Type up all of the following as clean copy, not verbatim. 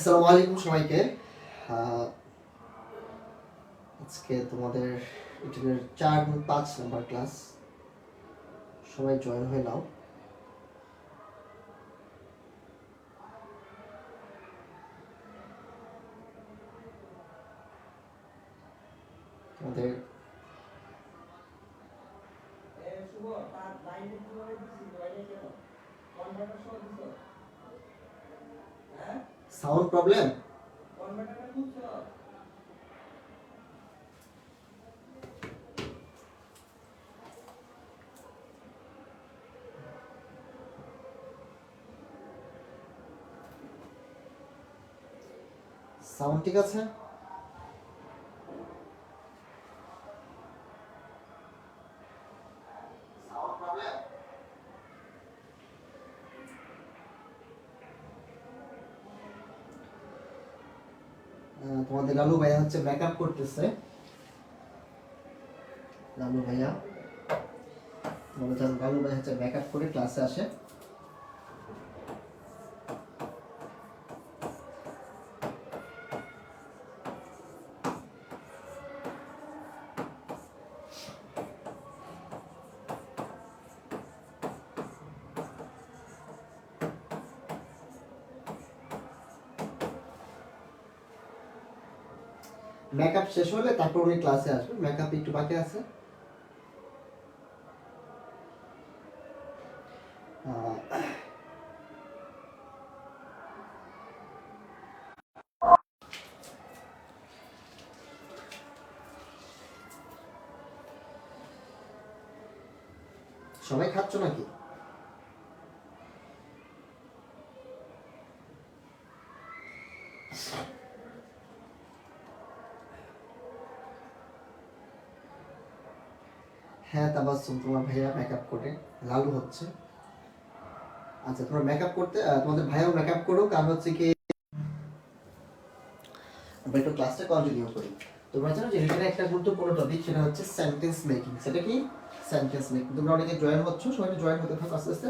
আসসালামু আলাইকুম সবাইকে। আজকে তোমাদের ইউটিউবের 4-5 নাম্বার ক্লাস। সবাই জয়েন হয়ে নাও। তোমাদের সাউন্ড প্রবলেম। সাউন্ড ঠিক আছে? তোমাদের লালু ভাইয়া হচ্ছে মেকআপ করতেছে। লালু ভাইয়া লালু ভাইয়া হচ্ছে মেকআপ করে ক্লাসে আসে। মেকআপ শেষ হলে তারপর উনি ক্লাসে আসবে। মেকআপ একটু বাকি আছে। সবাই খাচ্ছ নাকি? হ্যাঁ তাবাসসুম, তোমার ভাইয়া মেকআপ করে লালু হচ্ছে। আচ্ছা, তোমার মেকআপ করতে তোমাদের ভাইয়াও মেকআপ করুক। আর হচ্ছে কি আমরা একটু ক্লাসটা কন্টিনিউ করি। তোমরা জানো যে এখানে একটা গুরুত্বপূর্ণ টপিক, সেটা হচ্ছে সেন্টেন্স মেকিং। সেটা কি? Sentence making. তোমরা অনেকে জয়েন হচ্ছ, সবাই জয়েন হতে থাকো আস্তে আস্তে।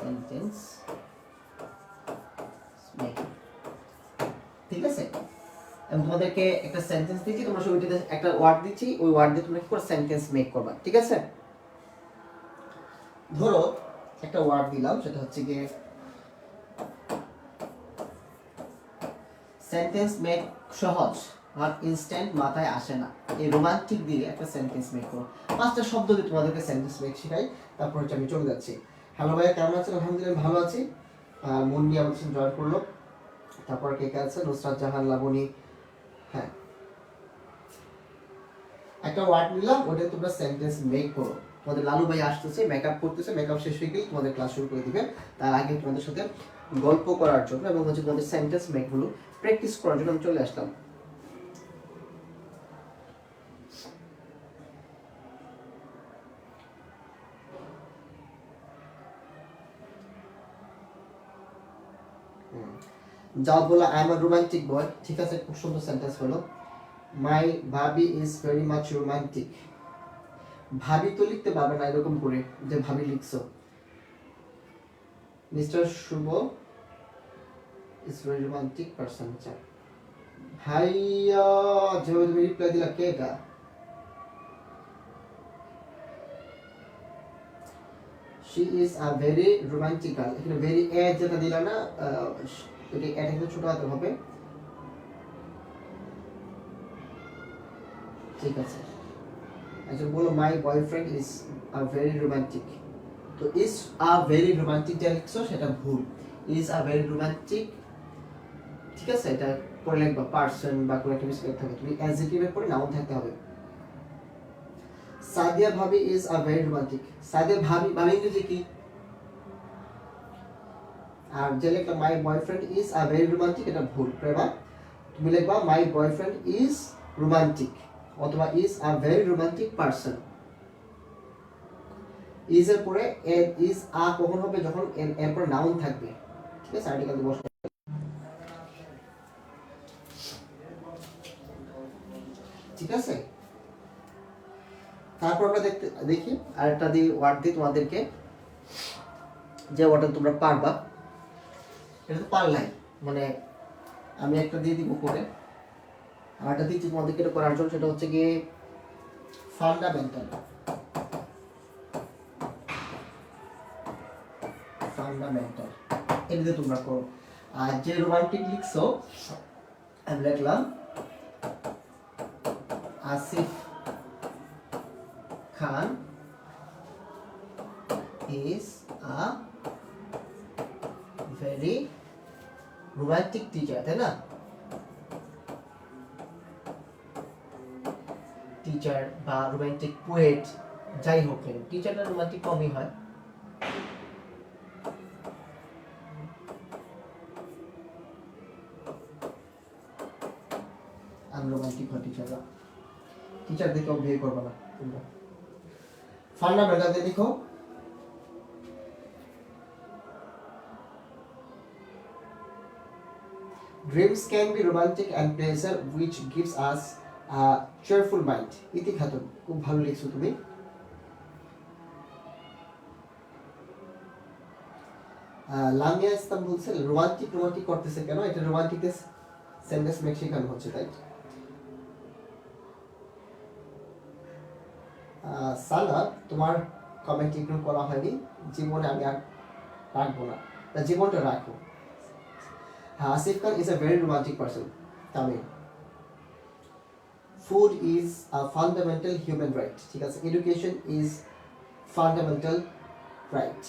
সেন্টেন্স মেকিং, ঠিক আছে? আমি তোমাদেরকে একটা সেন্টেন্স দিচ্ছি, তোমরা সবাইটাতে একটা ওয়ার্ড দিচ্ছি, ওই ওয়ার্ড দিয়ে তোমরা কি করে সেন্টেন্স মেক করবা, ঠিক আছে? ধরো একটা ওয়ার্ড দিলাম, সেটা হচ্ছে কি সেন্টেন্স মেক সহজ আর ইনস্ট্যান্ট মাথায় আসে না। এই রোমান্টিক দিয়ে একটা সেন্টেন্স মেক করো। 5টা শব্দ দিয়ে তোমাদেরকে সেন্টেন্স মেক শেখাই, তারপর হচ্ছে আমি চলে যাচ্ছি। হ্যালো ভাইয়া, কেমন আছেন? আলহামদুলিল্লাহ ভালো আছি। মুন্নি আমাদের সাথে জয়েন করলো। তারপর কে কে আছে? নুসরাত জাহান, লাবণী। হ্যাঁ, একটা ওয়ার্ড নিলাম, ওটা তোমরা সেন্টেন্স মেক করো। তোমাদের লালু ভাই আসতেছে, মেকআপ করতেছে, মেকআপ শেষ হয়ে গেলে তোমাদের ক্লাস শুরু করে দিবে। তার আগে তোমাদের সাথে গল্প করার জন্য এবং হচ্ছে তোমাদের সেন্টেন্স মেকগুলো প্র্যাকটিস করার জন্য আমি চলে আসলাম। যাও বলো আই এম আ রোমান্টিক বয়, ঠিক আছে? খুব সুন্দর সেন্টেন্স হলো। মাই ভাবি ইজ ভেরি মাচ রোমান্টিক। ভাবি তো লিখতে পারবে না এরকম করে যে ভাবি লিখছো। Mister Shubho is very romantic person. ভাইয়া যেভাবে তুমি রিপ্লাই দিলা, কে এটা? She is a very romantic girl. এখানে ভেরি এ যেটা দিলা না, এটা এটা কিন্তু ছোট হাতে হবে, ঠিক আছে? আচ্ছা বলো মাই boyfriend is a very romantic. তো ইজ আ ভেরি রোমান্টিক যা লিখছো সেটা ভুল। ইজ আ ভেরি রোমান্টিক, ঠিক আছে? এটা পরে লিখবা পারসন বা কোনো একটা মিস্টেক থাকবে, তুমি অ্যাডজেক্টিভের পরে নাউন থাকতে হবে। সাদিয়া ভাবি is a very romantic. Sadia ভাবি, ভাবি ইংরেজি কি? আর যে লিখলা my boyfriend is a very romantic, এটা ভুল। প্রেমা, তুমি লিখবা মাই বয়ফ্রেন্ড ইজ রোমান্টিক অথবা is a very romantic person. Is এর পরে ইজ আ কখন হবে? যখন এর পরে নাউন থাকবে, ঠিক আছে? আর্টিকেল দিয়ে বসবে, ঠিক আছে? তারপর আমরা দেখি আরেকটা দিয়ে ওয়ার্ড দিয়ে তোমাদেরকে যে ওটা তোমরা পারবা, এটা তো পারলাই, মানে আমি একটা দিয়ে দিব করে, আর একটা দিচ্ছি তোমাদেরকে এটা করার জন্য, সেটা হচ্ছে গিয়ে ফান্ডামেন্টাল। ফান্ডামেন্টাল এটা দিয়ে তোমরা করো। আর যে রোমান্টিক লিখছো আমি লিখলাম আসিফ খান is a very romantic teacher, তাই না? টিচার বা রোমান্টিক পোয়েট যাই হোক কেন, টিচারটা রোমান্টিক কমই হয়। আনরোমান্টিক হয় টিচাররা, টিচার দেখে বিয়ে করবে না তোমরা। ফান্ডামেন্টাল দিয়ে লিখো Dreams can be romantic and pleasure which gives us a cheerful mind. ইতি খাতুন, খুব ভালো লিখছো তুমি। লামিয়া ইসলাম বলছে রোমান্টিক রোমান্টিক করতেছে কেন, এটা রোমান্টিক সেন্টেন্স মেক শেখানো হচ্ছে, তাই। সালা তোমার কমেন্ট ইগনোর করা হয়নি, জীবনে আমি আর রাখবো না, জীবনটা রাখো। Asif Khan is a very romantic person. Tamil. Food is a fundamental human right. ঠিক আছে, education is fundamental right.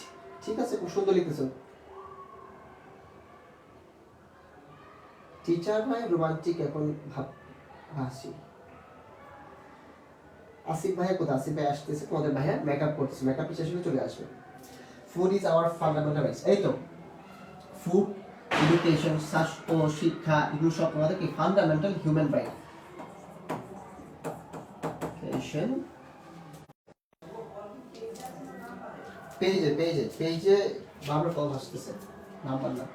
ঠিক আছে, খুব সুন্দর লিখেছো। টিচার ভাই রোমান্টিক এখন ভাবছি। আসিফ ভাই কোথায়? আসিফ ভাই আসতেছে, তোমাদের ভাইয়া মেকআপ করতেছে, মেকআপ শেষ হলে চলে আসবে। Food is our fundamental rights, এই তো ফুড, এডুকেশন, স্বাস্থ্য, শিক্ষা, এগুলো সব আমাদের কি ফান্ডামেন্টাল হিউম্যান রাইট। পেজে পেজে পেজে বারবার কল আসতেছে, নাম্বার না,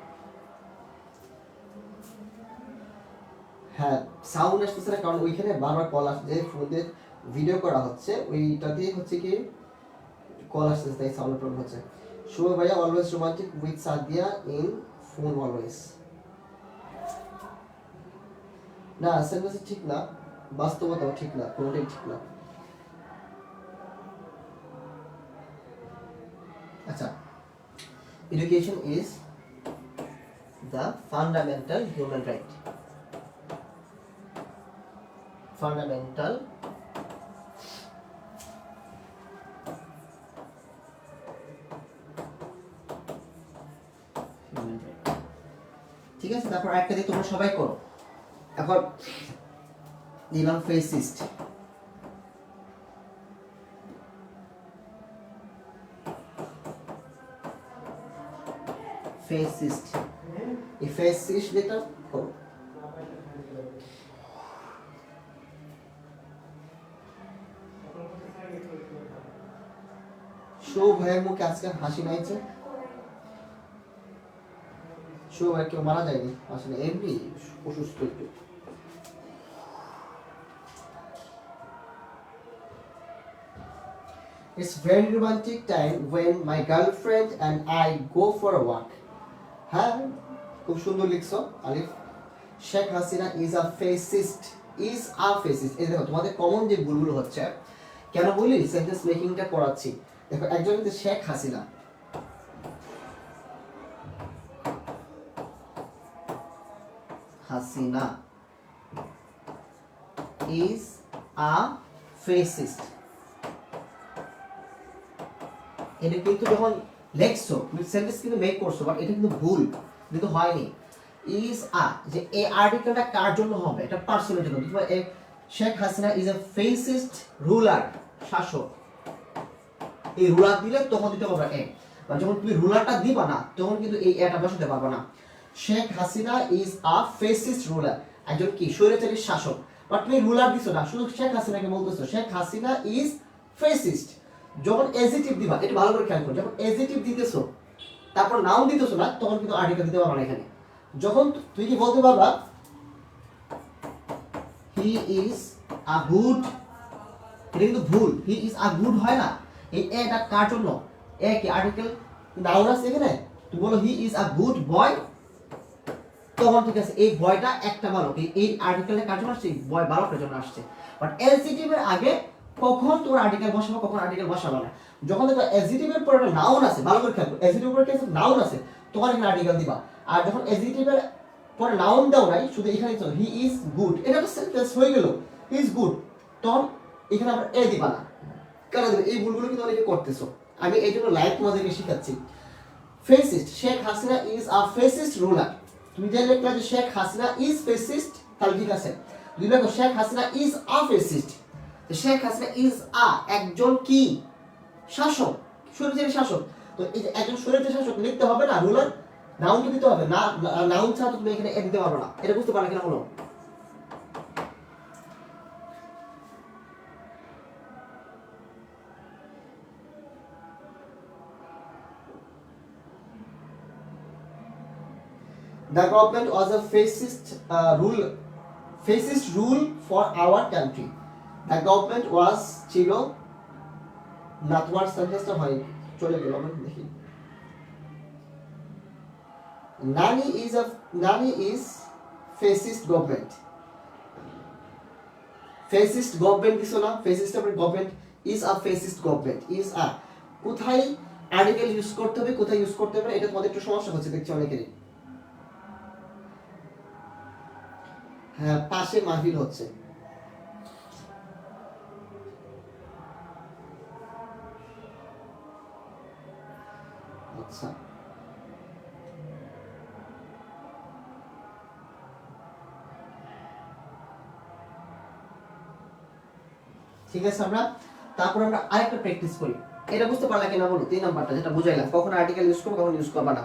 হ্যাঁ সাউন্ড আসতেছে না, কারণ ওইখানে বারবার কল আসছে, যে ফোনে ভিডিও করা হচ্ছে ওইটা দিয়ে হচ্ছে কি কল আসতেছে, তাই সাউন্ড প্রবলেম হচ্ছে। শুভ ভাইয়া always romantic with Sadia in phone always. না সেন্টেন্স ঠিক না, বাস্তবতাও ঠিক না, কোনোটাই ঠিক না। আচ্ছা, education is the fundamental human right. Fundamental ঠিক আছে। তারপর একটা দিয়ে তোমরা সবাই করো। এখন দিলাম ফেসিস্ট, ফেসিস্ট, এই ফেসিস্ট যেটা করো। শো ভাইয়ের মুখে আজকে হাসি নাইছে, শো ভাই কেউ মারা যায়নি আসলে, এমনি অসুস্থ একটু। It's very romantic time when my girlfriend and I go for a walk. হ্যাঁ খুব সুন্দর লিখছো আলিফ। Sheikh Hasina is a fascist, is a fascist। এই দেখো তোমাদের কমন যে ভুলগুলো হচ্ছে, কেন বলি সেন্টেন্স মেকিংটা করাচ্ছি। দেখো একজন কিন্তু Sheikh Hasina, Hasina is a fascist, এটা কিন্তু যখন লেখছো তুমি সেন্টেন্স কিন্তু মেক করছো, বাট এটা কিন্তু ভুল, কিন্তু হয়নি। ইজ আ, যে এই আর্টিকেলটা কার জন্য হবে, এটা পার্সনের জন্য। তোমার Sheikh Hasina is a fascist ruler, শাসক। এই রুলার দিলে তখন দিতে হবে এ, বা যখন তুমি রুলারটা দিবা না তখন কিন্তু এই এটা বসাতে পারবে না। Sheikh Hasina is a fascist ruler, একজন কি স্বৈরাচারী শাসক। বাট তুমি রুলার দিছো না, শুধু শেখ হাসিনাকে বলতেছো শেখ হাসিনা ইজ ফেসিস্ট। যখন এজিটিভ দিবা, এটা ভালো করে খেয়াল করো, যখন এজিটিভ দিতেছো তারপর নাউন দিতেছো না তখন কিন্তু আর্টিকেল দিতে পারবা না এখানে। যখন তুমি কি বলতে পারবা হি ইজ আ গুড, এটা কিন্তু ভুল, হি ইজ আ গুড হয় না। এই এটা কার জন্য, এ কি আর্টিকেল নাউন আছে এখানে, তুমি বলো he is a good boy, তখন ঠিক আছে এই বয়টা একটা বালক, এই আর্টিকেলটা কার জন্য আসছে, বয় বালকের জন্য আসছে। বাট অ্যাডজেক্টিভের আগে কখন তোর আর্টিকেল বসাবো, কখন আর্টিকেল বসাবো না, যখন দেখো অ্যাডজেক্টিভের পরে একটা নাউন আছে, ভালো করে খেয়াল করো, অ্যাডজেক্টিভের পরে কি আছে, নাউন আছে, তখন এখানে আর্টিকেল দিবা। আর যখন অ্যাডজেক্টিভের পরে নাউন দাও নাই, শুধু এখানে চলো হি ইজ গুড, এটা তো সেন্টেন্স হয়ে গেল, হি ইজ গুড, তখন এখানে আবার এ দিবা না। কেন দেবে, এই ভুলগুলো কিন্তু অনেকে করতেছো, আমি এই জন্য লাইভ তোমাদেরকে শিখাচ্ছি। Fascist, Sheikh Hasina is a fascist ruler, তুমি যে লিখলে যে শেখ হাসিনা ইজ ফেসিস্ট, তাহলে ঠিক আছে। দুই লেখো Sheikh Hasina is a fascist, Sheikh Hasina is আ একজন কি শাসক, স্বৈরাচারী শাসক, তো এই যে একজন স্বৈরাচারী শাসক লিখতে হবে না, রুলার নাউন তো দিতে হবে না, নাউন ছাড়া তো তুমি এখানে এ দিতে পারবে না, এটা বুঝতে পারলে কিনা বলো। The government was a fascist rule for our country. The government was ছিল না, তোমার সেন্টেন্সটা হয় চলে গেল, আমি দেখি। Nani is fascist government. Fascist government দিছো না, fascist government is a fascist government, is a কোথায় আর্টিকেল ইউজ করতে হবে, কোথায় ইউজ করতে হবে, এটা তোমাদের একটু সমস্যা হচ্ছে দেখছি অনেকেরই। হ্যাঁ, পাশে মাহফিল হচ্ছে। আচ্ছা, ঠিক আছে, আমরা তারপর আমরা আরেকটা প্র্যাকটিস করি, এটা বুঝতে পারলা কিনা বলো, 3 নাম্বারটা যেটা বুঝাইলাম, কখন আর্টিকেল ইউজ করবে, কখন ইউজ করবে না।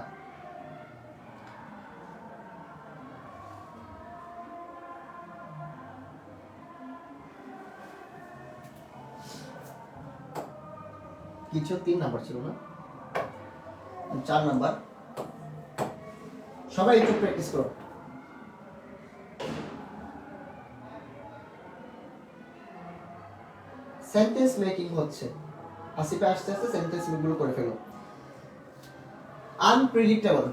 কিছু 3 নাম্বার ছিল না, 4 নাম্বার, সবাই একটু প্র্যাকটিস করো। সেন্টেন্স মেকিং হচ্ছে, আসিফে আস্তে আস্তে সেন্টেন্স মেকিং করে ফেলো। আনপ্রেডিক্টেবল,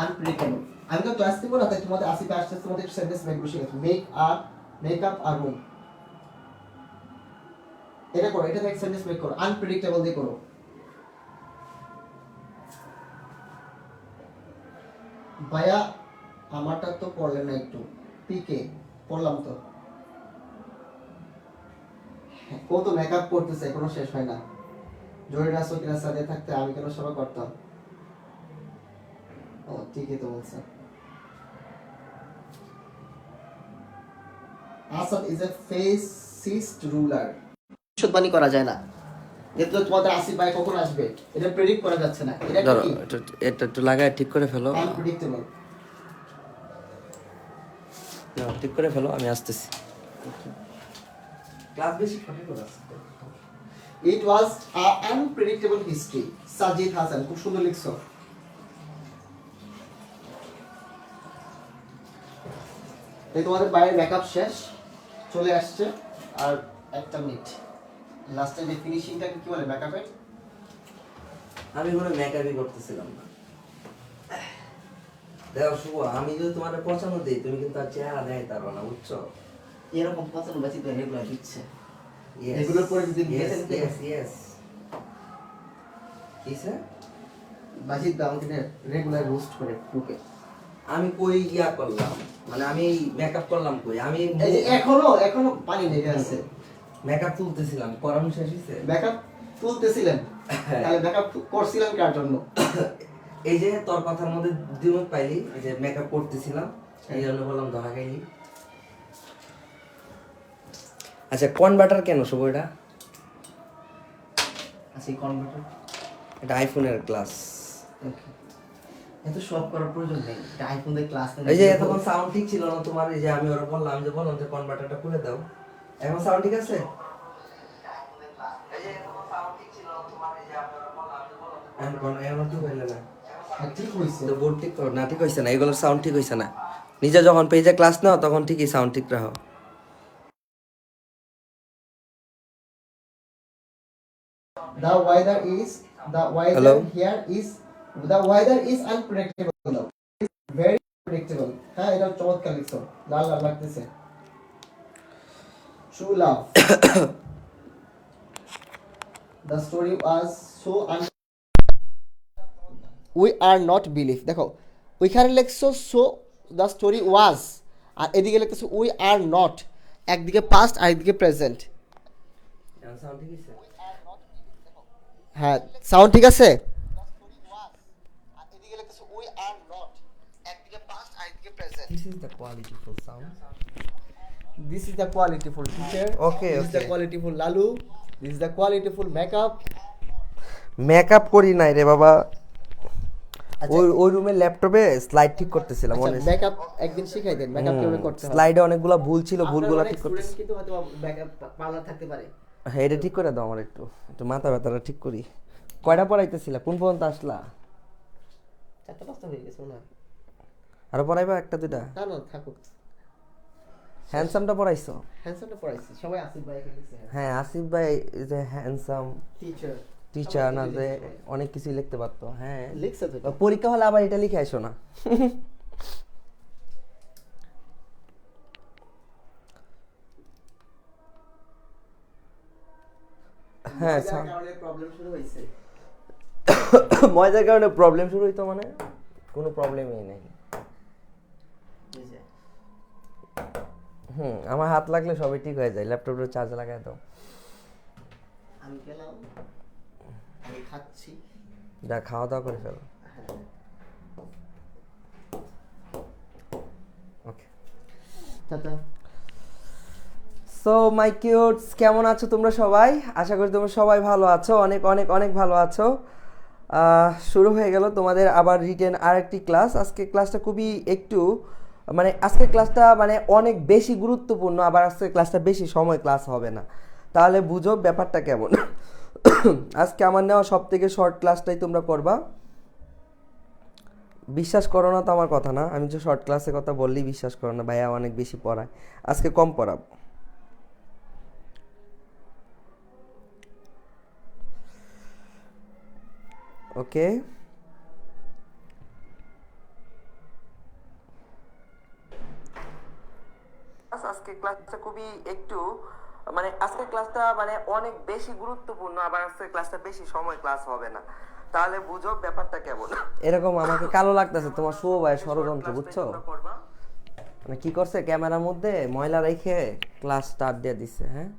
আনপ্রেডিক্টেবল, আমি তো ক্লাস দিব না, তাই তোমাদের আসিফে আস্তে আস্তে তোমাদের সেন্টেন্স মেক বসে গেছে। মেক আপ আর রুম, এটা করো, এটা থেকে সেন্টেন্স মেক করো, আনপ্রেডিক্টেবল দিয়ে করো। ভাইয়া আমারটা তো পড়লেন না, একটু পিকে পড়লাম তো, ও তো মেকআপ করতেছে, এখনো শেষ হয় না। জরিনা সকিনা সাথে থাকতে আমি কেন সেবা করতাম, ও ঠিকই তো বলছে। Asad is a fascist ruler, ভবিষ্যৎবাণী করা যায় না, যেহেতু তোমাদের আসিফ ভাই কখন আসবে এটা প্রেডিক্ট করা যাচ্ছে না, এটা কি এটা একটু লাগায় ঠিক করে ফেলো, আনপ্রেডিক্টেবল। ঠিক করে ফেলো, আমি আসতেছি। ক্লাস বেশি ফটো করে আসছে। It was a unpredictable history. Sajid Hasan, খুব সুন্দর লিখছো। এই তোমাদের বাইরের মেকআপ শেষ, চলে আসছে, আর একটা মিনিট, লাস্টে যে ফিনিশিংটাকে কি বলে মেকআপের, আমি কোনো মেকআপই করতেছিলাম না। দেখো শুভ, আমি যদি তোমার পছন্দ দিই, তুমি কিন্তু আর চেহারা দেখাইতে পারবে না, বুঝছো? এরকম পছন্দ বেশি তো রেগুলার দিচ্ছে, এগুলোর পরে যদি বাজিদ দা আমাকে রেগুলার রোস্ট করে গ্রুপে, আমি কই ইয়া করলাম, মানে আমি মেকআপ করলাম কই, আমি এই যে এখনো পানি লেগে আছে, মেকআপ তুলতেছিলাম, করানো শেষ হইছে। মেকআপ তুলতেছিলেন, তাহলে মেকআপ করছিলাম কার জন্য? এই যে তোর কথার মধ্যে দ্বিমত পাইলি, এই যে মেকআপ করতেছিলাম, এই জন্য বললাম ধরা খাইলি। আচ্ছা, কনভার্টার কেন শুভ এটা? আচ্ছা, কনভার্টার এটা আইফোনের ক্লাস। ওকে, এত সব করার প্রয়োজন নেই, এটা আইফোন দিয়ে ক্লাস নেই। এই যে এতক্ষণ সাউন্ড ঠিক ছিল না তোমার, এই যে আমি ওরা বললাম যে বললাম যে কনভার্টারটা খুলে দাও, এখন সাউন্ড ঠিক আছে? এখন ঠিক হইলে না, ঠিক হইছে তো বোর্ড ঠিক করো না, ঠিক হইছে না, এগুলোর সাউন্ড ঠিক হইছে না। নিজে যখন পেজে ক্লাস নাও তখন ঠিকই সাউন্ড ঠিক রাখো। The weather is the weather Hello? here is the weather is unpredictable. Very predictable. হ্যাঁ এটা চমৎকার লিখছো, লাল লাল লাগতেছে। True love. The story was so we are not believe, দেখো ওইখানে লিখছো সো দ্য স্টোরি ওয়াজ, আর এদিকে লিখছো উই আর নট, একদিকে পাস্ট আর একদিকে প্রেজেন্ট। সাউন্ড ঠিক আছে? হ্যাঁ সাউন্ড ঠিক আছে। This is the qualityful sound. This is the qualityful teacher. Okay, This is the okay. qualityful Lalu. This is the qualityful makeup. Makeup করি নাই রে বাবা, আচ্ছা, ওই রুমে ল্যাপটপে স্লাইড ঠিক করতেছিলাম। আচ্ছা মেকআপ একদিন শিখাই দেন, মেকআপ কিভাবে করতে হয়। স্লাইডে অনেকগুলো ভুল ছিল, ভুলগুলো ঠিক করতেছি। স্টুডেন্ট কিন্তু হয়তো মেকআপ পার্লার থাকতে পারে। হ্যাঁ এটা ঠিক করে দাও আমার, একটু একটু মাথা ব্যথাটা ঠিক করি। কয়টা পড়াইতেছিলা, কোন পর্যন্ত আসলা? 4-5টা হয়ে গেছে মনে হয়। আরো পড়াইবা একটা দুইটা? না না থাকুক। হ্যান্ডসামটা পড়াইছো? হ্যান্ডসামটা পড়াইছি, সবাই আসিফ ভাই এখানে লিখছে। হ্যাঁ আসিফ ভাই is a handsome teacher teacher, না যে অনেক কিছু লিখতে পারতো। হ্যাঁ লিখছে তো। পরীক্ষা হলে আবার এটা লিখে আসো না। হ্যাঁ প্রবলেম শুরু হয়েছে। মজার কারণে প্রবলেম শুরু হইতো, মানে কোনো প্রবলেমই নেই। আমার হাত লাগলে সবই ঠিক হয়ে যায়। ল্যাপটপের চার্জ লাগাই দাও। আমি গেলাম, আমি খাচ্ছি। যা খাওয়া দাওয়া করে ফেলো। ওকে টাটা। সো মাই কিউটস, কেমন আছো তোমরা সবাই? আশা করি তোমরা সবাই ভালো আছো, অনেক অনেক অনেক ভালো আছো। শুরু হয়ে গেল তোমাদের আবার রিটেন আরেকটি ক্লাস। আজকে ক্লাসটা খুবই একটু মানে আজকে ক্লাসটা মানে অনেক বেশি গুরুত্বপূর্ণ, আবার আজকে ক্লাসটা বেশি সময় ক্লাস হবে না, তাহলে বুঝো ব্যাপারটা কেমন। আজকে আমার নেওয়া সব থেকে শর্ট ক্লাসটাই তোমরা করবা। বিশ্বাস করো না তো আমার কথা না, আমি যে শর্ট ক্লাসের কথা বললেই বিশ্বাস করো না, ভাইয়া অনেক বেশি পড়ায়, আজকে কম পড়াবো। ওকে আজকে ক্লাসটা খুবই একটু মানে আজকে ক্লাসটা মানে অনেক বেশি গুরুত্বপূর্ণ, আবার আজকে ক্লাসটা বেশি সময় ক্লাস হবে না, তাহলে বুঝো ব্যাপারটা কেমন। এরকম আমাকে কালো লাগতেছে তোমার শুভ ভাই ষড়যন্ত্র, বুঝছো? মানে কি করছে, ক্যামেরার মধ্যে ময়লা রেখে ক্লাস স্টার্ট দিয়ে দিচ্ছে। হ্যাঁ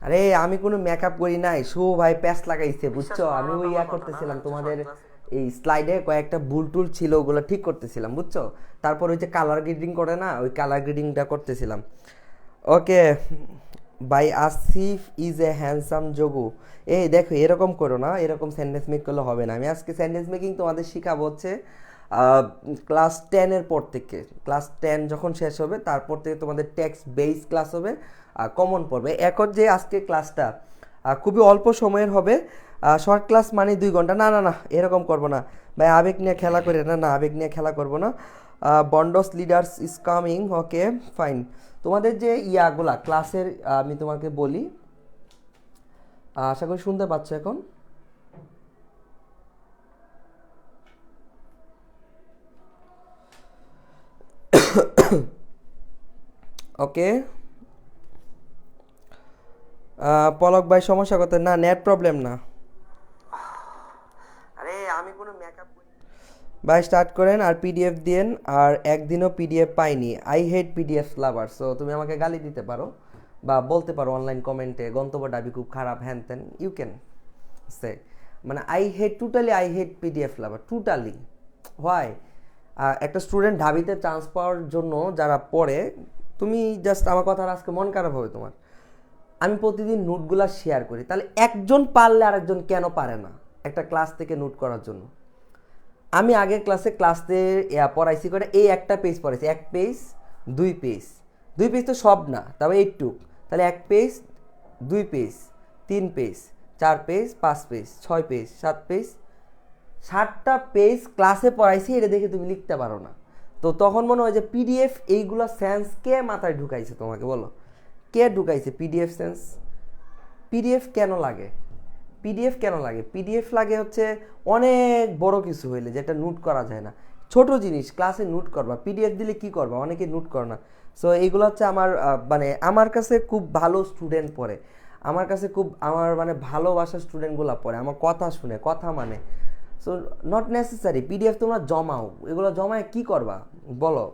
আরে আমি কোনো মেকআপ করি নাই, শুভ ভাই প্যাচ লাগাইছে, বুঝছো? আমি ওই করতেছিলাম তোমাদের এই স্লাইডে কয়েকটা ভুল টুল ছিল, ওগুলো ঠিক করতেছিলাম, বুঝছো? তারপর ওই যে কালার গ্রেডিং করে না, ওই কালার গ্রেডিংটা করতেছিলাম। Okay bye Asif is a handsome Jogu. এই দেখো এরকম করো না, এরকম সেন্টেন্স মেক করলে হবে না। আমি আজকে সেন্টেন্স মেকিং তোমাদের শেখাবো হচ্ছে ক্লাস 10-এর পর থেকে। ক্লাস 10 যখন শেষ হবে তারপর থেকে তোমাদের টেক্সট বেস ক্লাস হবে, কমন পড়বে। এখন যে আজকে ক্লাসটা খুবই অল্প সময়ের হবে, শর্ট ক্লাস মানে 2 ঘন্টা। না না না এরকম করবো না ভাই, আবেগ নিয়ে খেলা করে না, না আবেগ নিয়ে খেলা করবো না। Bonds leaders is coming. Okay fine. তোমাদের যে ইয়াগুলা ক্লাসের আমি তোমাকে বলি, আশা করি শুনতে পাচ্ছ এখন। ওকে পলক ভাই সমস্যা কত? না নেট প্রবলেম না। আরে আমি কোনো মেকআপ ভাই স্টার্ট করেন আর পিডিএফ দিয়েন, আর একদিনও পিডিএফ পাইনি, I hate PDF lover. So তুমি আমাকে গালি দিতে পারো বা বলতে পারো অনলাইন কমেন্টে গন্তব্য ডাবি খুব খারাপ, হ্যান তেন, ইউ ক্যান সে। মানে I hate PDF lover totally. Why? একটা স্টুডেন্ট ঢাবিতে চান্স পাওয়ার জন্য যারা পড়ে, তুমি জাস্ট আমার কথা আজকে মন খারাপ হবে তোমার। আমি প্রতিদিন নোটগুলা শেয়ার করি, তাহলে একজন পারলে আরেকজন কেন পারে না একটা ক্লাস থেকে নোট করার জন্য? আমি আগের ক্লাসে পড়াইছি করে এই একটা পেজ পড়াইছি, 1 পেজ 2 পেজ, 2 পেজ তো সব না, তবে এইটুক, তাহলে 1 page, 2 page, 3 page, 4 page, 5 page, 6 page, 7 page, 7টা পেজ ক্লাসে পড়াইছি, এটা দেখে তুমি লিখতে পারো না। তো তখন মনে হয় যে পিডিএফ এইগুলো সেন্স কে মাথায় ঢুকাইছে তোমাকে, বলো কে ঢুকাইছে পিডিএফ সেন্স? পিডিএফ কেন লাগে? পিডিএফ কেন লাগে? পিডিএফ লাগে হচ্ছে অনেক বড় কিছু হইলে যেটা নোট করা যায় না, ছোট জিনিস ক্লাসে নোট করবা, পিডিএফ দিলে কি করবা, অনেকে নোট করে না। সো এইগুলো হচ্ছে আমার মানে আমার কাছে খুব ভালো স্টুডেন্ট পড়ে, আমার কাছে খুব আমার মানে ভালোবাসার স্টুডেন্টগুলো পড়ে, আমার কথা শুনে, কথা মানে। সো নট নেসেসারি পিডিএফ তোমরা জমাও, এগুলো জমায় কি করবা বলো?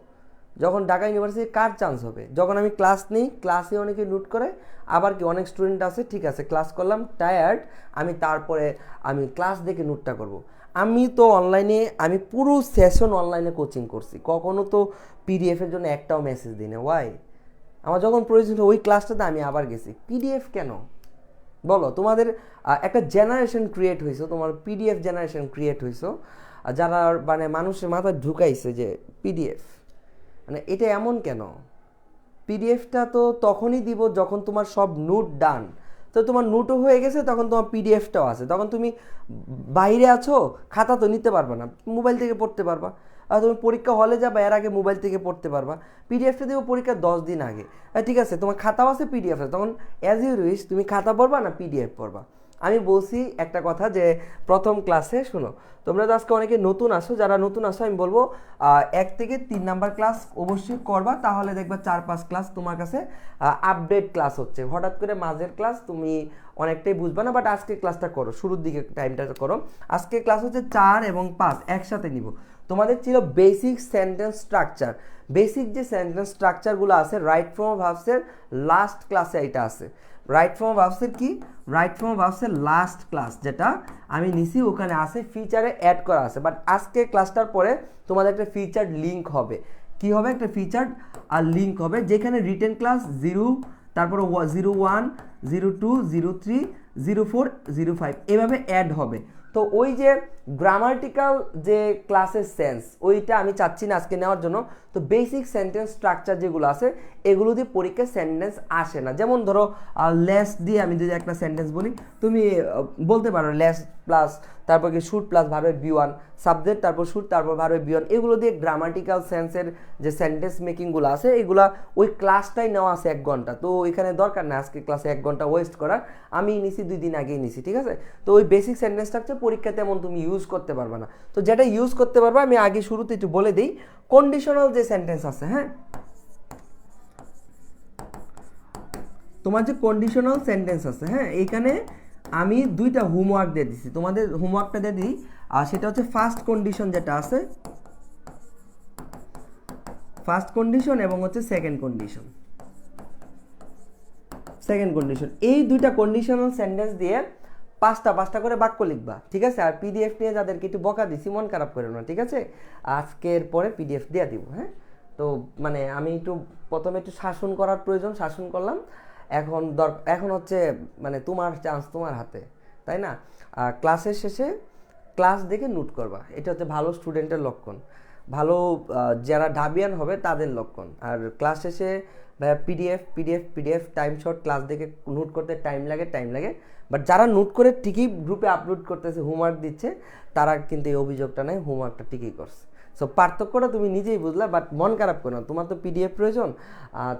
যখন ঢাকা ইউনিভার্সিটি কার চান্স হবে? যখন আমি ক্লাস নিই, ক্লাসে অনেকে নোট করে, আবার কি অনেক স্টুডেন্ট আছে ঠিক আছে ক্লাস করলাম টায়ার্ড, আমি তারপরে আমি ক্লাস দেখে নোটটা করব। আমি তো অনলাইনে, আমি পুরো সেশন অনলাইনে কোচিং করছি, কখনো তো পিডিএফের জন্য একটাও মেসেজ দিই না। ওয়াই? আমার যখন প্রয়োজন ওই ক্লাসটাতে আমি আবার গেছি। পিডিএফ কেন বলো? তোমাদের একটা জেনারেশন ক্রিয়েট হয়েছে, তোমার পিডিএফ জেনারেশন ক্রিয়েট হয়েছে, যারা মানে মানুষের মাথায় ঢুকাইছে যে পিডিএফ, মানে এটা এমন কেন? পিডিএফটা তো তখনই দিব যখন তোমার সব নোট ডান। তো তোমার নোটও হয়ে গেছে, তখন তোমার পিডিএফটাও আছে, তখন তুমি বাইরে আছো, খাতা তো নিতে পারবা না, মোবাইল থেকে পড়তে পারবা। আর তুমি পরীক্ষা হলে যাবা, এর আগে মোবাইল থেকে পড়তে পারবা। পিডিএফটা দেবো পরীক্ষার 10 দিন আগে, ঠিক আছে তোমার খাতাও আছে পিডিএফ আছে, তখন অ্যাজ ইউ উইশ তুমি খাতা পড়বা না পিডিএফ পড়বা। আমি বলছি একটা কথা যে প্রথম ক্লাসে শুনো, তোমরা তো আজকে অনেকে নতুন আসো, যারা নতুন আসো আমি বলবো 1 থেকে 3 নাম্বার ক্লাস অবশ্যই করবা, তাহলে দেখবা 4-5 ক্লাস তোমার কাছে আপডেট ক্লাস হচ্ছে। হঠাৎ করে মাঝের ক্লাস তুমি অনেকটাই বুঝবা না, বাট আজকে ক্লাসটা করো, শুরুর দিকে টাইমটা করো। আজকে ক্লাস হচ্ছে 4 এবং 5 একসাথে নিব। তোমাদের ছিল বেসিক সেন্টেন্স স্ট্রাকচার, বেসিক যে সেন্টেন্স স্ট্রাকচারগুলো আছে রাইট ফর্ম ভার্বসের লাস্ট ক্লাসে এটা আছে। রাইট ফর্ম ভার্বসের কি? রাইট ফর্ম ভার্বসের লাস্ট ক্লাস যেটা আমি নিছি ওখানে আছে, ফিচারে অ্যাড করা আছে। বাট আজকে ক্লাসটার পরে তোমাদের একটা ফিচার লিঙ্ক হবে। কি হবে? একটা ফিচার আর লিঙ্ক হবে, যেখানে রিটেন ক্লাস 0, তারপরে 01, 02, 03, 04, 05 এভাবে অ্যাড হবে। তো ওই যে গ্রামাটিক্যাল যে ক্লাসের সেন্স ওইটা আমি চাচ্ছি না আজকে নেওয়ার জন্য। তো বেসিক সেন্টেন্স স্ট্রাকচার যেগুলো আছে এগুলো দিয়ে পরীক্ষায় সেন্টেন্স আসে না। যেমন ধরো লেস দিয়ে আমি যদি একটা সেন্টেন্স বলি, তুমি বলতে পারো লেস প্লাস তারপর কি শুট প্লাস ভার্বের B1, সাবজেক্ট তারপর শুট তারপর ভার্বের B1, এগুলো দিয়ে গ্রামাটিক্যাল সেন্সের যে সেন্টেন্স মেকিংগুলো আছে এগুলা ওই ক্লাসটাই নেওয়া আছে 1 ঘন্টা। তো এখানে দরকার না আজকে ক্লাসে 1 ঘন্টা ওয়েস্ট করার, আমি নিছি 2 দিন আগেই নিছি, ঠিক আছে? তো ওই বেসিক সেন্টেন্স স্ট্রাকচার পরীক্ষাতে তেমন তুমি ইউজ করতে পারবে না। তো যেটা ইউজ করতে পারবে আমি আগে শুরুতে একটু বলে দিই, কন্ডিশনাল যে সেন্টেন্স আছে, হ্যাঁ তোমার যে কন্ডিশনাল সেন্টেন্স আছে, হ্যাঁ এইখানে আমি 2টা হোমওয়ার্ক দিয়ে দিচ্ছি, তোমাদের হোমওয়ার্কটা দিয়ে দিই। আর সেটা হচ্ছে ফার্স্ট কন্ডিশন যেটা আছে, ফার্স্ট কন্ডিশন এবং হচ্ছে সেকেন্ড কন্ডিশন। সেকেন্ড কন্ডিশন, এই 2টা কন্ডিশনাল সেন্টেন্স দিয়ে 5টা করে বাক্য লিখবা, ঠিক আছে? আর পিডিএফ নিয়ে যাদেরকে একটু বকা দিছি মন খারাপ করে না, ঠিক আছে? আজকের পরে পিডিএফ দিয়ে দিব, হ্যাঁ? তো মানে আমি একটু প্রথমে একটু শাসন করার প্রয়োজন, শাসন করলাম, এখন হচ্ছে মানে তোমার চান্স তোমার হাতে, তাই না? ক্লাসের শেষে ক্লাস দেখে নোট করবা, এটা হচ্ছে ভালো স্টুডেন্টের লক্ষণ, ভালো যারা ঢাবিয়ান হবে তাদের লক্ষণ। আর ক্লাস শেষে পিডিএফ টাইম শর্ট, ক্লাস দেখে নোট করতে টাইম লাগে, বাট যারা নোট করে ঠিকই গ্রুপে আপলোড করতেছে, হোমওয়ার্ক দিচ্ছে, তারা কিন্তু এই অভিযোগটা নেই, হোমওয়ার্কটা ঠিকই করছে। সো পার্থক্যটা তুমি নিজেই বুঝলা, বাট মন খারাপ করো না, তোমার তো পিডিএফ প্রয়োজন,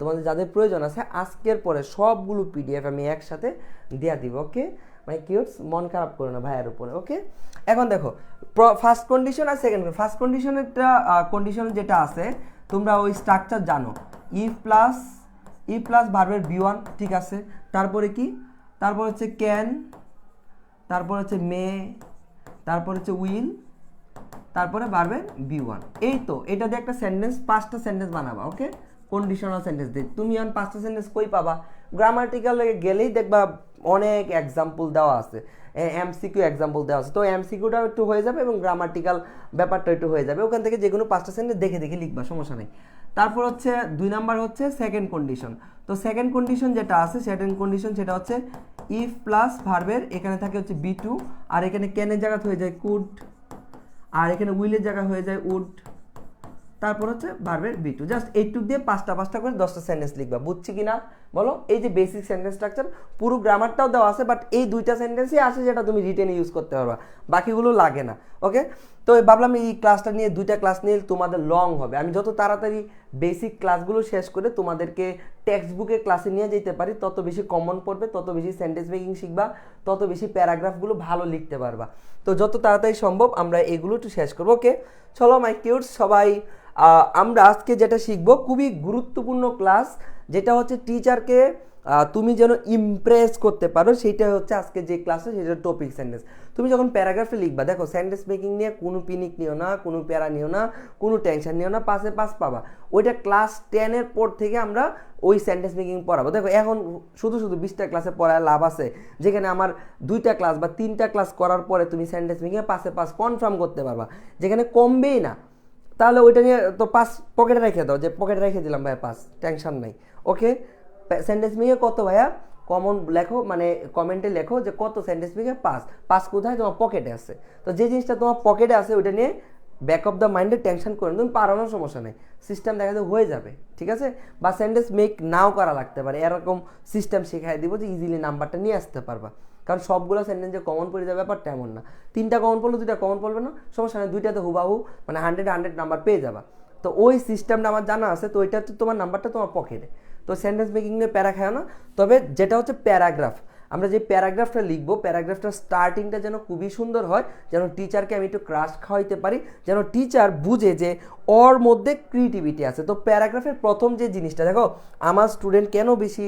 তোমাদের যাদের প্রয়োজন আছে আজকের পরে সবগুলো পিডিএফ আমি একসাথে দেওয়া দিব, ওকে? মাই কিউটস, মন খারাপ করো না ভাইয়ের উপরে, ওকে? এখন দেখো ফার্স্ট কন্ডিশন আর সেকেন্ড ফার্স্ট কন্ডিশনেরটা কন্ডিশন যেটা আছে তোমরা ওই স্ট্রাকচার জানো, ইফ প্লাস ভার্বের B1, ঠিক আছে? তারপরে কি? তারপর হচ্ছে ক্যান, তারপর হচ্ছে মে, তারপর হচ্ছে উইল, তারপরে ভার্বের B1। এই তো এটা দিয়ে একটা সেন্টেন্স 5টা সেন্টেন্স বানাবা, ওকে? কন্ডিশনাল সেন্টেন্স দিয়ে তুমি এখন 5টা সেন্টেন্স কই পাবা? গ্রামাটিক্যাল গেলেই দেখবা অনেক এক্সাম্পল দেওয়া আছে, এমসিকিউ এক্সাম্পল দেওয়া আছে। তো এমসিকিউটাও একটু হয়ে যাবে এবং গ্রামাটিক্যাল ব্যাপারটা একটু হয়ে যাবে, ওখান থেকে যে কোনো 5টা সেন্টেন্স দেখে লিখবা, সমস্যা নেই। তারপর হচ্ছে 2 নাম্বার হচ্ছে সেকেন্ড কন্ডিশন। তো সেকেন্ড কন্ডিশন যেটা আছে, সেকেন্ড কন্ডিশন সেটা হচ্ছে ইফ প্লাস ভার্বের এখানে থাকে হচ্ছে B2, আর এখানে ক্যানের জায়গা হয়ে যায় কুড, আর এখানে উইলের জায়গা হয়ে যায় উড, তারপর হচ্ছে ভার্বের বি টু, জাস্ট এইটুক দিয়ে পাঁচটা পাঁচটা করে 10টা সেন্টেন্স লিখবা। বুঝছি কিনা বলো? এই যে বেসিক সেন্টেন্স স্ট্রাকচার, পুরো গ্রামারটাও দেওয়া আছে, বাট এই দুইটা সেন্টেন্সই আছে যেটা তুমি রিটেনে ইউজ করতে পারবা, বাকিগুলো লাগে না। ওকে, তো ভাবলাম এই ক্লাসটা নিয়ে, দুইটা ক্লাস নিয়ে তোমাদের লং হবে, আমি যত তাড়াতাড়ি বেসিক ক্লাসগুলো শেষ করে তোমাদেরকে টেক্সট বুকে ক্লাসে নিয়ে যেতে পারি, তত বেশি কমন পড়বে, তত বেশি সেন্টেন্স মেকিং শিখবা, তত বেশি প্যারাগ্রাফগুলো ভালো লিখতে পারবা। তো যত তাড়াতাড়ি সম্ভব আমরা এগুলো একটু শেষ করবো। ওকে, চলো মাই কিউটস সবাই, আমরা আজকে যেটা শিখবো খুবই গুরুত্বপূর্ণ ক্লাস, যেটা হচ্ছে টিচারকে তুমি যেন ইমপ্রেস করতে পারো, সেইটা হচ্ছে আজকে যে ক্লাসে, সেটা টপিক সেন্টেন্স। তুমি যখন প্যারাগ্রাফে লিখবা, দেখো সেন্টেন্স মেকিং নিয়ে কোনো পিনিক নিও না, কোনো প্যারা নিও না, কোনো টেনশন নিও না, পাশে পাস পাবা। ওইটা ক্লাস 10-এর পর থেকে আমরা ওই সেন্টেন্স মেকিং পড়াবো। দেখো এখন শুধু 20টা ক্লাসে পড়ায় লাভ আছে, যেখানে আমার 2টা ক্লাস বা 3টা ক্লাস করার পরে তুমি সেন্টেন্স মেকিংয়ে পাশে পাস কনফার্ম করতে পারবা, যেখানে কমবেই না। তাহলে ওইটা নিয়ে তো পাস পকেটে রেখে দাও, যে পকেটে রেখে দিলাম ভাইয়া পাস, টেনশন নাই। ওকে, সেন্টেন্স মেকিংয়ে কত ভাইয়া কমন লেখো, মানে কমেন্টে লেখো যে কত সেন্টেন্স মেকিংয়ে পাস, পাস কোথায়, তোমার পকেটে আছে। তো যে জিনিসটা তোমার পকেটে আছে ওইটা নিয়ে ব্যাক অফ দ্য মাইন্ডে টেনশন করে তুমি পারানোর সমস্যা নেই, সিস্টেম দেখা যায় হয়ে যাবে, ঠিক আছে। বা সেন্টেন্স মেক নাও করা লাগতে পারে, এরকম সিস্টেম শেখাই দিব যে ইজিলি নাম্বারটা নিয়ে আসতে পারবা। কারণ সবগুলো সেন্টেন্সে কমন পড়ে যাবে, ব্যাপারটা এমন না। 3টা কমন পড়লো, 2টা কমন পড়বে না, সমস্যা নেই, 2টাতে হুবাহু মানে 100 নাম্বার পেয়ে যাবা। তো ওই সিস্টেমটা আমার জানা আছে, তো ওইটা তোমার নাম্বারটা তোমার পকেটে। তো সেন্টেন্স মেকিং নিয়ে প্যারা খায় না। তবে যেটা হচ্ছে প্যারাগ্রাফ, আমরা যে প্যারাগ্রাফটা লিখবো, প্যারাগ্রাফটার স্টার্টিংটা যেন খুবই সুন্দর হয়, যেন টিচারকে আমি একটু ক্রাশ খাওয়াইতে পারি, যেন টিচার বুঝে যে ওর মধ্যে ক্রিয়েটিভিটি আছে। তো প্যারাগ্রাফের প্রথম যে জিনিসটা, দেখো আমার স্টুডেন্ট কেন বেশি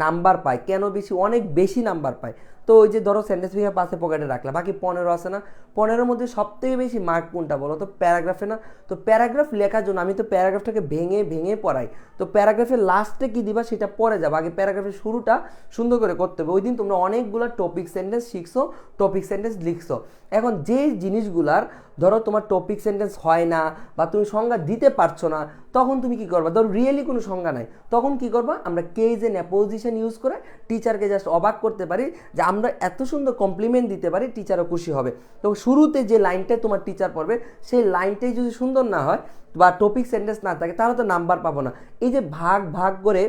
নাম্বার পায়, কেন বেশি অনেক বেশি নাম্বার পায়। তো ওই যে ধরো সেন্টেন্স মেকিং পাশে পকেটে রাখলাম, বাকি 15 আছে না, 15-এর মধ্যে সবথেকে বেশি মার্ক কোনটা বলো তো? প্যারাগ্রাফে না? তো প্যারাগ্রাফ লেখার জন্য আমি তো প্যারাগ্রাফটাকে ভেঙে ভেঙে পড়াই। তো প্যারাগ্রাফের লাস্টে কি দিবা সেটা পরে যাবো, আগে প্যারাগ্রাফের শুরুটা সুন্দর করে করতে হবে। ওই দিন তোমরা অনেকগুলো টপিক সেন্টেন্স শিখছো, টপিক সেন্টেন্স লিখছো। এখন যে জিনিসগুলার ধরো তোমার টপিক সেন্টেন্স হয় না বা তুমি সংজ্ঞা দিতে পারছো না, তখন তুমি কি করবা? ধরো রিয়েলি কোনো সংজ্ঞা নাই, তখন কি করবা? আমরা কেজ এন্ড অ্যাপোজিশন ইউজ করে টিচারকে জাস্ট অবাক করতে পারি, যে আমরা এত সুন্দর কমপ্লিমেন্ট দিতে পারি, টিচারও খুশি হবে। তো শুরুতে যে লাইনটাই তোমার টিচার পড়বে, সেই লাইনটাই যদি সুন্দর না হয় বা টপিক সেন্টেন্স না থাকে, তাহলে তো নাম্বার পাবো না। এই যে ভাগ ভাগ করে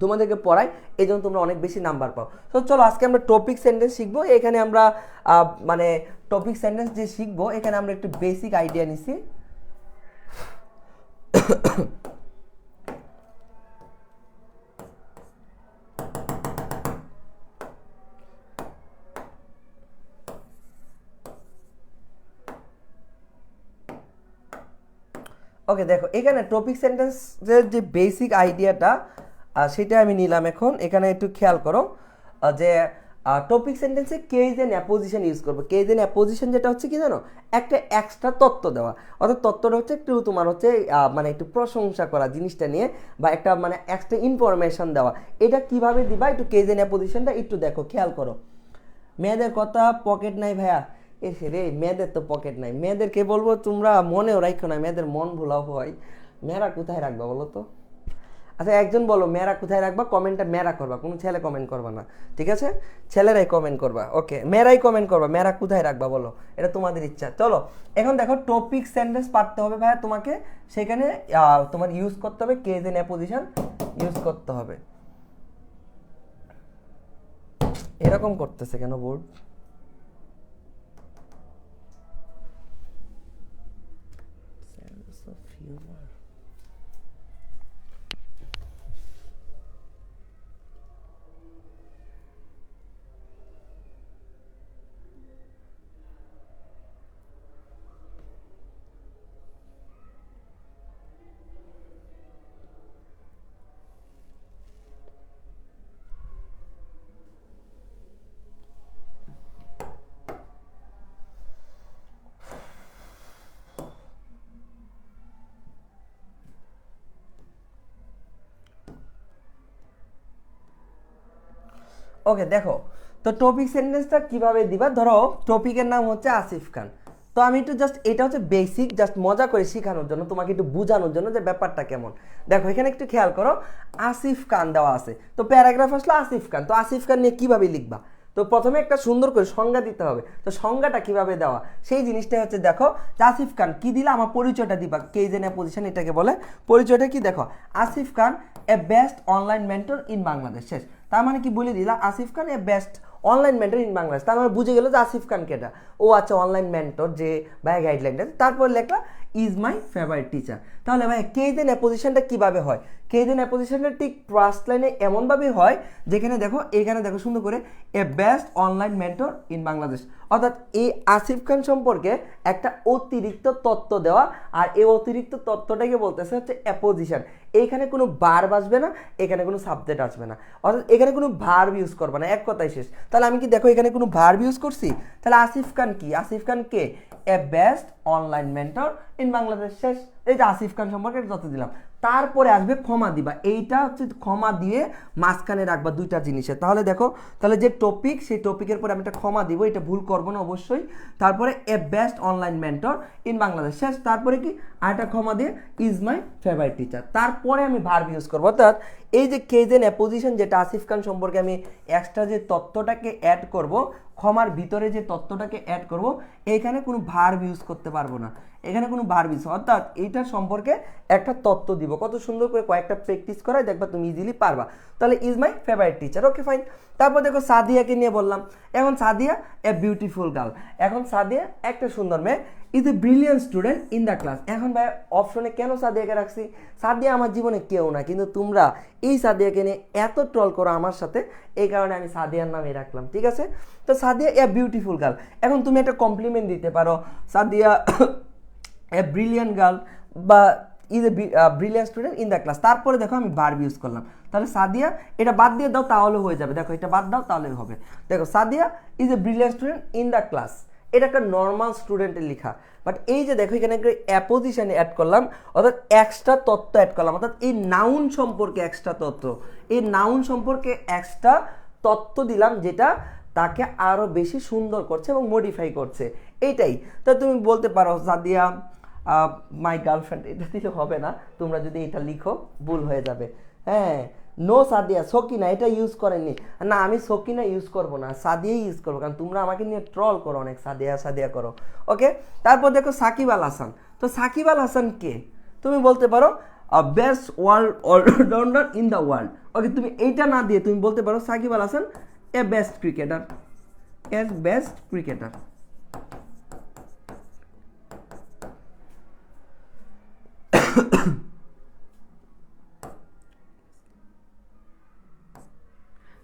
তোমাদেরকে পড়াই, এই জন্য তোমরা অনেক বেশি নাম্বার পাও। তো চলো আজকে আমরা টপিক সেন্টেন্স শিখবো। এখানে আমরা মানে টপিক সেন্টেন্স যে শিখবো, এখানে আমরা একটু বেসিক আইডিয়া নিছি। ওকে, দেখো এখানে টপিক সেন্টেন্সের যে বেসিক আইডিয়াটা সেটা আমি নিলাম। এখন এখানে একটু খেয়াল করো যে টপিক সেন্টেন্সে কেজ এন্ড অ্যাপোজিশন ইউজ করবো। কেজ এন্ড অ্যাপোজিশন যেটা হচ্ছে কি জানো, একটা এক্সট্রা তথ্য দেওয়া, অর্থাৎ তথ্যটা হচ্ছে একটু তোমার হচ্ছে মানে একটু প্রশংসা করা জিনিসটা নিয়ে, বা একটা মানে এক্সট্রা ইনফরমেশন দেওয়া। এটা কিভাবে দিবা, একটু কেজ এন্ড অ্যাপোজিশনটা একটু দেখো, খেয়াল করো। মেয়েদের কথা পকেট নাই ভাইয়া, এসে রে মেয়েদের তো পকেট নাই, মেয়েদেরকে বলবো তোমরা মনেও রাখো না, মেয়েদের মন ভোলাও হয়। মেয়েরা কোথায় রাখবা বলো তো? আচ্ছা একজন বলো মেয়েরা কোথায় রাখবা, কমেন্টটা মেয়েরা করবা, কোনো ছেলে কমেন্ট করবা না, ঠিক আছে? ছেলেরাই কমেন্ট করবা। ওকে, মেয়েরাই কমেন্ট করবা, মেয়েরা কোথায় রাখবা বলো, এটা তোমাদের ইচ্ছা। চলো এখন দেখো টপিক সেন্টেন্স পারতে হবে ভাইয়া তোমাকে, সেখানে তোমার ইউজ করতে হবে কেজ এন্ড অ্যাপোজিশন ইউজ করতে হবে। এরকম করতেছে কেন বোর্ড? ওকে দেখো, তো টপিক সেন্টেন্সটা কিভাবে দিবা, ধরো টপিকের নাম হচ্ছে আসিফ খান। তো আমি একটু জাস্ট, এটা হচ্ছে বেসিক, জাস্ট মজা করে শেখানোর জন্য, তোমাকে একটু বোঝানোর জন্য যে ব্যাপারটা কেমন। দেখো এখানে একটু খেয়াল করো, আসিফ খান দেওয়া আছে, তো প্যারাগ্রাফ আসলো আসিফ খান, তো আসিফ খান নিয়ে কিভাবে লিখবা? তো প্রথমে একটা সুন্দর করে সংজ্ঞা দিতে হবে। তো সংজ্ঞাটা কিভাবে দেওয়া সেই জিনিসটাই হচ্ছে, দেখো আসিফ খান কি দিলা, আমার পরিচয়টা দিবা, কে যেন পজিশন এটাকে বলে, পরিচয়টা কি দেখো, Asif Khan a best online mentor in Bangladesh, শেষ। তার মানে কি বলে দিলা, Asif Khan a best online mentor in Bangladesh, তার মানে বুঝে গেল যে আসিফ খান কেটা, ও আচ্ছা অনলাইন মেন্টর যে ভাই গাইডলাইনটা, তারপর লেখলা ইজ মাই ফেভারিট টিচার। তাহলে ভাই কে দেন অ্যাপোজিশনটা কিভাবে হয়, কে দেন অ্যাপোজিশনটা ঠিক ফার্স্ট লাইনে এমনভাবে হয় যেখানে দেখো, এখানে দেখো সুন্দর করে a best online mentor in Bangladesh, অর্থাৎ এই আসিফ খান সম্পর্কে একটা অতিরিক্ত তথ্য দেওয়া, আর এই অতিরিক্ত তথ্যটাকে বলতেছে হচ্ছে অ্যাপোজিশন। এইখানে কোনো ভার্ব আসবে না, এখানে কোনো সাবজেক্ট আসবে না, অর্থাৎ এখানে কোনো ভার্ব ইউজ করবে না, এক কথাই শেষ। তাহলে আমি কি দেখো এখানে কোনো ভার্ব ইউজ করছি, তাহলে আসিফ খান কি, আসিফ খান কে a best online mentor in Bangladesh, শেষ। এই যে আসিফ খান সম্পর্কে যত দিলাম, তারপরে আসবে ক্ষমা দিবা, এইটা হচ্ছে ক্ষমা দিয়ে মাঝখানে রাখবা দুইটা জিনিসের। তাহলে দেখো, তাহলে যে টপিক সেই টপিকের পরে আমি একটা ক্ষমা দিব, এটা ভুল করবো না অবশ্যই। তারপরে a best online mentor in Bangladesh, শেষ। তারপরে কি আরেকটা ক্ষমা দিয়ে ইজ মাই ফেভারিট টিচার, তারপরে আমি ভার্ব ইউজ করবো। অর্থাৎ এই যে কেজেন অ্যাপোজিশন যেটা আসিফ খান সম্পর্কে আমি এক্সট্রা যে তথ্যটাকে অ্যাড করব, ক্ষমার ভিতরে যে তথ্যটাকে অ্যাড করব, এইখানে কোনো ভার্ব ইউজ করতে পারবো না, এখানে কোনো ভার্ব ইউজ, অর্থাৎ এইটার সম্পর্কে একটা তথ্য দিব। কত সুন্দর করে কয়েকটা প্র্যাকটিস করায় দেখবা তুমি ইজিলি পারবা। তাহলে is my favourite teacher, okay fine. তারপর দেখো সাদিয়াকে নিয়ে বললাম, এখন সাদিয়া এ বিউটিফুল গার্ল, এখন সাদিয়া একটা সুন্দর মেয়ে, is a brilliant student in the class. এখন ভাই অপশনে কেন সাদিয়াকে রাখছি, সাদিয়া আমার জীবনে কেউ না, কিন্তু তোমরা এই সাদিয়াকে নিয়ে এত ট্রল করো আমার সাথে, এই কারণে আমি সাদিয়ার নামে রাখলাম, ঠিক আছে। তো সাদিয়া এ বিউটিফুল গার্ল, এখন তুমি একটা কমপ্লিমেন্ট দিতে পারো, সাদিয়া এ ব্রিলিয়ান্ট গার্ল বা is a brilliant student in the class, তারপরে দেখো আমি ভার্ব ইউজ করলাম। তাহলে সাদিয়া, এটা বাদ দিয়ে দাও তাহলে হয়ে যাবে, দেখো এটা বাদ দাও তাহলে হবে। দেখো Sadia is a brilliant student in the class, এটা একটা নর্মাল স্টুডেন্টের লেখা, বাট এই যে দেখো এখানে একটা অ্যাপোজিশনে অ্যাড করলাম, অর্থাৎ এক্সট্রা তথ্য অ্যাড করলাম, অর্থাৎ এই নাউন সম্পর্কে এক্সট্রা তথ্য, এই নাউন সম্পর্কে এক্সট্রা তথ্য দিলাম, যেটা তাকে আরও বেশি সুন্দর করছে এবং মডিফাই করছে, এইটাই। তো তুমি বলতে পারো সাদিয়া মাই গার্লফ্রেন্ড, এটা দিলে হবে না, তোমরা যদি এটা লিখো ভুল হয়ে যাবে। হ্যাঁ, নো সাদিয়া, সকিনা এটা ইউজ করেননি, না আমি সকিনা ইউজ করবো না, সাদিয়াই ইউজ করবো, কারণ তোমরা আমাকে নিয়ে ট্রল করো অনেক, সাদিয়া সাদিয়া করো, ওকে। তারপর দেখো সাকিব আল হাসান, তো সাকিব আল হাসান কে, তুমি বলতে পারো best world allrounder in the world, okay. তুমি এইটা না দিয়ে তুমি বলতে পারো Shakib Al Hasan a best cricketer, a best cricketer.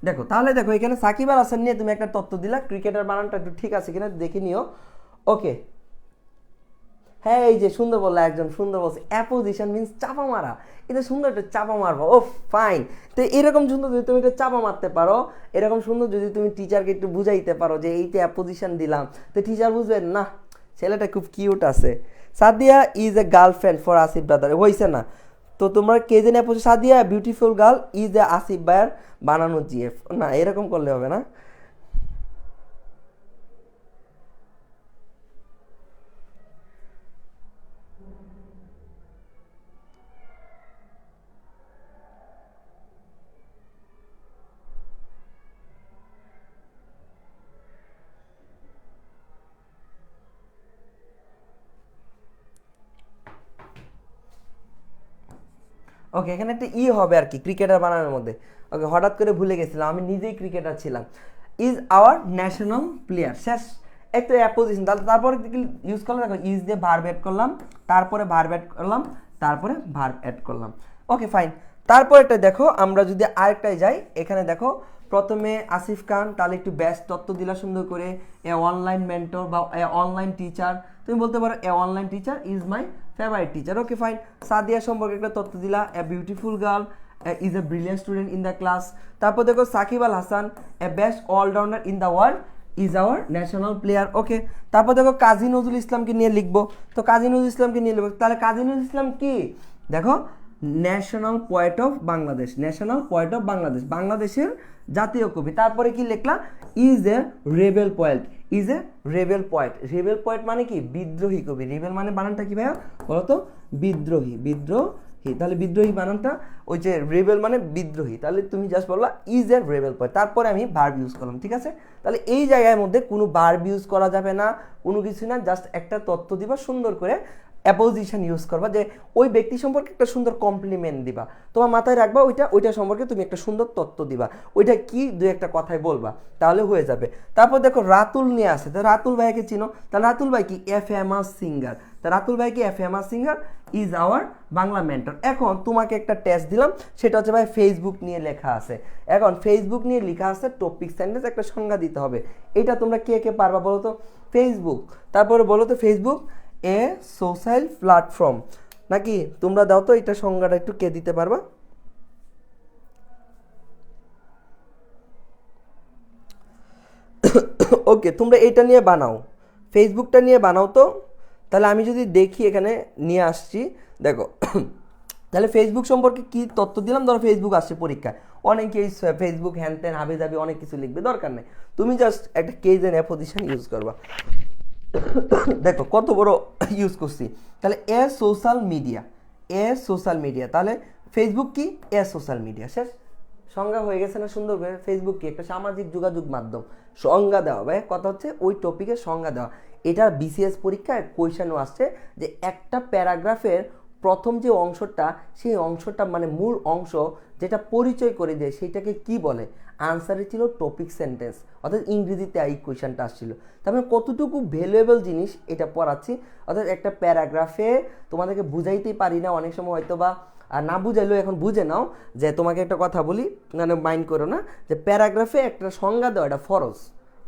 দেখো তাহলে দেখো এখানে সাকিব আল হাসান নিয়ে তুমি একটা তথ্য দিলা, ক্রিকেটার বানানটা একটু ঠিক আছে কিনা দেখে নিও, ওকে। হ্যাঁ এই যে সুন্দর বললা, একজন সুন্দর বলছে, অ্যাপোজিশন মিন্স চাপা মারা, এটা সুন্দর একটা চাপা মারবো, ও ফাইন। তো এরকম সুন্দর যদি তুমি একটা চাপা মারতে পারো, এরকম সুন্দর যদি তুমি টিচারকে একটু বুঝাইতে পারো যে এইটা অ্যাপোজিশন দিলাম, তো টিচার বুঝবেন না ছেলেটা খুব কিউট আছে। Sadia is a girlfriend for Asif brother, হয়েছে না? তো তোমরা কে জেনে সাদিয়া বিউটিফুল গার্ল ইজ এ আসিফ ভাইয়ার বানানো জিএফ, না এরকম করলে হবে না। ওকে, এখানে একটা ই হবে আর কি ক্রিকেটার বানানোর মধ্যে, ওকে হঠাৎ করে ভুলে গেছিলাম, আমি নিজেই ক্রিকেটার ছিলাম। ইজ আওয়ার ন্যাশনাল প্লেয়ার, শেষ। একটা অ্যাপোজিশন, তারপরে ইউজ করলাম, দেখো ইজ দিয়ে ভার্ব অ্যাড করলাম, তারপরে ভার্ব অ্যাড করলাম, তারপরে ভার্ব অ্যাড করলাম, ওকে ফাইন। তারপর এটা দেখো আমরা যদি আরেকটাই যাই, এখানে দেখো প্রথমে আসিফ খান, তাহলে একটু বেস্ট তথ্য দিলা সুন্দর করে, এ অনলাইন মেন্টর বা এ অনলাইন টিচার, তুমি বলতে পারো a online teacher is my favourite teacher, okay fine. Sadia সম্পর্কে একটা তথ্য দিলা, a beautiful girl is a brilliant student in the class. তারপর দেখো Shakib Al Hasan a best allrounder in the world is our national player, okay. তারপর দেখো কাজী নজরুল ইসলামকে নিয়ে লিখবো, তো কাজী নজরুল ইসলামকে নিয়ে লিখবো, তাহলে কাজী নজরুল ইসলাম কি, দেখো national poet of Bangladesh, national poet of Bangladesh, বাংলাদেশের জাতীয় কবি। তারপরে কি লিখলাম, is a rebel poet, is a rebel poet, rebel poet মানে কি বিদ্রোহী কবি, রেবেল মানে বানানটা কি ভাইয়া বলতো, বিদ্রোহী, বিদ্রোহী তাহলে বিদ্রোহী বানানটা ওই যে রেবেল মানে বিদ্রোহী, তাহলে তুমি জাস্ট বললা ইজ এ রেবেল পয়েন্ট, তারপরে আমি ভার্ব ইউজ করলাম, ঠিক আছে? তাহলে এই জায়গার মধ্যে কোনো ভার্ব ইউজ করা যাবে না, কোনো কিছু না, জাস্ট একটা তথ্য দিবা, সুন্দর করে অ্যাপোজিশন ইউজ করবা, যে ওই ব্যক্তি সম্পর্কে একটা সুন্দর কমপ্লিমেন্ট দিবা, তোমার মাথায় রাখবা ওইটা সম্পর্কে তুমি একটা সুন্দর তথ্য দিবা, ওইটা কি দুই একটা কথায় বলবা, তাহলে হয়ে যাবে। তারপর দেখো রাতুল নিয়ে আসে, তো রাতুল ভাইকে চিনো, তাহলে রাতুল ভাই কি এ ফেমাস সিঙ্গার, তা রাতুল ভাই কি a famous singer is our Bangla mentor. এখন তোমাকে একটা টেস্ট দিলাম, সেটা হচ্ছে ভাই ফেসবুক নিয়ে লেখা আছে, এখন ফেসবুক নিয়ে লেখা আছে টপিক সেন্টেন্স একটা সংজ্ঞা দিতে হবে, এটা তোমরা কে কে পারবা বলো তো? ফেসবুক, তারপরে বলো তো ফেসবুক এ সোশ্যাল প্ল্যাটফর্ম, নাকি তোমরা দাও তো এটা সংজ্ঞাটা একটু, কে দিতে পারবা? ওকে, তোমরা এটা নিয়ে বানাও, ফেসবুকটা নিয়ে বানাও তো। তাহলে আমি যদি দেখি এখানে নিয়ে আসছি, দেখো তাহলে ফেসবুক সম্পর্কে কি তথ্য দিলাম, ধরো ফেসবুক আসছে পরীক্ষায়, অনেকেই ফেসবুক হ্যান ত্যান হাবি জাবি অনেক কিছু লিখবে, দরকার নেই, তুমি জাস্ট একটা কেজ এন্ড অ্যাপোজিশন ইউজ করবা। দেখো কত বড় ইউজ করছি, তাহলে এ সোশ্যাল মিডিয়া, তাহলে ফেসবুক কি এ সোশ্যাল মিডিয়া, শেষ, সংজ্ঞা হয়ে গেছে না সুন্দর করে? ফেসবুক কি একটা সামাজিক যোগাযোগ মাধ্যম, সংজ্ঞা দেওয়া, ভাই কথা হচ্ছে ওই টপিকের সংজ্ঞা দেওয়া। এটা বিসিএস পরীক্ষায় কোয়েশনও আসছে যে একটা প্যারাগ্রাফের প্রথম যে অংশটা, সেই অংশটা মানে মূল অংশ যেটা পরিচয় করে দেয় সেটাকে কি বলে? আনসারে ছিল টপিক সেন্টেন্স, অর্থাৎ ইংরেজিতে এই কোয়েশনটা আসছিল। তার মানে কতটুকু ভ্যালুয়েবল জিনিস এটা পড়াচ্ছি, অর্থাৎ একটা প্যারাগ্রাফে তোমাদেরকে বুঝাইতেই পারি না অনেক সময়, হয়তো বা আর না বুঝাইলেও এখন বুঝে নাও, যে তোমাকে একটা কথা বলি, মানে মাইন্ড করো না, যে প্যারাগ্রাফে একটা সংজ্ঞা দেওয়া এটা ফরজ,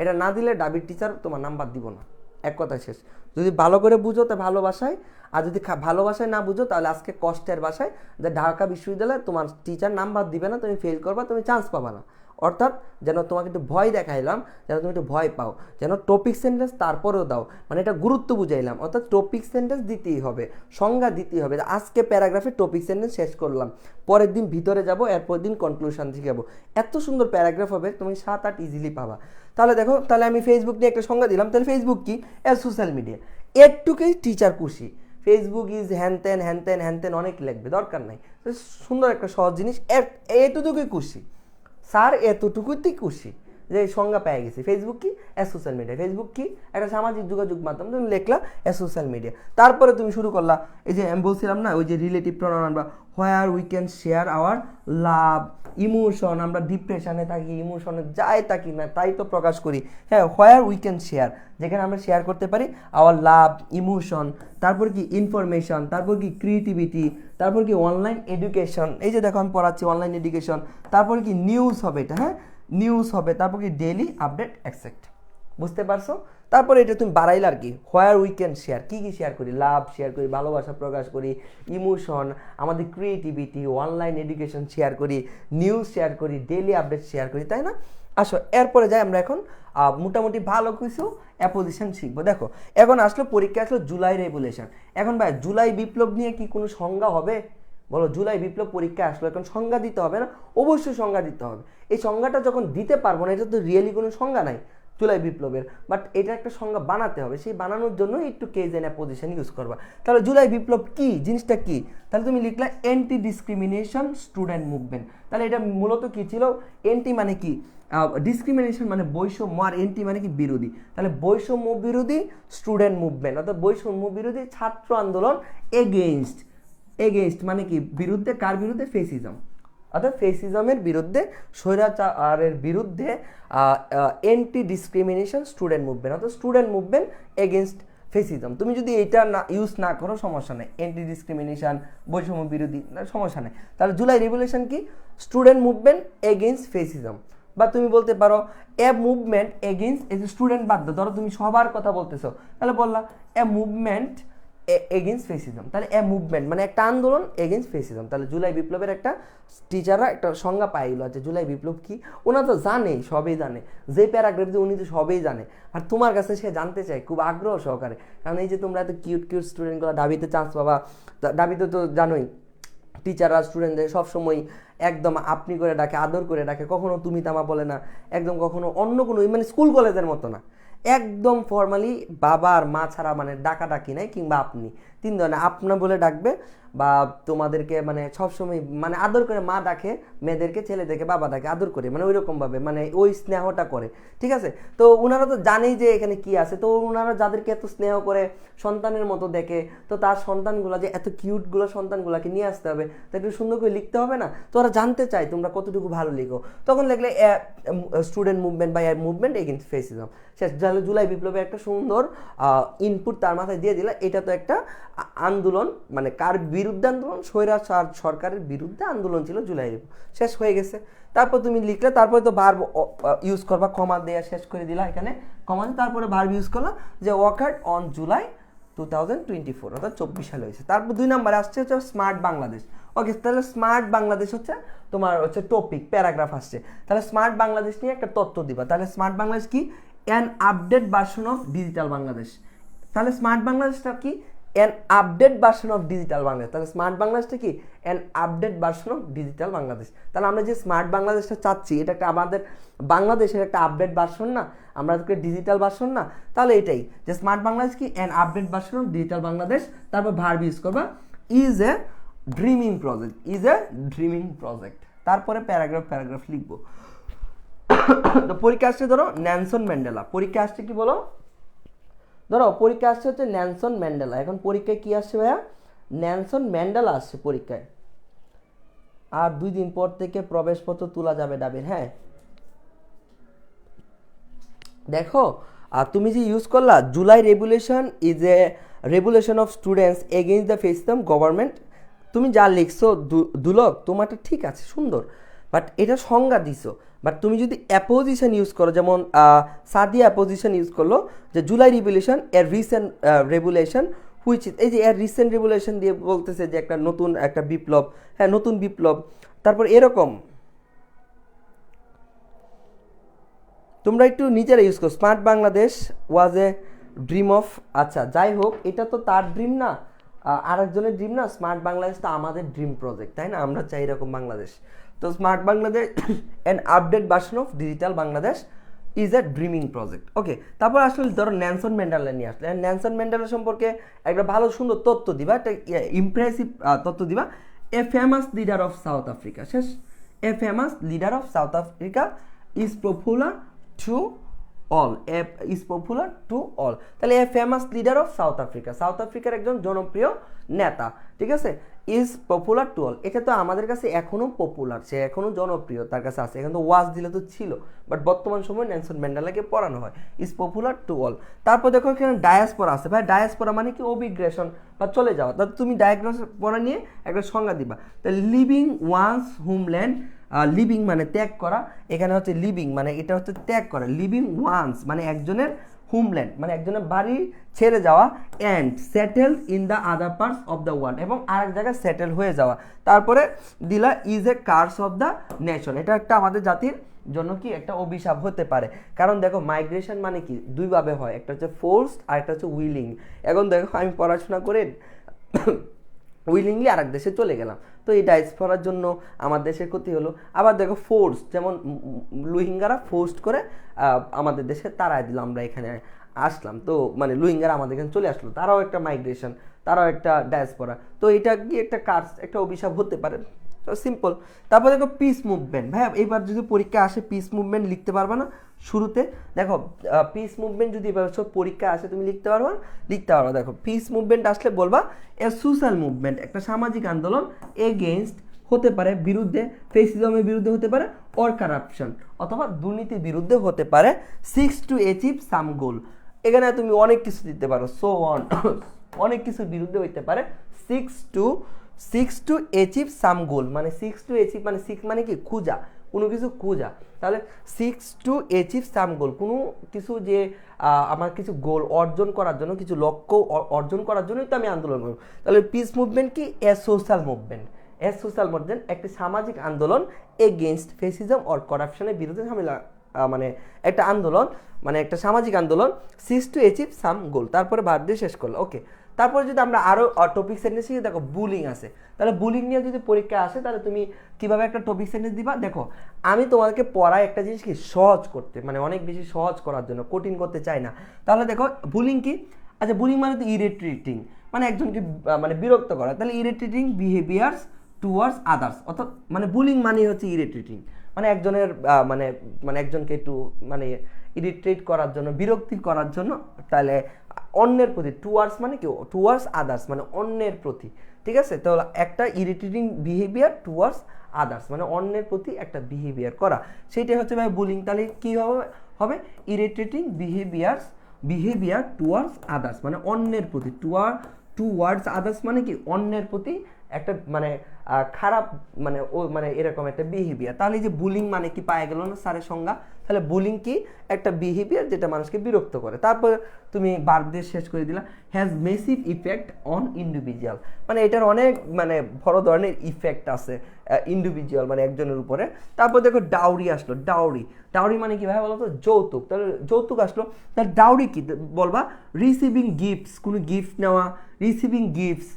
এটা না দিলে ডাবির টিচার তোমার নাম্বার দিব না, এক কথায় শেষ। যদি ভালো করে বুঝো তো ভালোবাসায়, আর যদি ভালোবাসায় না বুঝো তাহলে আজকে কষ্টের বাসায়, যে ঢাকা বিশ্ববিদ্যালয়ে তোমার টিচার নাম্বার দিবে না, তুমি ফেল করবা, তুমি চান্স পাবা না। অর্থাৎ যেন তোমাকে একটু ভয় দেখাইলাম, যেন তুমি একটু ভয় পাও, যেন টপিক সেন্টেন্স তারপরেও দাও, মানে এটা গুরুত্ব বুঝাইলাম, অর্থাৎ টপিক সেন্টেন্স দিতেই হবে, সংজ্ঞা দিতেই হবে। আজকে প্যারাগ্রাফে টপিক সেন্টেন্স শেষ করলাম, পরের দিন ভিতরে যাব, এরপর দিন কনক্লুশন শিখাবো, এত সুন্দর প্যারাগ্রাফ হবে, তুমি 7-8 ইজিলি পাবা। তাহলে দেখো, তাহলে আমি ফেসবুক নিয়ে একটা সংজ্ঞা দিলাম, তাহলে ফেসবুক কি এ সোশ্যাল মিডিয়া, এটুকুই টিচার খুশি, ফেসবুক ইজ হ্যান ত্যান অনেক লিখবে, দরকার নাই, সুন্দর একটা সহজ জিনিস, এতটুকুই খুশি, স্যার এতটুকুতেই খুশি যে সংজ্ঞা পেয়ে গেছি। ফেসবুক কি এ সোশ্যাল মিডিয়া, ফেসবুক কি একটা সামাজিক যোগাযোগ মাধ্যম, তুমি লিখলা এ সোশ্যাল মিডিয়া, তারপরে তুমি শুরু করলা এই যে আমি বলছিলাম না, ওই যে রিলেটিভ প্রনাউন আনবা, হোয়ার we can share our love emotion, আমরা ডিপ্রেশনে থাকি, ইমোশনে যাই থাকি না তাই তো প্রকাশ করি, হ্যাঁ, হোয়ার উই ক্যান শেয়ার, যেখানে আমরা শেয়ার করতে পারি আওয়ার লাভ ইমোশন, তারপর কি ইনফরমেশন, তারপর কি ক্রিয়েটিভিটি, তারপর কি অনলাইন এডুকেশন, এই যে দেখো আমি পড়াচ্ছি অনলাইন এডুকেশন, তারপর কি নিউজ হবে, এটা হ্যাঁ নিউজ হবে, তারপর কি ডেইলি আপডেট এক্সেক্ট, বুঝতে পারছো? তারপরে এটা তুমি বাড়াইলে আর কি, হোয়ার উই ক্যান শেয়ার, কী কী শেয়ার করি, লাভ শেয়ার করি, ভালোবাসা প্রকাশ করি, ইমোশন, আমাদের ক্রিয়েটিভিটি, অনলাইন এডুকেশন শেয়ার করি, নিউজ শেয়ার করি, ডেইলি আপডেট শেয়ার করি, তাই না? আসো এরপরে যাই আমরা এখন মোটামুটি ভালো কিছু অ্যাপোজিশন শিখবো। দেখো এখন আসলো পরীক্ষা, আসলো জুলাই রেভুলেশন, এখন ভাই জুলাই বিপ্লব নিয়ে কি কোনো সংজ্ঞা হবে? বলো, জুলাই বিপ্লব পরীক্ষা আসলো, এখন সংজ্ঞা দিতে হবে না? অবশ্যই সংজ্ঞা দিতে হবে। এই সংজ্ঞাটা যখন দিতে পারবো না, এটা তো রিয়েলি কোনো সংজ্ঞা নাই জুলাই বিপ্লবের, বাট এটা একটা সংজ্ঞা বানাতে হবে, সেই বানানোর জন্য একটু কেজ এন্ড অ্যাপোজিশন ইউজ করবা। তাহলে জুলাই বিপ্লব কি জিনিসটা কি? তাহলে তুমি লিখলা অ্যান্টি ডিসক্রিমিনেশন স্টুডেন্ট মুভমেন্ট, তাহলে এটা মূলত কি ছিল? অ্যান্টি মানে কি? ডিসক্রিমিনেশন মানে বৈষম্য, আর এন্টি মানে কি? বিরোধী। তাহলে বৈষম্য বিরোধী স্টুডেন্ট মুভমেন্ট, অর্থাৎ বৈষম্য বিরোধী ছাত্র আন্দোলন, এগেইনস্ট মানে কি? বিরুদ্ধে, কার বিরুদ্ধে? ফেসিজম, অর্থাৎ ফেসিজমের বিরুদ্ধে, স্বৈরাচারের বিরুদ্ধে অ্যান্টি ডিসক্রিমিনেশন স্টুডেন্ট মুভমেন্ট, অর্থাৎ স্টুডেন্ট মুভমেন্ট এগেনস্ট ফেসিজম। তুমি যদি এটা না ইউজ না করো সমস্যা নেই, অ্যান্টি ডিসক্রিমিনেশন, বৈষম্য বিরোধী, সমস্যা নেই। তাহলে জুলাই রেভলিউশন কি? Student movement against fascism. বা তুমি বলতে পারো এ মুভমেন্ট এগেনস্ট, এই যে স্টুডেন্ট বাদ, ধরো তুমি সবার কথা বলতেছো, তাহলে বললা এ মুভমেন্ট এগেনস্ট ফেসিজম, তাহলে এ মুভমেন্ট মানে একটা আন্দোলন এগেনস্ট ফেসিজম। তাহলে জুলাই বিপ্লবের একটা টিচাররা একটা সংজ্ঞা পাইল যে জুলাই বিপ্লব কি, ওনা তো জানেই, সবই জানে, যে প্যারাগ্রাফ দিয়ে উনি তো সবই জানে, আর তোমার কাছে সে জানতে চায় খুব আগ্রহ সহকারে, কারণ এই যে তোমরা এত কিউট স্টুডেন্টগুলো ডাবিতে চান্স পাবা, ডাবিতে তো জানোই টিচাররা স্টুডেন্টদের সবসময় একদম আপনি করে ডাকে, আদর করে ডাকে, কখনো তুমি তামা বলে না, একদম কখনো অন্য কোনো, মানে স্কুল কলেজের মতো না, একদম ফর্মালি বাবা আর মা ছাড়া, মানে ডাকাডাকি নাই, কিংবা আপনি, 3 ধরনের আপনা বলে ডাকবে, বা তোমাদেরকে মানে সবসময় মানে আদর করে মা ডাকে মেয়েদেরকে, ছেলেদেরকে বাবা ডাকে আদর করে, মানে ওইরকমভাবে মানে ওই স্নেহটা করে, ঠিক আছে। তো ওনারা তো জানেই যে এখানে কি আছে, তো ওনারা যাদেরকে এত স্নেহ করে সন্তানের মতো দেখে, তো তার সন্তানগুলা যে এত কিউটগুলো সন্তানগুলাকে নিয়ে আসতে হবে, তো একটু সুন্দর করে লিখতে হবে না, তো ওরা জানতে চায় তোমরা কতটুকু ভালো লিখো। তখন লিখলে স্টুডেন্ট মুভমেন্ট বা মুভমেন্ট এগেইনস্ট ফেসিজম, শেষ। তাহলে জুলাই বিপ্লবে একটা সুন্দর ইনপুট তার মাথায় দিয়ে দিলা, এটা তো একটা আন্দোলন, মানে কার বিরুদ্ধে আন্দোলন? স্বৈরাচার সরকারের বিরুদ্ধে আন্দোলন ছিল জুলাই, শেষ হয়ে গেছে। তারপর তুমি লিখলে, তারপরে তো ভার্ব ইউজ করবা, কমা দেয়া শেষ করে দিলা এখানে কমা দিয়ে, তারপরে ভার্ব ইউজ করলা যে ওয়াকার্ড অন জুলাই 2024, অর্থাৎ 24 সালে হয়েছে। তারপর 2 নম্বরে আসছে হচ্ছে স্মার্ট বাংলাদেশ। ওকে, তাহলে স্মার্ট বাংলাদেশ হচ্ছে তোমার হচ্ছে টপিক, প্যারাগ্রাফ আসছে। তাহলে স্মার্ট বাংলাদেশ নিয়ে একটা তথ্য দিবা। তাহলে স্মার্ট বাংলাদেশ কি? An update version of digital Bangladesh. তাহলে স্মার্ট বাংলাদেশটা কি? An update version of digital Bangladesh. তাহলে স্মার্ট বাংলাদেশটা কি? An update version of digital Bangladesh. তাহলে আমরা যে স্মার্ট বাংলাদেশটা চাচ্ছি, এটা একটা আমাদের বাংলাদেশের একটা আপডেট ভার্সন না, আমরা ডিজিটাল ভার্সন না? তাহলে এটাই যে স্মার্ট বাংলাদেশ কি? An update version of digital Bangladesh. তারপর ভার্ব ইউজ করবা is a dreaming project, is a dreaming project. তারপরে প্যারাগ্রাফ লিখবো। তো পরীক্ষা আসছে ধরো ন্যানসন ম্যান্ডেলা, পরীক্ষা আসছে কি বলো? ধরো পরীক্ষা আসছে হচ্ছে ন্যানসন ম্যান্ডেলা। এখন পরীক্ষায় কি আসছে ভাইয়া? ন্যানসন ম্যান্ডেলা আসছে পরীক্ষায়। আর 2 দিন পর থেকে প্রবেশপত্র তোলা যাবে ডাবের। হ্যাঁ দেখো, আর তুমি যে ইউজ করলা July regulation is a regulation of students against the fascism government, তুমি যা লিখছো দুলক তোমারটা ঠিক আছে, সুন্দর, বাট এটা সংজ্ঞা দিছো। বাট তুমি যদি অ্যাপোজিশন ইউজ করো, যেমন সাদিয়া অ্যাপোজিশন ইউজ করলো যে জুলাই রেগুলেশন এর রিসেন্ট রেগুলেশন হুইচ ইজ, এই যে এর রিসেন্ট রেগুলেশন দিয়ে বলতেছে যে একটা নতুন একটা বিপ্লব, হ্যাঁ নতুন বিপ্লব। তারপর এরকম তোমরা একটু নিজেরা ইউজ করো। Smart Bangladesh was a dream of, আচ্ছা যাই হোক, এটা তো তার ড্রিম না, আরেকজনের ড্রিম না। স্মার্ট বাংলাদেশ তো আমাদের ড্রিম প্রজেক্ট, তাই না? আমরা চাই এরকম বাংলাদেশ। তো smart Bangladesh an update version of digital Bangladesh is a dreaming project. Okay, তারপর আসলে ধরো ন্যানসন ম্যান্ডেলা নিয়ে আসলে, ন্যানসন ম্যান্ডেলা সম্পর্কে একটা ভালো সুন্দর তথ্য দিবা, একটা ইমপ্রেসিভ তথ্য দিবা। A famous leader of South Africa, শেষ। A famous leader of South Africa is popular to all, is popular to all. তাহলে a famous leader of South Africa, South আফ্রিকার একজন জনপ্রিয় নেতা, ঠিক আছে। ইজ পপুলার টু অল, এটা তো আমাদের কাছে এখনো পপুলার, সে এখনো জনপ্রিয়, তার কাছে আছে। এখন তো ওয়াজ দিলে তো ছিল, বাট বর্তমান সময় নেলসন ম্যান্ডেলাকে পড়ানো হয়। Is popular to all. তারপর দেখো এখানে ডায়াসপোরা আছে। ভাই ডায়াসপোরা মানে কি? অভিগ্রেশন বা চলে যাওয়া। তাহলে তুমি ডায়াসপোরা নিয়ে একটা সংজ্ঞা দিবা। তাহলে লিভিং ওয়ান্স হোমল্যান্ড, লিভিং মানে ত্যাগ করা, এখানে হচ্ছে লিভিং মানে এটা হচ্ছে ত্যাগ করা। লিভিং ওয়ান্স মানে একজনের হোমল্যান্ড মানে একজনের বাড়ি ছেড়ে যাওয়া, and settle in the other parts of the world, এবং আরেক জায়গায় সেটেল হয়ে যাওয়া। তারপরে দিলা is a curse of the nation, এটা একটা আমাদের জাতির জন্য কি একটা অভিশাপ হতে পারে। কারণ দেখো মাইগ্রেশন মানে কি দুইভাবে হয়, একটা হচ্ছে ফোর্সড আর একটা হচ্ছে উইলিং। এখন দেখো আমি পড়াশোনা করে উইলিংলি আরেক দেশে চলে গেলাম, তো এই ডায়াসপোরার জন্য আমার দেশের ক্ষতি হলো। আবার দেখো ফোর্স, যেমন রোহিঙ্গারা ফোর্সড করে আমাদের দেশে তাড়ায় দিল, আমরা এখানে আসলাম, তো মানে রোহিঙ্গারা আমাদের এখানে চলে আসলো, তারাও একটা মাইগ্রেশন, তারাও একটা ডায়াসপোরা। তো এটা কি একটা কার্স, একটা অভিশাপ হতে পারে, তো সিম্পল। তারপর দেখো পিস মুভমেন্ট। ভাই এবার যদি পরীক্ষা আসে পিস মুভমেন্ট লিখতে পারবা না শুরুতে? দেখো পিস মুভমেন্ট যদি এবার পরীক্ষা আসে তুমি লিখতে পারবা? লিখতে পারবা। দেখো পিস মুভমেন্ট আসলে বলবা এ সোশ্যাল মুভমেন্ট, একটা সামাজিক আন্দোলন এগেইনস্ট হতে পারে, বিরুদ্ধে, ফেসিজমের বিরুদ্ধে হতে পারে, অর কারাপশন অথবা দুর্নীতির বিরুদ্ধে হতে পারে, সিক্স টু অ্যাচিভ সাম গোল। এখানে তুমি অনেক কিছু দিতে পারো, সো অন অনেক কিছুর বিরুদ্ধে হইতে পারে। সিক্স টু অ্যাচিভ সাম গোল মানে সিক্স টু অ্যাচিভ মানে সিক্স মানে কি খোঁজা, কোনো কিছু খোঁজা। তাহলে সিক্স টু অ্যাচিভ সাম গোল, কোনো কিছু যে আমার কিছু গোল অর্জন করার জন্য, কিছু লক্ষ্য অর্জন করার জন্যই তো আমি আন্দোলন করব। তাহলে পিস মুভমেন্ট কি? এ সোশ্যাল মুভমেন্ট, এ সোশ্যাল মুভমেন্ট একটি সামাজিক আন্দোলন এগেইনস্ট ফেসিজম অর করাপশনের বিরুদ্ধে ঝামেলা, মানে একটা আন্দোলন, মানে একটা সামাজিক আন্দোলন, সিক্স টু অ্যাচিভ সাম গোল। তারপরে ভার্ব দিয়ে শেষ করলো। ওকে, তারপরে যদি আমরা আরও টপিক সেন্টেন্স শিখি, দেখো বুলিং আছে। তাহলে বুলিং নিয়ে যদি পরীক্ষা আসে তাহলে তুমি কিভাবে একটা টপিক সেন্টেন্স দিবা? দেখো আমি তোমাদেরকে পড়াই একটা জিনিস কি সহজ করতে, মানে অনেক বেশি সহজ করার জন্য, কঠিন করতে চাই না। তাহলে দেখো বুলিং কি? আচ্ছা বুলিং মানে তো ইরিটেটিং, মানে একজনকে মানে বিরক্ত করা, তাহলে ইরিটেটিং বিহেভিয়ার্স টুয়ার্ডস আদার্স, অর্থাৎ মানে বুলিং মানে হচ্ছে ইরিটেটিং, মানে একজনের মানে মানে একজনকে একটু মানে ইরিটেট করার জন্য, বিরক্তি করার জন্য, তাহলে অন্যের প্রতি, টুয়ার্ডস মানে কি, টুয়ার্ডস আদার্স মানে অন্যের প্রতি, ঠিক আছে। তো একটা ইরিটেটিং বিহেভিয়ার টুয়ার্ডস আদার্স মানে অন্যের প্রতি একটা বিহেভিয়ার করা, সেইটাই হচ্ছে ভাই বুলিং। তাহলে কি হবে ইরিটেটিং বিহেভিয়ার টুয়ার্ডস আদার্স মানে অন্যের প্রতি, টুয়ার্ডস আদার্স মানে কি অন্যের প্রতি একটা মানে খারাপ মানে ও মানে এরকম একটা বিহেভিয়ার। তাহলে এই যে বুলিং মানে কি পাওয়া গেল না স্যারের সংজ্ঞা। তাহলে বুলিং কি একটা বিহেভিয়ার যেটা মানুষকে বিরক্ত করে। তারপর তুমি বার দিয়ে শেষ করে দিলা, has massive effect on individual, মানে এটার অনেক মানে বড় ধরনের ইফেক্ট আছে ইন্ডিভিজুয়াল মানে একজনের উপরে। তারপর দেখো ডাউরি আসলো, ডাউরি মানে কি ভাই বলো তো, যৌতুক। তাহলে যৌতুক আসলো, তাহলে ডাউরি কি বলবা, রিসিভিং গিফটস, কোনো গিফট নেওয়া, receiving gifts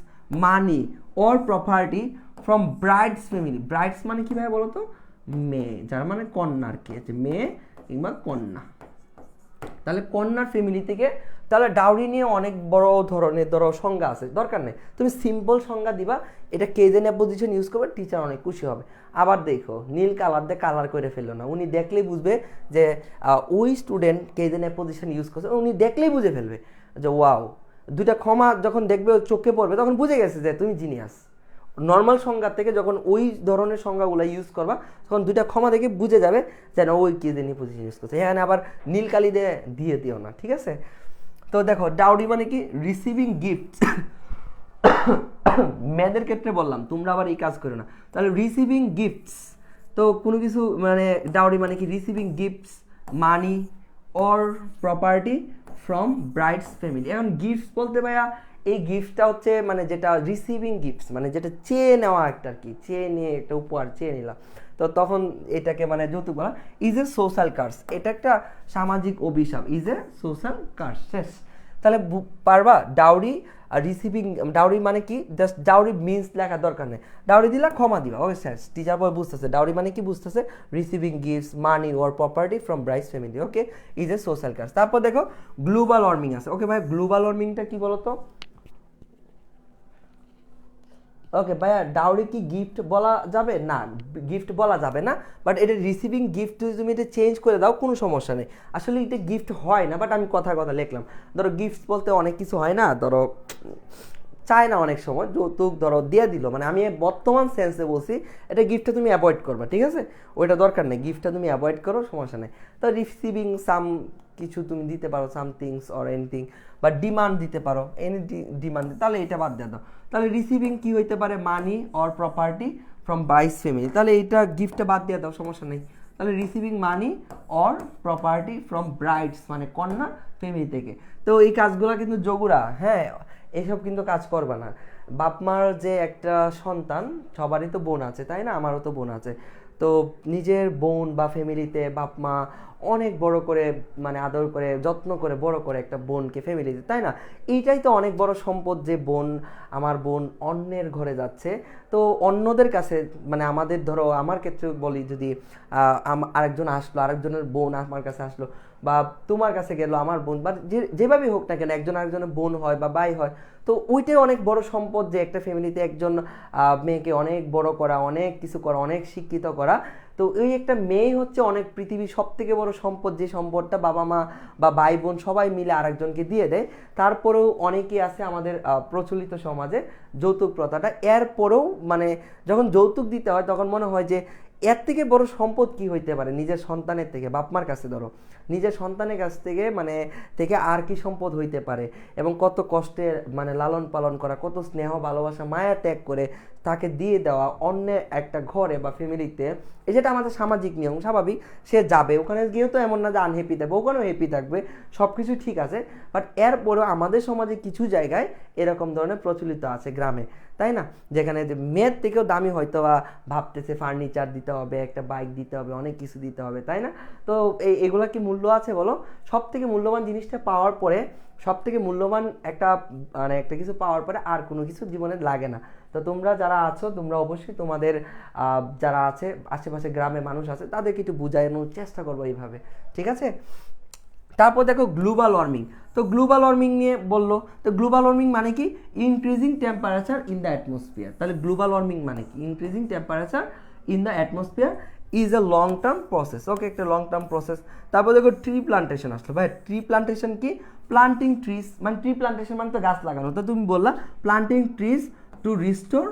money or property from bride's family. Brides মানে কি ভাই বলো তো, মেয়ে, যার মানে কন্যা আর কি আছে, মেয়ে কিংবা কন্যা। তাহলে কন্যার ফ্যামিলি থেকে, তাহলে ডাউরি নিয়ে অনেক বড় ধরনের সংজ্ঞা আছে, দরকার নেই, তুমি সিম্পল সংজ্ঞা দিবা, এটা কে যেন পজিশন ইউজ করবে, টিচার অনেক খুশি হবে। আবার দেখো নীল কালার দিয়ে কালার করে ফেললো না, উনি দেখলেই বুঝবে যে ওই স্টুডেন্ট কে যেন পজিশন ইউজ করছে, উনি দেখলেই বুঝে ফেলবে যে ওয়াও, দুইটা ক্ষমা যখন দেখবে চোখে পড়বে তখন বুঝে গেছে যে তুমি জিনিয়াস। নর্মাল সংজ্ঞা থেকে যখন ওই ধরনের সংজ্ঞাগুলো ইউজ করবা তখন দুইটা ক্ষমা দেখে বুঝে যাবে যেন ওই কে জানি পজিশন ইউজ করছে, এখানে আবার নীল কালি দিয়ে দিও না, ঠিক আছে। তো দেখো ডাউরি মানে কি রিসিভিং গিফট, মেয়েদের ক্ষেত্রে বললাম, তোমরা আবার এই কাজ করো না। তাহলে রিসিভিং গিফটস, তো কোনো কিছু মানে ডাউরি মানে কি receiving gifts money or property from bride's family. এখন গিফটস বলতে ভাইয়া এই গিফটটা হচ্ছে মানে যেটা রিসিভিং গিফটস মানে যেটা চেয়ে নেওয়া একটা আর কি, চেয়ে নিয়ে একটা উপহার চেয়ে নিলাম, তো তখন এটাকে মানে যৌতুক বলা। ইজ এ সোশ্যাল কার্স, এটা একটা সামাজিক অভিশাপ, ইজ এ সোশ্যাল কার্স। শেষ। তাহলে পারবা ডাউরি আর রিসিভিং, ডাউরি মানে কি, জাস্ট ডাউরি মিনস লেখা দরকার নেই, ডাউরি দিলা ক্ষমা দিবা, ওকে শেষ। টিচার বয় বুঝতেছে ডাউরি মানে কি, বুঝতেছে receiving gifts money or property from bride's family, okay is a social curse. তারপর দেখো গ্লোবাল ওয়ার্মিং আছে, ওকে ভাই গ্লোবাল ওয়ার্মিংটা কি বলতো, ওকে ভাইয়া ডাউরি কি গিফট বলা যাবে না, গিফট বলা যাবে না, বাট এটা রিসিভিং গিফট যদি তুমি এটা চেঞ্জ করে দাও কোনো সমস্যা নেই। আসলে এটা গিফট হয় না, বাট আমি কথার কথা লিখলাম। ধরো গিফট বলতে অনেক কিছু হয় না, ধরো চায় না অনেক সময় যৌতুক ধরো দিয়ে দিল, মানে আমি বর্তমান সেন্সে বলছি, এটা গিফটটা তুমি অ্যাভয়েড করবা, ঠিক আছে, ওইটা দরকার নেই, গিফটটা তুমি অ্যাভয়েড করো, সমস্যা নেই। তো রিসিভিং সাম কিছু তুমি দিতে পারো, সামথিংস অর এনিথিং, বা ডিমান্ড দিতে পারো, এনি ডিমান্ড, তাহলে এটা বাদ দিয়ে দাও। তাহলে রিসিভিং কি হইতে পারে, money or property from bride's family, তাহলে এইটা গিফটটা বাদ দিয়ে দাও, সমস্যা নেই। তাহলে receiving money or property from brides মানে কন্যা ফ্যামিলি থেকে। তো এই কাজগুলো কিন্তু যোগুরা, হ্যাঁ এইসব কিন্তু কাজ করবে না। বাপ মার যে একটা সন্তান, সবারই তো বোন আছে তাই না, আমারও তো বোন আছে, তো নিজের বোন বা ফ্যামিলিতে বাপ মা অনেক বড় করে মানে আদর করে যত্ন করে বড় করে একটা বোনকে ফ্যামিলিতে, তাই না, এইটাই তো অনেক বড় সম্পদ যে বোন, আমার বোন অন্যের ঘরে যাচ্ছে, তো অন্যদের কাছে মানে আমাদের ধরো আমার ক্ষেত্রে বলি, যদি আরেকজন আসলো, আরেকজনের বোন আমার কাছে আসলো, বা তোমার কাছে গেল আমার বোন, বা যেভাবেই হোক না কেন একজন আরেকজনের বোন হয় বা ভাই হয়, তো ওইটাই অনেক বড় সম্পদ যে একটা ফ্যামিলিতে একজন মেয়েকে অনেক বড় করা, অনেক কিছু করা, অনেক শিক্ষিত করা। তো এই একটা মেয়ে হচ্ছে অনেক পৃথিবীর সব থেকে বড় সম্পদ, যে সম্পদটা বাবা মা বা ভাই বোন সবাই মিলে আরেকজনকে দিয়ে দেয়। তারপরেও অনেকেই আছে আমাদের প্রচলিত সমাজে যৌতুক প্রথাটা, এরপরেও মানে যখন যৌতুক দিতে হয় তখন মনে হয় যে এর থেকে বড় সম্পদ কি হইতে পারে, নিজের সন্তানের থেকে, বাপমার কাছে ধরো নিজের সন্তানের কাছ থেকে মানে থেকে আর কি সম্পদ হইতে পারে, এবং কত কষ্টে মানে লালন পালন করা, কত স্নেহ ভালোবাসা মায়া ত্যাগ করে তাকে দিয়ে দেওয়া অন্যের একটা ঘরে বা ফ্যামিলিতে, যেটা আমাদের সামাজিক নিয়ম স্বাভাবিক, সে যাবে ওখানে গিয়েও তো এমন না যে আনহ্যাপি থাকবে, ওখানেও হ্যাপি থাকবে, সব কিছু ঠিক আছে, বাট এরপরেও আমাদের সমাজে কিছু জায়গায় এরকম ধরনের প্রচলিত আছে গ্রামে, তাই না, যেখানে যে মেয়ের থেকেও দামি হয়তো বা ভাবতেছে ফার্নিচার দিতে হবে, একটা বাইক দিতে হবে, অনেক কিছু দিতে হবে, তাই না। তো এগুলা কি মূল্য আছে বলো, সব থেকে মূল্যবান জিনিসটা পাওয়ার পরে, সব থেকে মূল্যবান একটা মানে একটা কিছু পাওয়ার পরে আর কোনো কিছু জীবনে লাগে না। তো তোমরা যারা আছো তোমরা অবশ্যই তোমাদের যারা আছে আশেপাশে গ্রামে মানুষ আছে তাদেরকে একটু বুঝানোর চেষ্টা করবো এইভাবে, ঠিক আছে। তারপর দেখো গ্লোবাল ওয়ার্মিং, তো গ্লোবাল ওয়ার্মিং নিয়ে বললো, তো গ্লোবাল ওয়ার্মিং মানে কি increasing temperature in the atmosphere, তাহলে গ্লোবাল ওয়ার্মিং মানে কি increasing temperature in the atmosphere is a long term process, okay একটা লং টার্ম প্রসেস। তারপর দেখো ট্রি প্লান্টেশন আসলো, ভাই ট্রি প্লান্টেশন কি প্লান্টিং ট্রিজ, মানে ট্রি প্লান্টেশন মানে তো গাছ লাগানো, তো তুমি বললা planting trees to restore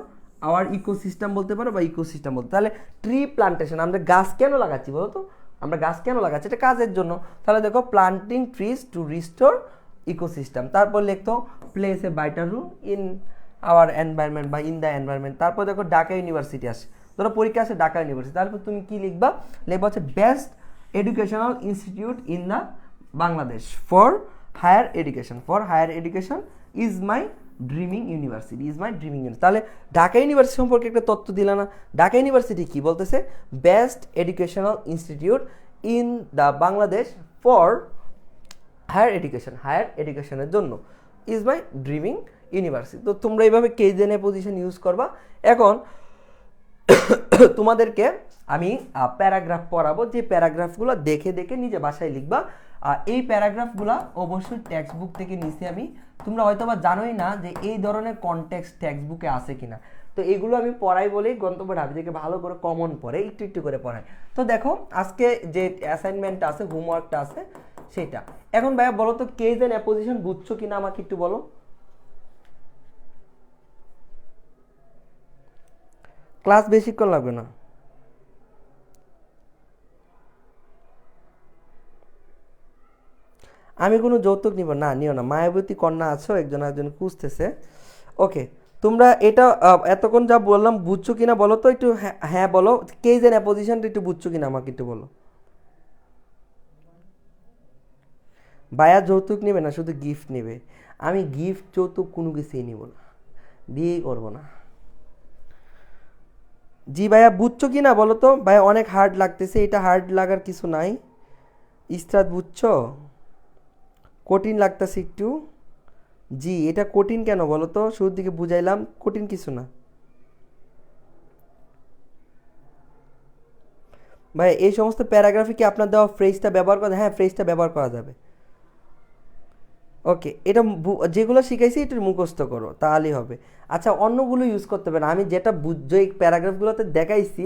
our ecosystem বলতে পারো বা ইকোসিস্টেম বলতে, তাহলে ট্রি প্লান্টেশন আমরা গাছ কেন লাগাচ্ছি বলো তো, আমরা গাছ কেন লাগাচ্ছি এটা কাজের জন্য, তাহলে দেখো planting trees to restore ecosystem. তারপর লিখতো plays a vital role in our environment বা ইন দ্য এনভায়রনমেন্ট। তারপর দেখো ঢাকা ইউনিভার্সিটি আসে, ধরো পরীক্ষা আসে ঢাকা ইউনিভার্সিটি, তারপর তুমি কি লিখবা, লিখবা হচ্ছে best educational institute in the Bangladesh for higher education is my dreaming university, তাহলে ঢাকা ইউনিভার্সিটি সম্পর্কে একটা তথ্য দিলা না, ঢাকা ইউনিভার্সিটি কি বলতেছে best educational institute in the Bangladesh for higher এডুকেশনের জন্য ইজ মাই ড্রিমিং ইউনিভার্সিটি। তো তোমরা এইভাবে কেজেন পজিশন ইউজ করবা। এখন তোমাদেরকে আমি প্যারাগ্রাফ পড়াবো, যে প্যারাগ্রাফগুলো দেখে দেখে নিজে বাসায় লিখবা। এই প্যারাগ্রাফগুলো অবশ্যই টেক্সট বুক থেকে নিছি আমি, তোমরা হয়তো বা জানোই না যে এই ধরনের কনটেক্সট টেক্সট বুকে আছে কিনা, তো এগুলো আমি পড়াই বলেই গন্তব্য ঢাবি থেকে ভালো করে কমন পড়ে একটু একটু করে পড়াই। তো দেখো আজকে যে অ্যাসাইনমেন্টটা আছে হোমওয়ার্কটা আছে সেটা। এখন ভাইয়া বলো তো কেজ এন্ড অ্যাপোজিশন বুঝছো কিনা আমাকে একটু বলো। ক্লাস বেশিক্ষণ লাগবে না। আমি কোনো যৌতুক নিব না, নিও না, মায়াবতী কন্যা আছো একজন খুঁজতেছে। ওকে তোমরা এটা এতক্ষণ যা বললাম বুঝছো কিনা বলো তো একটু, হ্যাঁ বলো কেজ এন্ড অ্যাপোজিশনটা একটু বুঝছো কিনা আমাকে একটু বলো। ভাইয়া যৌতুক নেবে না, শুধু গিফট নেবে। আমি গিফট যৌতুক কোনো কিছুই নিব না, বিয়েই করবো না। জি ভাইয়া বুঝছো কি না বলো তো, ভাইয়া অনেক হার্ড লাগতেছে, এটা হার্ড লাগার কিছু নাই। ইস্তাদ বুঝছো, কঠিন লাগতেছে একটু। জি এটা কঠিন কেন বলো তো, শুরুর দিকে বুঝাইলাম কঠিন কিছু না। ভাই এই সমস্ত প্যারাগ্রাফে কি আপনার দেওয়া ফ্রেজটা ব্যবহার করা, হ্যাঁ ফ্রেজটা ব্যবহার করা যাবে। ওকে এটা যেগুলো শিখাইছি একটু মুখস্থ করো তাহলেই হবে। আচ্ছা অন্যগুলো ইউজ করতে হবে না, আমি যেটা বুঝছো এই প্যারাগ্রাফগুলোতে দেখাইছি,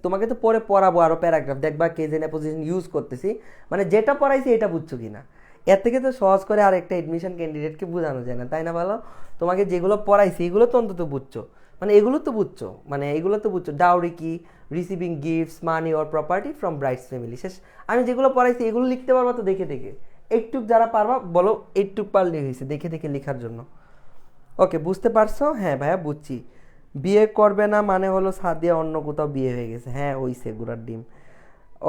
তোমাকে তো পরে পড়াবো আরও প্যারাগ্রাফ, দেখবা কেজেন অ্যাপোজিশন ইউজ করতেছি, মানে যেটা পড়াইছি এটা বুঝছো কি না। এর থেকে তো সহজ করে আর একটা এডমিশন ক্যান্ডিডেটকে বোঝানো যায় না, তাই না বলো। তোমাকে যেগুলো পড়াইছি এগুলো তো অন্তত বুঝছো, মানে এগুলো তো বুঝছো ডাউরি কি, receiving gifts money or property from bride's family, শেষ। আমি যেগুলো পড়াইছি এগুলো লিখতে পারবা তো দেখে দেখে, একটুক যারা পারবা বলো একটুক পারলে হয়েছে দেখে দেখে লেখার জন্য। ওকে বুঝতে পারছো, হ্যাঁ ভাইয়া বুঝছি। বিয়ে করবে না মানে হলো সাদিয়া অন্য কোথাও বিয়ে হয়ে গেছে, হ্যাঁ হইছে গুড়ার ডিম।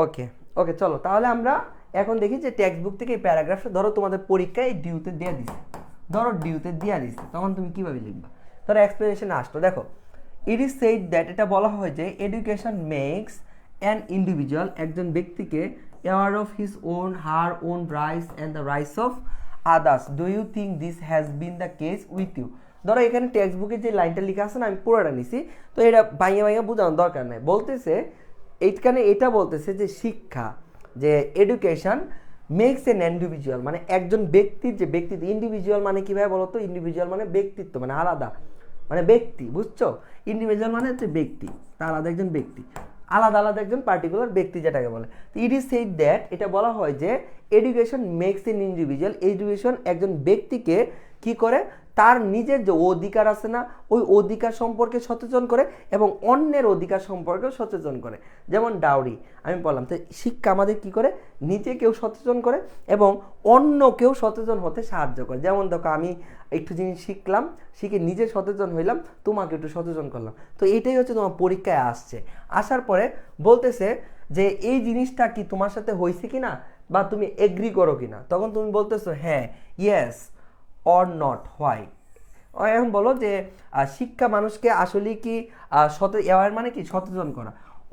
ওকে ওকে চলো তাহলে আমরা এখন দেখি যে টেক্সট বুক থেকে এই প্যারাগ্রাফটা ধরো তোমাদের পরীক্ষায় ডিউতে দিয়ে দিছে, তখন তুমি কিভাবে লিখবা। ধরো এক্সপ্লেনেশনে আসতো, দেখো ইট ইজ সেইড দ্যাট, এটা বলা হয় যে এডুকেশন মেক্স অ্যান ইন্ডিভিজুয়াল, একজন ব্যক্তিকে aware of his own, her own rights and the rights of others. Do you think this has been the case with you? ধরো এখানে টেক্সট বুকে যে লাইনটা লেখা আছে না আমি পুরোটা নিছি, তো এটা ভাইয়া বোঝানোর দরকার নাই। বলতেছে এইখানে এটা বলতেছে যে শিক্ষা, যে এডুকেশন মেক্স এন ইন্ডিভিজুয়াল, মানে একজন ব্যক্তির যে ব্যক্তিত্ব, ইন্ডিভিজুয়াল মানে কি ভাই বলতো, ইন্ডিভিজুয়াল মানে ব্যক্তিত্ব, মানে আলাদা, মানে ব্যক্তি, বুঝছো। ইন্ডিভিজুয়াল মানে হচ্ছে ব্যক্তি, তার আলাদা একজন ব্যক্তি, আলাদা আলাদা একজন পার্টিকুলার ব্যক্তি যেটাকে বলে। ইট ইজ সেইড দ্যাট, এটা বলা হয় যে education makes an individual, education একজন ব্যক্তিকে কি করে, তার নিজের যে অধিকার আছে না ওই অধিকার সম্পর্কে সচেতন করে এবং অন্যের অধিকার সম্পর্কে সচেতন করে। যেমন ডাউরি আমি বললাম, তো শিক্ষা আমাদের কি করে, নিজেকেও সচেতন করে এবং অন্যকেও সচেতন হতে সাহায্য করে। যেমন দেখো আমি একটু জিনিস শিখলাম, শিখে নিজে সচেতন হইলাম, তোমাকে একটু সচেতন করলাম, তো এটাই হচ্ছে তোমার পরীক্ষায় আসছে। আসার পরে বলতেছে যে এই জিনিসটা কি তোমার সাথে হয়েছে কিনা বা তুমি এগ্রি করো কিনা, তখন তুমি বলতেছো হ্যাঁ ইয়েস অর নট হোয়াই। এখন বলো যে শিক্ষা মানুষকে আসলে কি অ্যাওয়ার মানে কি সচেতন করা,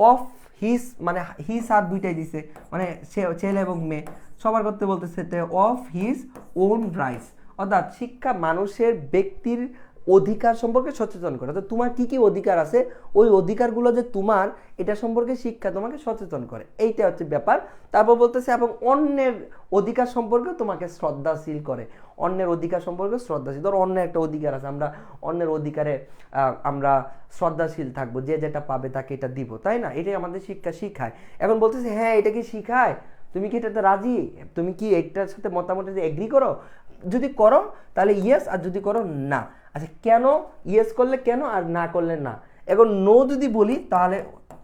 অফ হিস মানে হিস আর দুইটাই দিছে, মানে ছেলে এবং মেয়ে সবার করতে বলতেছে অফ হিজ ওন রাইটস, অর্থাৎ শিক্ষা মানুষের ব্যক্তির অধিকার সম্পর্কে সচেতন করে। তো তোমার কি কি অধিকার আছে, ওই অধিকারগুলো যে তোমার, এটা সম্পর্কে শিক্ষা তোমাকে সচেতন করে, এইটা হচ্ছে ব্যাপার। তারপর বলতেছে এবং অন্যের অধিকার সম্পর্কে তোমাকে শ্রদ্ধাশীল করে, অন্যের অধিকার সম্পর্কে শ্রদ্ধাশীল। ধর অন্যের একটা অধিকার আছে, আমরা অন্যের অধিকারে আমরা শ্রদ্ধাশীল থাকবো, যে যেটা পাবে তাকে এটা দিব, তাই না? এটাই আমাদের শিক্ষা শিখায়। এখন বলতেছে হ্যাঁ এটা কি শিখায়, তুমি কি এটাতে রাজি, তুমি কি এটার সাথে মোটামুটি এগ্রি করো? যদি করো তাহলে ইয়েস, আর যদি করো না। আচ্ছা কেন ইয়েস করলে কেন আর না করলে না? এখন নো যদি বলি তাহলে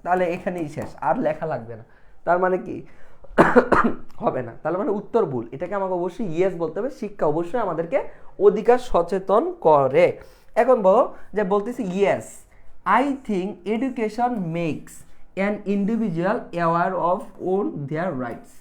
তাহলে এখানেই শেষ, আর লেখা লাগবে না। তার মানে কি হবে না, তাহলে মানে উত্তর ভুল। এটাকে আমাকে অবশ্যই ইয়েস বলতে হবে। শিক্ষা অবশ্যই আমাদেরকে অধিকার সচেতন করে। এখন বলো যে বলতেছি yes, I think education makes an individual aware of own their rights.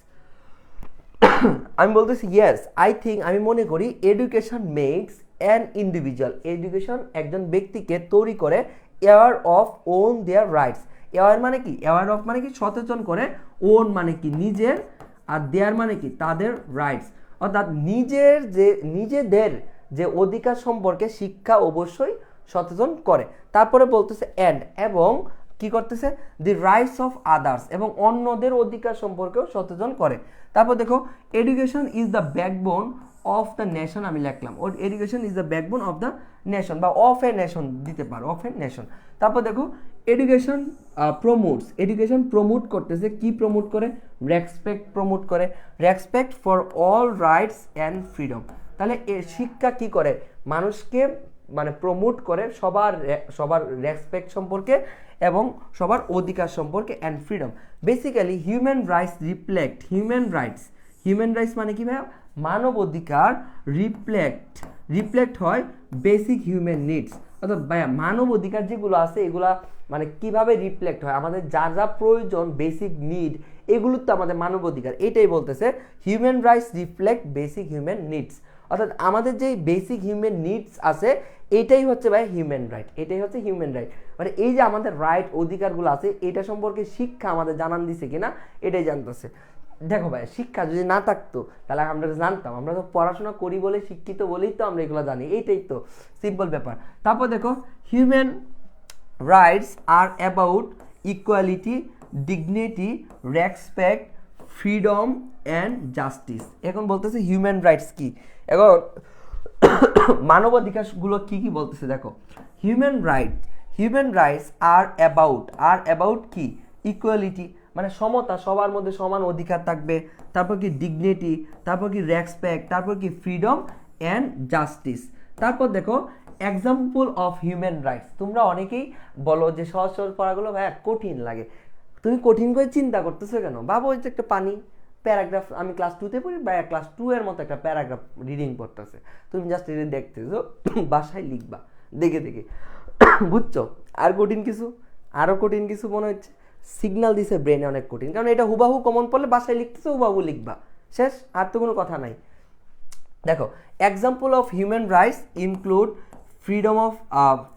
আমি বলতেছি ইয়েস, আই থিঙ্ক, আমি মনে করি education makes an individual, education একজন ব্যক্তিকে তৈরি করে aware of own their rights. Aware মানে কি, অ্যাওয়ার অফ মানে কি সচেতন করে, ওন মানে কি নিজের, আর দেয়ার মানে কি তাদের রাইটস, অর্থাৎ নিজেদের যে অধিকার সম্পর্কে শিক্ষা অবশ্যই সচেতন করে। তারপরে বলতেছে অ্যান্ড, এবং কি করতেছে, দি রাইটস অফ আদার্স, এবং অন্যদের অধিকার সম্পর্কেও সচেতন করে। তারপর দেখো education is the backbone of the nation, আমি লিখলাম education is the backbone of the nation, বা অফ এ নেশন দিতে পারো, অফ এ নেশন। তারপর দেখো এডুকেশন প্রমোটস, এডুকেশন প্রমোট করতেছে, কি প্রমোট করে, রেসপেক্ট প্রমোট করে, respect for all rides and freedom. তাহলে শিক্ষা কি করে, মানুষকে মানে প্রমোট করে সবার রেসপেক্ট সম্পর্কে এবং সবার অধিকার সম্পর্কে and freedom. Basically human rights reflect, human rights মানে কি ভাই, মানব অধিকার রিফ্লেক্ট হয় বেসিক হিউম্যান নিডস, অর্থাৎ ভাইয়া মানব অধিকার যেগুলো আছে এগুলা মানে কিভাবে রিফ্লেক্ট হয়, আমাদের যা যা প্রয়োজন বেসিক নিড, এগুলো তো আমাদের মানব অধিকার। এটাই বলতেছে human rights reflect basic human needs, অর্থাৎ আমাদের যে বেসিক হিউম্যান নিডস আছে এটাই হচ্ছে ভাই হিউম্যান রাইট, এটাই হচ্ছে হিউম্যান রাইট। মানে এই যে আমাদের রাইট অধিকারগুলো আছে এটা সম্পর্কে শিক্ষা আমাদের জানান দিছে কিনা এটাই জানতেছে। দেখো ভাই শিক্ষা যদি না থাকতো তাহলে আমরা জানতাম, আমরা তো পড়াশোনা করি বলে, শিক্ষিত বলেই তো আমরা এগুলো জানি, এইটাই তো সিম্পল ব্যাপার। তারপর দেখো human rights are about equality, dignity, respect, freedom and justice. এখন বলতেছে হিউম্যান রাইটস কি, এখন মানবাধিকারগুলো কি কি বলতেছে দেখো। হিউম্যান রাইটস আর অ্যাবাউট কি, ইকুয়ালিটি মানে সমতা, সবার মধ্যে সমান অধিকার থাকবে, তারপর কি ডিগনিটি, তারপর কি রেসপেক্ট, তারপর কি ফ্রিডম অ্যান্ড জাস্টিস। তারপর দেখো এক্সাম্পল অফ হিউম্যান রাইটস। তোমরা অনেকেই বলো যে সহজ সহজ পড়াগুলো ভাইয়া কঠিন লাগে, তুমি কঠিন করে চিন্তা করতেছো কেন, বাবা ওই যে একটা পানি প্যারাগ্রাফ, আমি ক্লাস 2-তে পড়ি বা ক্লাস 2 এর মতো একটা প্যারাগ্রাফ রিডিং করতেছে, তুমি জাস্ট এটা দেখতেছো, বাসায় লিখবা দেখে দেখে, বুঝছো? আর কঠিন কিছু, আরও কঠিন কিছু মনে হচ্ছে, সিগন্যাল দিছে ব্রেনে অনেক কঠিন, কারণ এটা হুবাহু কমন পড়লে বাসায় লিখতেছো হুবাহু লিখবা, শেষ, আর তো কোনো কথা নাই। দেখো example of human rights include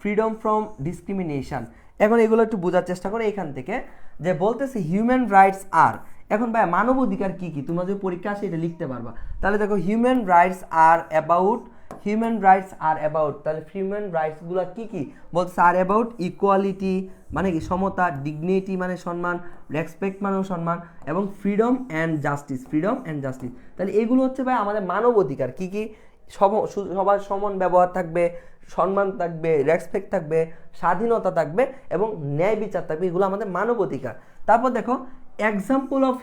freedom from discrimination. এখন এগুলো একটু বোঝার চেষ্টা করো এখান থেকে, যে বলতেছে হিউম্যান রাইটস আর, এখন ভাই মানব অধিকার কি কি, তোমরা যদি পরীক্ষা আসে এটা লিখতে পারবা। তাহলে দেখো হিউম্যান রাইটস আর অ্যাবাউট, তাহলে হিউম্যান রাইটসগুলো কি কি বলতেছে, আর অ্যাবাউট ইকুয়ালিটি মানে কি সমতা, ডিগনিটি মানে সম্মান, রেসপেক্ট মানেও সম্মান, এবং ফ্রিডম অ্যান্ড জাস্টিস। তাহলে এগুলো হচ্ছে ভাই আমাদের মানব অধিকার কি কি, সবার সমান ব্যবহার থাকবে, সম্মান থাকবে, রেসপেক্ট থাকবে, স্বাধীনতা থাকবে এবং ন্যায় বিচার থাকবে, এগুলো আমাদের মানব অধিকার। তারপর দেখো example of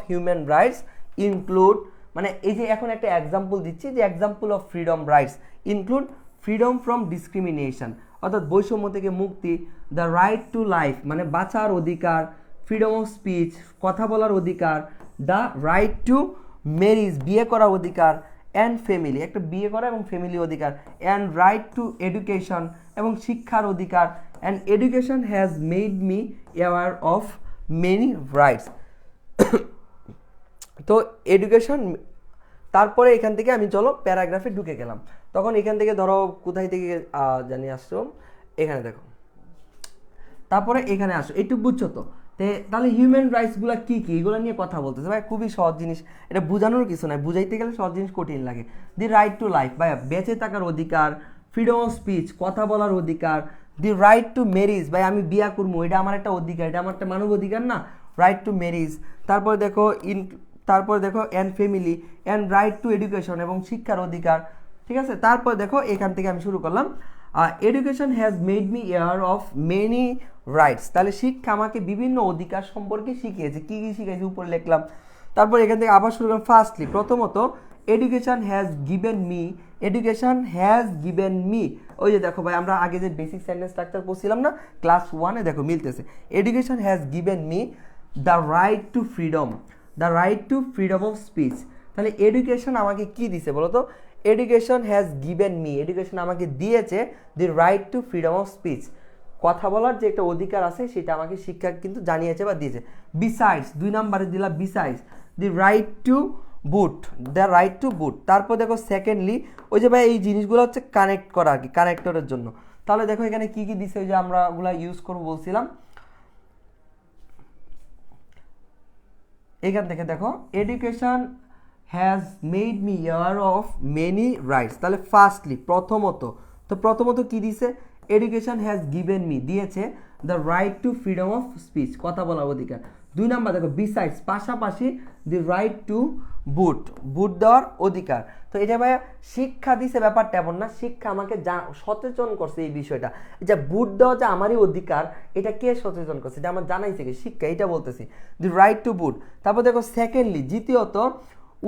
human rights include, মানে এই যে এখন একটা এক্সাম্পল দিচ্ছি, যে example of freedom rights include freedom from discrimination, অর্থাৎ বৈষম্য থেকে মুক্তি, দ্য রাইট টু লাইফ মানে বাঁচার অধিকার, ফ্রিডম অফ স্পিচ কথা বলার অধিকার, দ্য রাইট টু ম্যারিজ বিয়ে করার অধিকার, অ্যান্ড ফ্যামিলি একটা বিয়ে করা এবং ফ্যামিলি অধিকার, অ্যান্ড রাইট টু এডুকেশন এবং শিক্ষার অধিকার, and education has made me aware of many rights. তো এডুকেশন, তারপরে এখান থেকে আমি চলো প্যারাগ্রাফে ঢুকে গেলাম, তখন এখান থেকে ধরো কোথায় থেকে জানি আসছো, এখানে দেখো, তারপরে এখানে আসো, একটু বুঝছো তো, তাহলে হিউম্যান রাইটসগুলো কি কি এগুলো নিয়ে কথা বলতেছে ভাই, খুবই সহজ জিনিস, এটা বোঝানোর কিছু নাই, বুঝাইতে গেলে সহজ জিনিস কঠিন লাগে। দি রাইট টু লাইফ ভাইয়া বেঁচে থাকার অধিকার, ফ্রিডম অফ স্পিচ কথা বলার অধিকার, দি রাইট টু ম্যারিজ, ভাই আমি বিয়া করবো এটা আমার একটা অধিকার, এটা আমার একটা মানব অধিকার না, রাইট টু ম্যারিজ। তারপর দেখো and family and right to education, এবং শিক্ষার অধিকার, ঠিক আছে। তারপর দেখো এখান থেকে আমি শুরু করলাম, education has made me air of many rights, তাহলে শিক্ষা আমাকে বিভিন্ন অধিকার সম্পর্কে শিখিয়েছে, কী কী শিখিয়েছে উপরে লিখলাম। তারপর এখান থেকে আবার শুরু করলাম, ফার্স্টলি প্রথমত এডুকেশন হ্যাজ গিভেন মি, ওই যে দেখো ভাই আমরা আগে যে বেসিক সেন্টেন্স স্ট্রাকচার পড়ছিলাম না ক্লাস 1-এ, দেখো মিলতেছে, education has given me the right to freedom of speech. তাহলে এডুকেশন আমাকে কি দিছে বলো তো, education has given me, education আমাকে দিয়েছে দি right to freedom of speech, কথা বলার যে একটা অধিকার আছে সেটা আমাকে শিক্ষা কিন্তু জানিয়েছে বা দিয়েছে। বিসাইডস 2 নম্বরে দিলাম বিসাইডস দি রাইট টু বুট। তারপর দেখো সেকেন্ডলি ওই যে ভাই এই জিনিসগুলো হচ্ছে কানেক্ট করা আর কি, কানেক্টরের জন্য। তাহলে দেখো এখানে কি কি দিছে, ওই যে আমরা ওগুলা ইউজ করবো বলছিলাম, এখান থেকে দেখো education has made me aware of many rights. তাহলে ফার্স্টলি প্রথমত কি দিছে, এডুকেশন হ্যাজ গিভেন মি দিয়েছে the right to freedom of speech কথা বলার অধিকার। 2 নাম্বার দেখো বিসাইডস পাশাপাশি দি রাইট টু বুট দেওয়ার অধিকার। তো এটা ভাইয়া শিক্ষা দিছে ব্যাপারটা এমন না, শিক্ষা আমাকে সচেতন করছে এই বিষয়টা, যে বুট দেওয়া যে আমারই অধিকার এটা কে সচেতন করছে, এটা আমার জানাইছে কি শিক্ষা, এটা বলতেছি দি রাইট টু বুট। তারপর দেখো সেকেন্ডলি দ্বিতীয়ত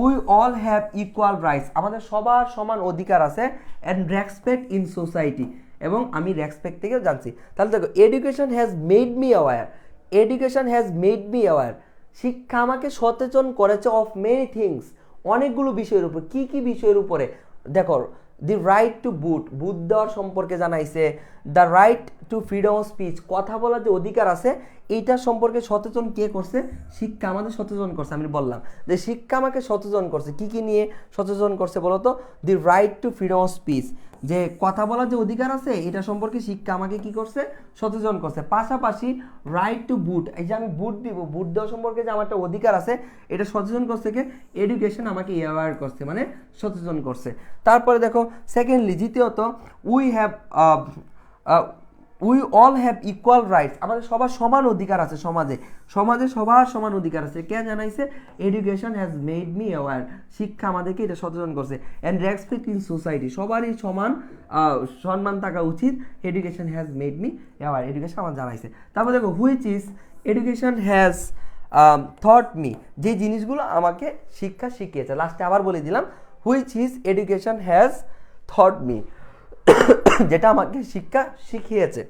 we all have equal rights, আমাদের সবার সমান অধিকার আছে, অ্যান্ড রেসপেক্ট ইন সোসাইটি, এবং আমি রেসপেক্ট থেকেও জানছি। তাহলে দেখো education has made me aware, শিক্ষা আমাকে সচেতন করেছে অফ মেনি থিংস, অনেকগুলো বিষয়ের উপর। কি কি বিষয়ের উপরে দেখো, দি রাইট টু বুট দেওয়ার সম্পর্কে জানাইছে, the right to freedom of speech কথা বলার যে অধিকার আছে এইটার সম্পর্কে সচেতন কে করছে, শিক্ষা আমাদের সচেতন করছে। আমি বললাম যে শিক্ষা আমাকে সচেতন করছে, কি কি নিয়ে সচেতন করছে বলতো, দি right to freedom of speech, যে কথা বলার যে অধিকার আছে এটা সম্পর্কে শিক্ষা আমাকে কি করছে, সচেতন করছে। পাশাপাশি রাইট টু বুট, এই যে আমি বুট দিব, বুট দেওয়া সম্পর্কে যে আমার একটা অধিকার আছে এটা সচেতন করছে কে, এডুকেশন আমাকে অ্যাওয়ার করছে, মানে সচেতন করছে। তারপরে দেখো সেকেন্ডলি দ্বিতীয়ত we all have equal rights, আমাদের সবার সমান অধিকার আছে, সমাজে সবার সমান অধিকার আছে, কে জানাইছে, education has made me aware, শিক্ষা আমাদেরকে এটা সচেতন করছে। অ্যান্ড রেসপেক্ট ইন সোসাইটি, সবারই সমান সম্মান থাকা উচিত, education has made me aware, education আমার জানাইছে। তারপর দেখো which is education has thought me, যে জিনিসগুলো আমাকে শিক্ষা শিখিয়েছে, লাস্টে আবার বলে দিলাম which is education has thought me, যেটা আমাকে শিক্ষা শিখিয়েছে।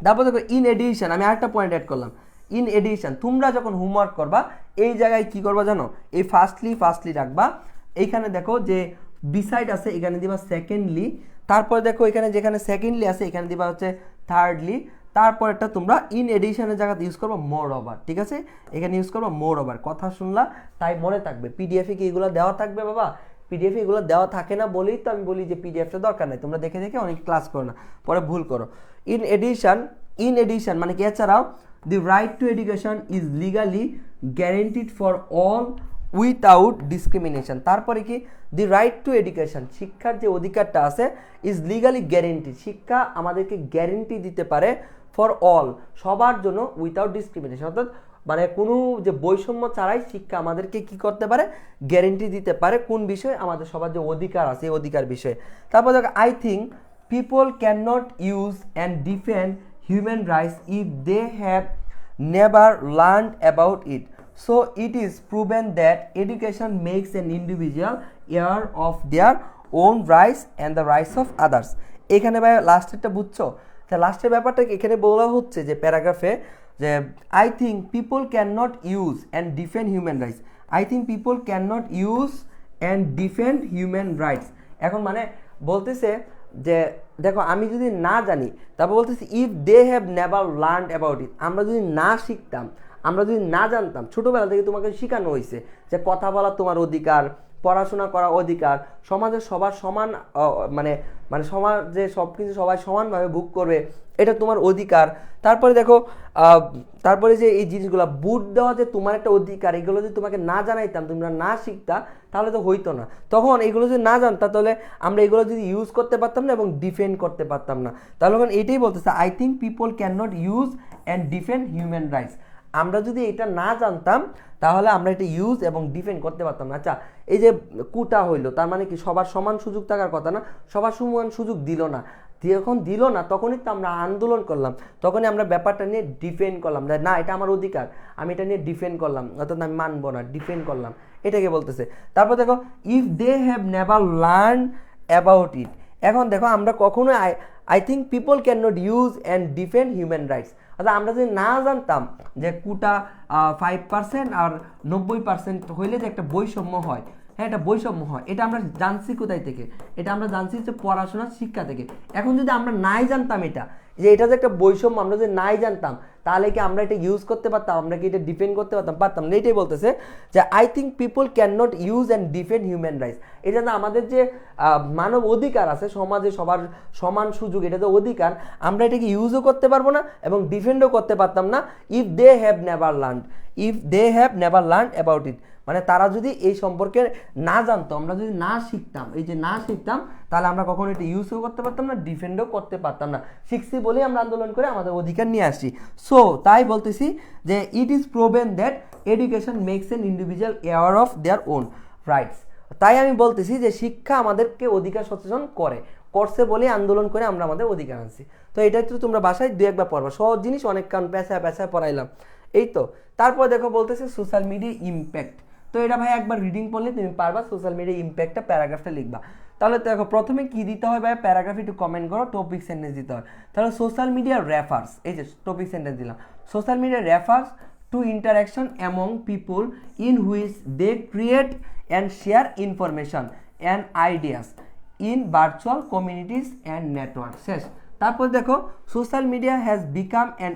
তারপর দেখো ইন এডিশন, আমি আরেকটা পয়েন্ট অ্যাড করলাম, ইন এডিশন তোমরা যখন হোমওয়ার্ক করবা এই জায়গায় কি করবা জানো, এই ফার্স্টলি রাখবা, এইখানে দেখো যে বিসাইড আছে এখানে দিবা সেকেন্ডলি, তারপর দেখো এখানে যেখানে সেকেন্ডলি আছে এখানে দিবা হচ্ছে থার্ডলি, তারপরটা তোমরা ইন এডিশনের জায়গাতে ইউজ করবো মোর ওভার, ঠিক আছে, এখানে ইউজ করবো মোর ওভার। কথা শুনলা তাই মনে থাকবে, পিডিএফে কি এগুলো দেওয়া থাকবে বাবা, পিডিএফে এগুলো দেওয়া থাকে না বলেই তো আমি বলি যে পিডিএফটা দরকার নেই, তোমরা দেখে দেখে অনেক ক্লাস করো না, পরে ভুল করো। ইন এডিশন মানে কি, এছাড়াও দি right to education is legally guaranteed for all without discrimination. তারপরে কি, দি রাইট টু এডুকেশন শিক্ষার যে অধিকারটা আছে ইজ লিগালি গ্যারেন্টিড, শিক্ষা আমাদেরকে গ্যারেন্টি দিতে পারে ফর অল সবার জন্য, উইথাউট ডিসক্রিমিনেশন, অর্থাৎ মানে কোনো যে বৈষম্য ছাড়াই শিক্ষা আমাদেরকে কি করতে পারে, গ্যারেন্টি দিতে পারে কোন বিষয়ে, আমাদের সবার যে অধিকার আছে এই অধিকার বিষয়ে। তারপর দেখো I think people can not use and defend human rights if they have never learned about it, so it is proven that education makes an individual aware of their own rights and the rights of others. এখানে ভাই লাস্টেরটা বুঝছো, তা লাস্টের ব্যাপারটা এখানে বলা হচ্ছে যে প্যারাগ্রাফে, যে I think people can not use and defend human rights, I think people can not use and defend human rights. এখন মানে বলতেছে যে দেখো আমি যদি না জানি, তারপর বলতেছি if they have never learned about it, আমরা যদি না শিখতাম, আমরা যদি না জানতাম, ছোটোবেলা থেকে তোমাকে শেখানো হয়েছে যে কথা বলা তোমার অধিকার, পড়াশোনা করার অধিকার, সমাজের সবার সমান মানে মানে সমাজে সব কিছু সবাই সমানভাবে ভোগ করবে, এটা তোমার অধিকার। তারপরে দেখো তারপরে যে এই জিনিসগুলো বুট দেওয়া যে তোমার একটা অধিকার, এগুলো যদি তোমাকে না জানাইতাম, তোমরা না শিখতা, তাহলে তো হইতো না। তখন এগুলো যদি না জানতা, তাহলে আমরা এগুলো যদি ইউজ করতে পারতাম না এবং ডিফেন্ড করতে পারতাম না। তাহলে এখন এটাই বলতেছে, I think people can not use and defend human rights. আমরা যদি এটা না জানতাম, তাহলে আমরা এটা ইউজ এবং ডিফেন্ড করতে পারতাম না। আচ্ছা, এই যে কোটা হইলো, তার মানে কি সবার সমান সুযোগ থাকার কথা না? সবার সমান সুযোগ দিল না, যখন দিল না তখনই তো আমরা আন্দোলন করলাম, তখনই আমরা ব্যাপারটা নিয়ে ডিফেন্ড করলাম, না এটা আমার অধিকার, আমি এটা নিয়ে ডিফেন্ড করলাম, অর্থাৎ আমি মানবো না, ডিফেন্ড করলাম, এটাকে বলতেছে। তারপর দেখো, if they have never learn about it. এখন দেখো, আমরা কখনো I think people can not use and defend human rights, অর্থাৎ আমরা যদি না জানতাম যে কোটা 5% আর 90% হইলে যে একটা বৈষম্য হয়, হ্যাঁ এটা বৈষম্য হয়, এটা আমরা জানছি কোথায় থেকে? এটা আমরা জানছি যে পড়াশোনার শিক্ষা থেকে। এখন যদি আমরা নাই জানতাম এটা, যে এটা যে একটা বৈষম্য, আমরা যদি নাই জানতাম, তাহলে কি আমরা এটা ইউজ করতে পারতাম? আমরা কি এটা ডিফেন্ড করতে পারতাম না? এটাই বলতেছে যে I think people can not use and defend human rights. এটা না আমাদের যে মানব অধিকার আছে, সমাজে সবার সমান সুযোগ, এটা তো অধিকার, আমরা এটাকে ইউজও করতে পারবো না এবং ডিফেন্ডও করতে পারতাম না, if they have never learn about it. মানে তারা যদি এই সম্পর্কে না জানতো, আমরা যদি না শিখতাম, এই যে না শিখতাম, তাহলে আমরা কখনো এটা ইউজও করতে পারতাম না, ডিফেন্ডও করতে পারতাম না। শিখছি বলেই আমরা আন্দোলন করে আমাদের অধিকার নিয়ে আসছি। সো তাই বলতেছি যে it is proven that education makes an individual aware of their own rights. তাই আমি বলতেছি যে শিক্ষা আমাদেরকে অধিকার সচেতন করছে বলেই আন্দোলন করে আমরা আমাদের অধিকার আনছি। তো এটা একটু তোমরা বাসায় দু একবার পড়বা, সহজ জিনিস, অনেক কারণ পেঁচায় পড়াইলাম, এই তো। তারপর দেখো বলতেছে সোশ্যাল মিডিয়া ইম্প্যাক্ট। তো এটা ভাই একবার রিডিং পড়লে তুমি পারবা সোশ্যাল মিডিয়া ইম্প্যাক্টটা, প্যারাগ্রাফটা লিখবা। তাহলে দেখো প্রথমে কি দিতে হয় ভাই, প্যারাগ্রাফ একটু কমেন্ট করো, টপিক সেন্টেন্স দিতে হয়। তাহলে সোশ্যাল মিডিয়া রেফার্স, এই যে টপিক সেন্টেন্স দিলাম, social media refers to interaction among people in which they create and share information and ideas in virtual communities and network. শেষ। তারপর দেখো, social media has become an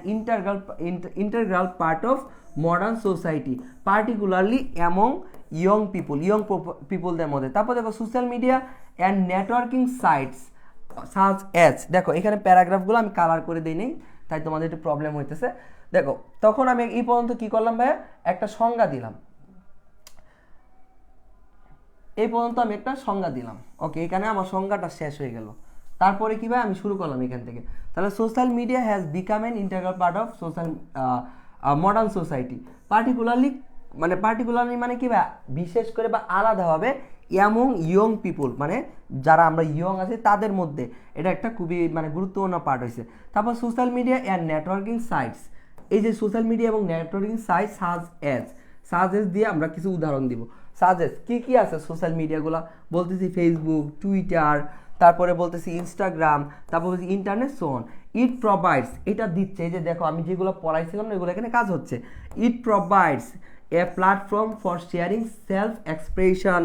integral part of modern society particularly among young পিপলদের মধ্যে। তারপর দেখো, social media and networking sites such as, দেখো এখানে প্যারাগ্রাফগুলো আমি কালার করে দিই নেই, তাই তোমাদের একটু প্রবলেম হইতেছে। দেখো তখন আমি এই পর্যন্ত কি করলাম ভাইয়া, একটা সংজ্ঞা দিলাম, এই পর্যন্ত আমি একটা সংজ্ঞা দিলাম, ওকে, এখানে আমার সংজ্ঞাটা শেষ হয়ে গেল। তারপরে কি ভাই, আমি শুরু করলাম এখান থেকে। তাহলে social media has become an integral part of modern society particularly মানে কি ভাই, বিশেষ করে বা আলাদাভাবে অ্যামং ইয়ং পিপল, মানে যারা আমরা ইয়ং আছি তাদের মধ্যে এটা একটা খুবই মানে গুরুত্বপূর্ণ পার্ট হয়েছে। তারপর social media and networking sites, এই যে সোশ্যাল মিডিয়া এবং নেটওয়ার্কিং সাইট সাজেস দিয়ে আমরা কিছু উদাহরণ দিব। সাজেস কি আছে সোশ্যাল মিডিয়াগুলো, বলতেছি ফেসবুক, টুইটার, তারপরে বলতেছি ইনস্টাগ্রাম, তারপর বলছি ইন্টারনেট, সোন। ইট প্রোভাইডস, এটা দিচ্ছে, এই যে দেখো আমি যেগুলো পড়াইছিলাম না এগুলো এখানে কাজ হচ্ছে। ইট provides a platform for sharing self expression,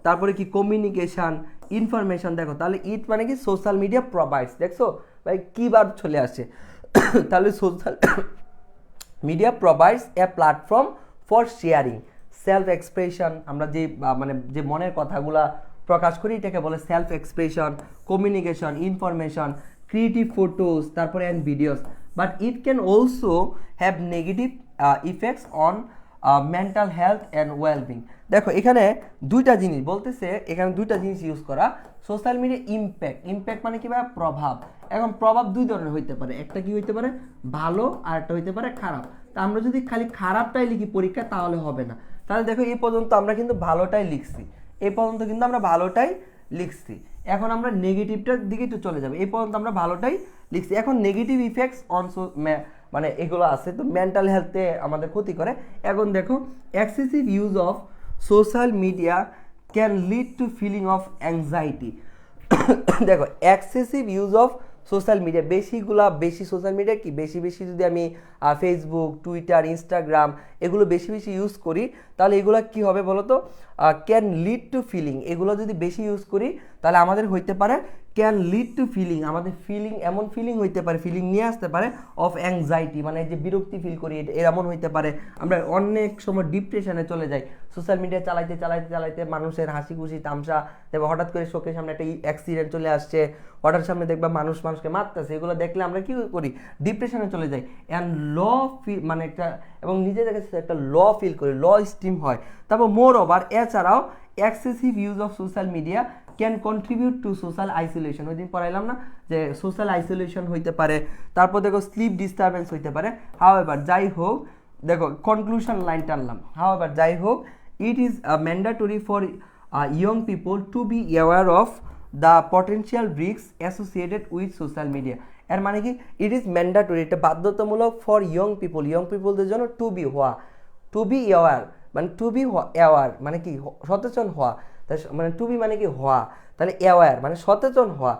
তারপরে কি কমিউনিকেশন, ইনফরমেশন। দেখো তাহলে ইট মানে কি সোশ্যাল মিডিয়া প্রোভাইডস, দেখছো ভাই কি বার চলে আসছে। তাহলে social media provides a platform for sharing self expression, আমরা যে মানে যে মনের কথাগুলা প্রকাশ করি এটাকে বলে self expression, communication, information, creative photos, তারপরে and videos. But it can also have negative effects on mental health and wellbeing. দেখো এখানে দুইটা জিনিস বলতেছে, এখানে দুইটা জিনিস ইউজ করা। সোশ্যাল মিডিয়া ইম্প্যাক্ট মানে কি ভাই, প্রভাব। এখন প্রভাব দুই ধরনের হইতে পারে, একটা কি হইতে পারে ভালো, আর একটা হইতে পারে খারাপ। তা আমরা যদি খালি খারাপটাই লিখি পরীক্ষা তাহলে হবে না। তাহলে দেখো এই পর্যন্ত আমরা কিন্তু ভালোটাই লিখছি, এই পর্যন্ত কিন্তু আমরা ভালোটাই লিখছি। এখন আমরা নেগেটিভটার দিকে একটু চলে যাবো। এই পর্যন্ত আমরা ভালোটাই লিখছি, এখন নেগেটিভ ইফেক্টস অন মানে এগুলো আছে, তো মেন্টাল হেলথে আমাদের ক্ষতি করে। এখন দেখো, excessive use of social media can lead to feeling of anxiety. দেখো excessive use of social media, বেশি সোশ্যাল মিডিয়া কি বেশি যদি আমি ফেসবুক, টুইটার, ইনস্টাগ্রাম এগুলো বেশি ইউজ করি, তাহলে এগুলো কি হবে বলো তো, ক্যান লিড টু ফিলিং, এগুলো যদি বেশি ইউজ করি তাহলে আমাদের হইতে পারে ক্যান লিড টু ফিলিং, আমাদের ফিলিং এমন ফিলিং হইতে পারে, ফিলিং নিয়ে আসতে পারে অফ অ্যাংজাইটি, মানে যে বিরক্তি ফিল করি এমন হইতে পারে, আমরা অনেক সময় ডিপ্রেশনে চলে যাই সোশ্যাল মিডিয়া চালাইতে চালাইতে চালাইতে, মানুষের হাসি খুশি তামসা দেখবে, হঠাৎ করে চোখের সামনে একটা অ্যাক্সিডেন্ট চলে আসছে, হঠাৎ সামনে দেখবা মানুষকে মারতেছে, এগুলো দেখলে আমরা কি করি, ডিপ্রেশনে চলে যাই, অ্যান্ড মানে একটা, এবং নিজের কাছে একটা ফিল করি, স্টিম হয়। তারপর মোর ওভার, এছাড়াও excessive use of social media can contribute to social isolation, ওই দিন পড়াইলাম না যে সোশ্যাল আইসোলেশন হইতে পারে, তারপর দেখো স্লিপ ডিস্টারবেন্স হইতে পারে। হাউএভার, যাই হোক, দেখো কনক্লুশন লাইন টানলাম, হাউএভার যাই হোক, it is mandatory for young people to be aware of the potential risk associated with social media. এর মানে কি, ইট ইজ ম্যান্ডেটরি, এটা বাধ্যতামূলক ফর ইয়ং পিপলদের জন্য টু বি অ্যাওয়ার, মানে টু বি অ্যাওয়ার মানে কি, সচেতন হওয়া, মানে টু বি মানে কি হওয়া, তাহলে অ্যাওয়ার মানে সচেতন হওয়া,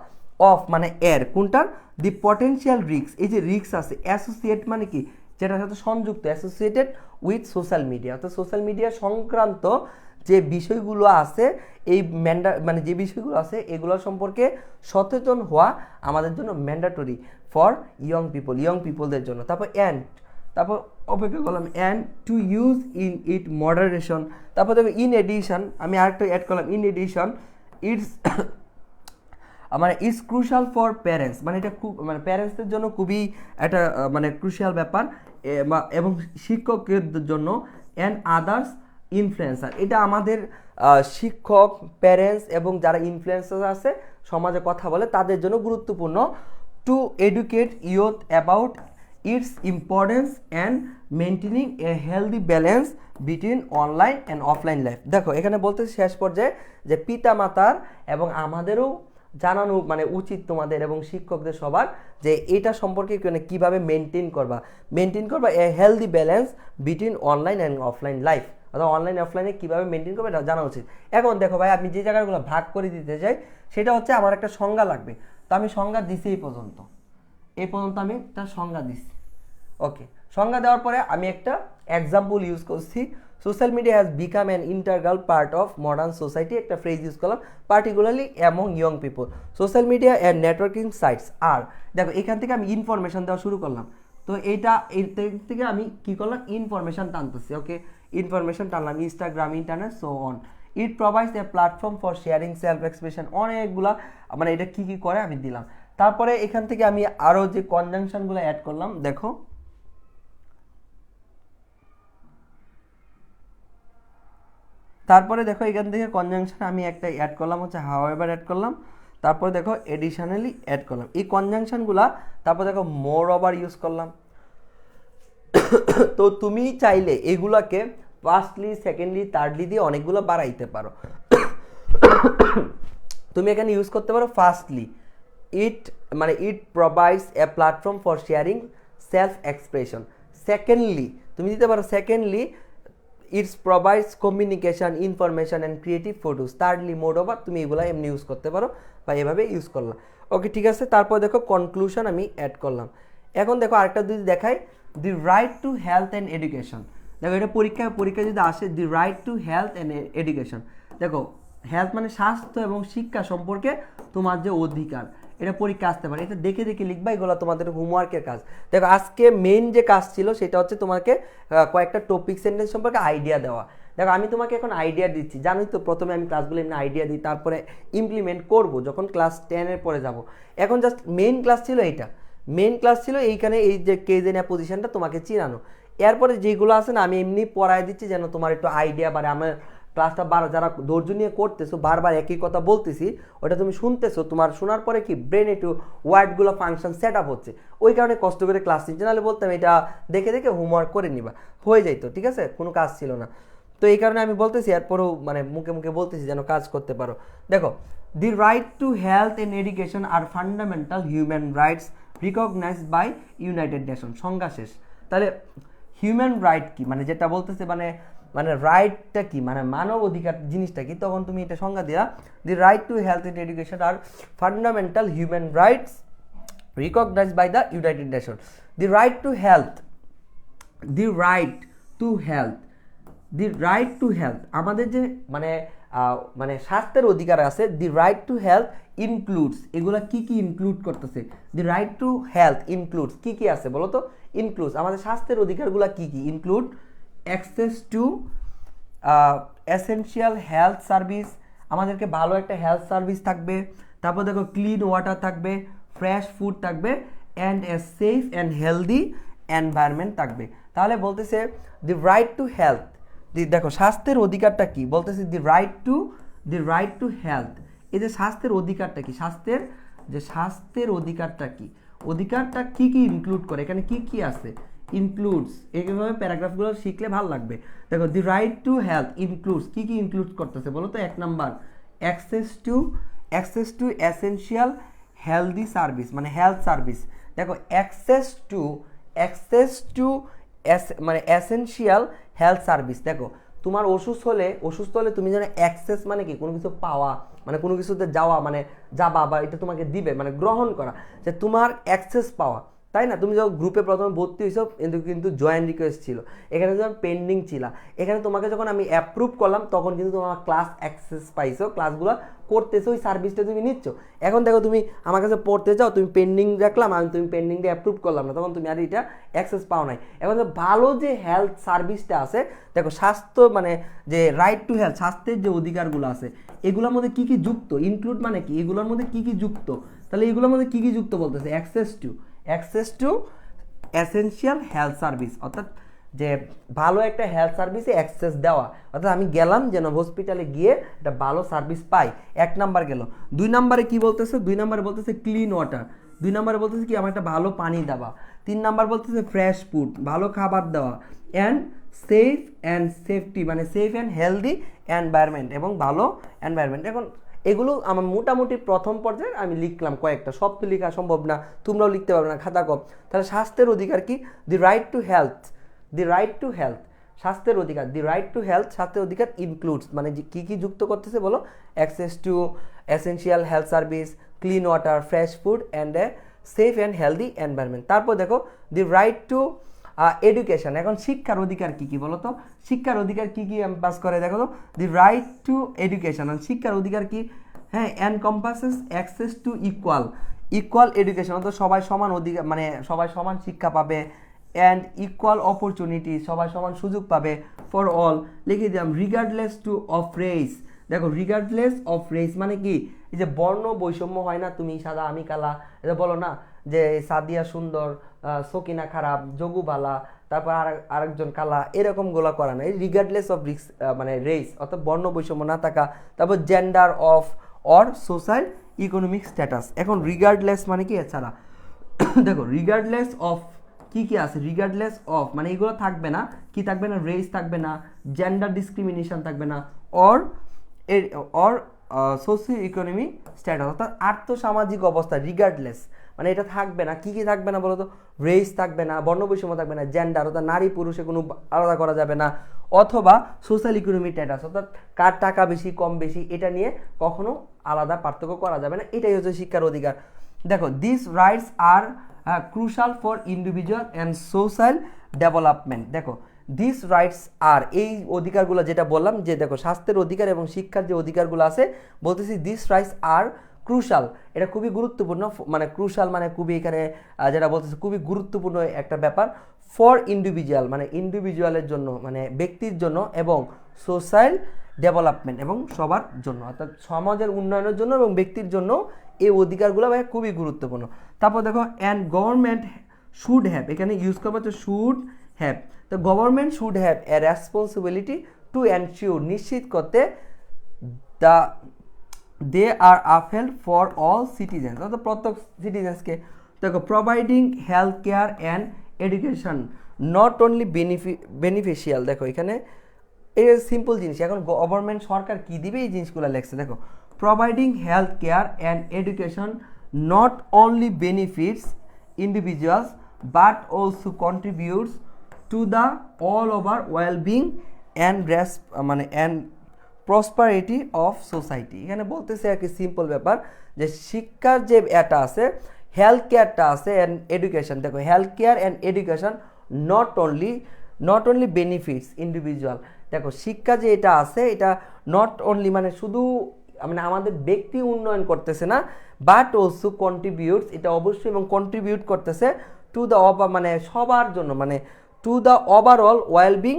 অফ মানে এর কোনটার, দি পটেনশিয়াল রিস্ক, এই যে রিস্ক আছে, অ্যাসোসিয়েট মানে কি যেটার সাথে সংযুক্ত, অ্যাসোসিয়েটেড উইথ সোশ্যাল মিডিয়া, অর্থাৎ সোশ্যাল মিডিয়া সংক্রান্ত যে বিষয়গুলো আছে, এই মানে যে বিষয়গুলো আছে এগুলো সম্পর্কে সচেতন হওয়া আমাদের জন্য ম্যান্ডেটরি ফর ইয়ং পিপলদের জন্য। তারপর অপেক্ষা করলাম, and to use in it moderation, তারপর দেখো ইন এডিশন, আমি আরেকটা অ্যাড করলাম, ইন এডিশন ইটস মানে ইজ ক্রুশাল ফর প্যারেন্টস, মানে এটা খুব, মানে প্যারেন্টসদের জন্য খুবই একটা মানে ক্রুশিয়াল ব্যাপার, এবং শিক্ষকদের জন্য, অ্যান্ড আদার্স ইনফ্লুয়েন্সার, এটা আমাদের শিক্ষক, প্যারেন্টস এবং যারা ইনফ্লুয়েন্সার আছে সমাজে কথা বলে তাদের জন্য গুরুত্বপূর্ণ, two educate youth about its importance and maintaining a healthy balance between online and offline life. দেখো এখানে বলতে শেষ পর্যায়ে যে পিতা মাতার এবং আমাদেরও জানানো মানে উচিত তোমাদের এবং শিক্ষকদের সবার, যে এটা সম্পর্কে কীভাবে মেনটেন করবা এ healthy balance between online and offline life, অর্থাৎ অনলাইন অফলাইনে কীভাবে মেনটেন করবে এটা জানা উচিত। এখন দেখো ভাই, আমি যে জায়গাগুলো ভাগ করে দিতে চাই সেটা হচ্ছে আমার একটা সংজ্ঞা লাগবে, তো আমি সংজ্ঞা দিছি এই পর্যন্ত আমি তার সংজ্ঞা দিচ্ছি। ওকে, সংজ্ঞা দেওয়ার পরে আমি একটা এক্সাম্পল ইউজ করছি, social media has become an integral part of modern society, একটা ফ্রেজ ইউজ করলাম, particularly among young people, social media and networking sites আর, দেখো এখান থেকে আমি ইনফরমেশন দেওয়া শুরু করলাম, তো এর থেকে আমি কি করলাম, ইনফরমেশন টানতেছি। ওকে, ইনফরমেশন টানলাম, Instagram, internet, so on, it provides a platform for sharing self expression, অনেকগুলা মানে এটা কি করে আমি দিলাম। তারপরে এখান থেকে আমি আরও যে কনজাংশনগুলো অ্যাড করলাম, দেখো তারপরে দেখো এখান থেকে কনজাংশন আমি একটা অ্যাড করলাম হচ্ছে হাউএভার অ্যাড করলাম, তারপরে দেখো এডিশনালি অ্যাড করলাম এই কনজাংশনগুলা, তারপর দেখো মোর ওভার ইউজ করলাম। তো তুমি চাইলে এগুলাকে ফার্স্টলি, সেকেন্ডলি, থার্ডলি দিয়ে অনেকগুলো বাড়াইতে পারো। তুমি এখানে ইউজ করতে পারো firstly, it provides a platform for sharing self expression. Secondly তুমি দিতে পারো secondly, it's provides communication, information and creative photos. Thirdly mode over, তুমি এগুলো এমনি ইউজ করতে পারো বা এভাবে ইউজ করলাম। ওকে, ঠিক আছে। তারপর দেখো কনক্লুশন আমি অ্যাড করলাম। এখন দেখো আরেকটা যদি দেখাই, দি right to health and education. দেখো এটা পরীক্ষা যদি আসে, দি right to health and education, দেখো হেলথ মানে স্বাস্থ্য এবং শিক্ষা সম্পর্কে তোমার যে অধিকার, এটা পরীক্ষা আসতে পারে, এটা দেখে দেখে লিখবা, এগুলো তোমাদের হোমওয়ার্কের কাজ। দেখো আজকে মেইন যে কাজ ছিল সেটা হচ্ছে তোমাকে কয়েকটা টপিক সেন্টেন্স সম্পর্কে আইডিয়া দেওয়া। দেখো আমি তোমাকে এখন আইডিয়া দিচ্ছি, জানোই তো প্রথমে আমি ক্লাসগুলো এমনি আইডিয়া দিই, তারপরে ইমপ্লিমেন্ট করব যখন ক্লাস 10-এর পরে যাব। এখন জাস্ট মেইন ক্লাস ছিল এইটা, মেইন ক্লাস ছিল এইখানে এই যে কেজেনিয়া পজিশনটা তোমাকে চিনানো। এরপরে যেগুলো আছে না আমি এমনি পড়ায় দিচ্ছি যেন তোমার একটু আইডিয়া বাড়ে। আমার ক্লাসটা যারা ধৈর্য নিয়ে করতেছো, বারবার একই কথা বলতেছি, ওটা তুমি শুনতেছো, তোমার শোনার পরে কি ব্রেন একটু ওয়ার্ডগুলো ফাংশন সেট আপ হচ্ছে, ওই কারণে কষ্ট করে ক্লাস নিচ্ছে, নাহলে বলতাম এটা দেখে দেখে হোমওয়ার্ক করে নিবা, হয়ে যাইতো, ঠিক আছে, কোনো কাজ ছিল না। তো এই কারণে আমি বলতেছি, এরপরেও মানে মুখে মুখে বলতেছি যেন কাজ করতে পারো। দেখো, the right to health and education are fundamental human rights recognised by United Nation. সংজ্ঞা শেষ। তাহলে হিউম্যান রাইট কি, মানে যেটা বলতেছে মানে রাইটটা কি, মানে মানব অধিকার জিনিসটা কি, তখন তুমি এটা সংজ্ঞা দিলা, the right to health and education are fundamental human rights recognised by the United Nation. The right to health, the right to health the right to health, আমাদের যে মানে স্বাস্থ্যের অধিকার আছে, the right to health includes, এগুলা কি কি include করতেছে? The right to health includes কি কি আছে বলো তো? ইনক্লুডস আমাদের স্বাস্থ্যের অধিকারগুলো কি কি? Include access to essential health service, আমাদেরকে ভালো একটা হেলথ সার্ভিস থাকবে। তারপর দেখো ক্লিন ওয়াটার থাকবে, ফ্রেশ ফুড থাকবে, and a safe and healthy environment থাকবে। তাহলে বলতেছে দি রাইট টু হেলথ, দেখো স্বাস্থ্যের অধিকারটা কি বলতেছে? দি রাইট টু হেলথ, এই যে স্বাস্থ্যের অধিকারটা কি, স্বাস্থ্যের অধিকারটা কি, অধিকারটা কি কি ইনক্লুড করে, এখানে কি কি আছে? ইনক্লুডস, এইভাবে প্যারাগ্রাফগুলো শিখলে ভালো লাগবে। দেখো the right to health includes, কি কি ইনক্লুড করতেছে বলো তো? 1 number access to essential healthy service, মানে হেলথ সার্ভিস। দেখো অ্যাক্সেস টু মানে এসেনশিয়াল হেলথ সার্ভিস। দেখো তোমার অসুস্থ হলে তুমি যেন অ্যাক্সেস মানে কি, কোনো কিছু পাওয়া, মানে কোনো কিছুতে যাওয়া, মানে যাবা বা এটা তোমাকে দিবে, মানে গ্রহণ করা, যে তোমার অ্যাক্সেস পাওয়া, তাই না? তুমি যখন গ্রুপে প্রথমে ভর্তি হয়েছো কিন্তু জয়েন রিকোয়েস্ট ছিল, এখানে যখন পেন্ডিং ছিল, এখানে তোমাকে যখন আমি অ্যাপ্রুভ করলাম তখন কিন্তু তোমার ক্লাস অ্যাক্সেস পাইছো, ক্লাসগুলো করতেছো, ওই সার্ভিসটা তুমি নিচ্ছ। এখন দেখো তুমি আমার কাছে পড়তে চাও, তুমি পেন্ডিং রাখলাম, তুমি পেন্ডিংটা অ্যাপ্রুভ করলাম না, তখন তুমি আর এটা অ্যাক্সেস পাও নাই। এখন ভালো যে হেলথ সার্ভিসটা আছে, দেখো স্বাস্থ্য মানে যে রাইট টু হেলথ, স্বাস্থ্যের যে অধিকারগুলো আছে এগুলোর মধ্যে কি কি যুক্ত? ইনক্লুড মানে কি, এগুলোর মধ্যে কি কি যুক্ত? তাহলে এগুলোর মধ্যে কি কি যুক্ত বলতেছে? Access to essential health service, অর্থাৎ যে ভালো একটা হেলথ সার্ভিসে অ্যাক্সেস দেওয়া, অর্থাৎ আমি গেলাম যেন হসপিটালে গিয়ে একটা ভালো সার্ভিস পাই। 1 নাম্বার গেল। 2 নাম্বারে কি বলতেছে? 2 নাম্বারে বলতেছে ক্লিন ওয়াটার, 2 নাম্বারে বলতেছে কি, আমার একটা ভালো পানি দেওয়া। 3 নাম্বার বলতেছে ফ্রেশ ফুড, ভালো খাবার দেওয়া, অ্যান্ড সেফটি মানে সেফ অ্যান্ড হেলদি এনভায়রনমেন্ট, এবং ভালো এনভায়রনমেন্ট। এখন এগুলো আমার মোটামুটি প্রথম পর্যায়ে আমি লিখলাম কয়েকটা, সব তো লেখা সম্ভব না, তোমরাও লিখতে পারবে না, খাতা কম। তাহলে স্বাস্থ্যের অধিকার কি? দি রাইট টু হেলথ, স্বাস্থ্যের অধিকার, দি রাইট টু হেলথ, স্বাস্থ্যের অধিকার ইনক্লুডস মানে কি কি যুক্ত করতেছে বলো? Access to essential health service, clean water, fresh food, and a safe and healthy environment. তারপর দেখো দি রাইট টু এডুকেশন। এখন শিক্ষার অধিকার কি কি বলো তো? শিক্ষার অধিকার কি কি পাস করে দেখো তো? দি রাইট টু এডুকেশন, শিক্ষার অধিকার কি? হ্যাঁ, encompasses access to equal education, অর্থাৎ সবাই সমান অধিকার, মানে সবাই সমান শিক্ষা পাবে, অ্যান্ড ইকুয়াল অপরচুনিটি, সবাই সমান সুযোগ পাবে, ফর অল। লিখে দিলাম রিগার্ডলেস টু অফ রেস। দেখো রিগার্ডলেস অফ রেস মানে কি? এই যে বর্ণ বৈষম্য হয় না, তুমি সাদা আমি কালা, এটা বলো না যে সাদিয়া সুন্দর, সকিনা খারাপ, যোগু বালা, তারপর আরেকজন কালা, এরকম গোলা করা না। রিগার্ডলেস অফ মানে রেস, অর্থাৎ বর্ণ বৈষম্য না থাকা। তারপর gender of or social economic status. এখন রিগার্ডলেস মানে কি? এছাড়া দেখো রিগার্ডলেস অফ কি কি আছে? রিগার্ডলেস অফ মানে এগুলো থাকবে না, কি থাকবে না? রেস থাকবে না, জেন্ডার ডিসক্রিমিনেশন থাকবে না, অর সোশিও ইকোনমিক স্ট্যাটাস, অর্থাৎ আর্থসামাজিক অবস্থা। রিগার্ডলেস মানে এটা থাকবে না, কি কি থাকবে না বলো তো? রেস থাকবে না, বর্ণবৈষম্য থাকবে না, জেন্ডার অর্থাৎ নারী পুরুষে কোনো আলাদা করা যাবে না, অথবা সোশ্যাল ইকোনমিক স্ট্যাটাস অর্থাৎ কার টাকা বেশি কম বেশি এটা নিয়ে কখনো আলাদা পার্থক্য করা যাবে না। এটাই হচ্ছে শিক্ষার অধিকার। দেখো this rights are crucial for individual and social development. দেখো দিস রাইটস আর, এই অধিকারগুলো যেটা বললাম, যে দেখো স্বাস্থ্যের অধিকার এবং শিক্ষার যে অধিকারগুলো আছে, বলতেছি দিস রাইটস আর ক্রুশাল, এটা খুবই গুরুত্বপূর্ণ, মানে ক্রুশাল মানে খুবই, এখানে যেটা বলতেছে খুবই গুরুত্বপূর্ণ একটা ব্যাপার, ফর ইন্ডিভিজুয়াল মানে ইন্ডিভিজুয়ালের জন্য, মানে ব্যক্তির জন্য, এবং সোশ্যাল ডেভেলপমেন্ট এবং সবার জন্য, অর্থাৎ সমাজের উন্নয়নের জন্য এবং ব্যক্তির জন্য এই অধিকারগুলো ভাই খুবই গুরুত্বপূর্ণ। তারপর দেখো অ্যান্ড গভর্নমেন্ট শুড হ্যাভ, এখানে ইউজ করবো হচ্ছে শুড হ্যাভ। তো government should have a responsibility to ensure, নিশ্চিত করতে, দে আর আপহেল্ড ফর অল সিটিজেন্স, অর্থাৎ প্রত্যেক সিটিজেন্সকে। দেখো providing health care and education not only beneficial. দেখো এখানে এই সিম্পল জিনিস, এখন গভর্নমেন্ট সরকার কি দিবে এই জিনিসগুলো লেখছে। দেখো providing health care and education not only benefits individuals but also contributes to the all over wellbeing and and prosperity of society. এখানে বলতেছে আর কি সিম্পল ব্যাপার, যে শিক্ষার যে এটা আছে, হেলথ কেয়ারটা আছে, অ্যান্ড এডুকেশন। দেখো health care and education not only benefits individual, দেখো শিক্ষা যে এটা আছে এটা নট অনলি মানে শুধু মানে আমাদের ব্যক্তি উন্নয়ন করতেছে না, বাট অলসো কন্ট্রিবিউটস, এটা অবশ্যই এবং কন্ট্রিবিউট করতেছে টু দ্য মানে সবার জন্য, মানে to the overall wellbeing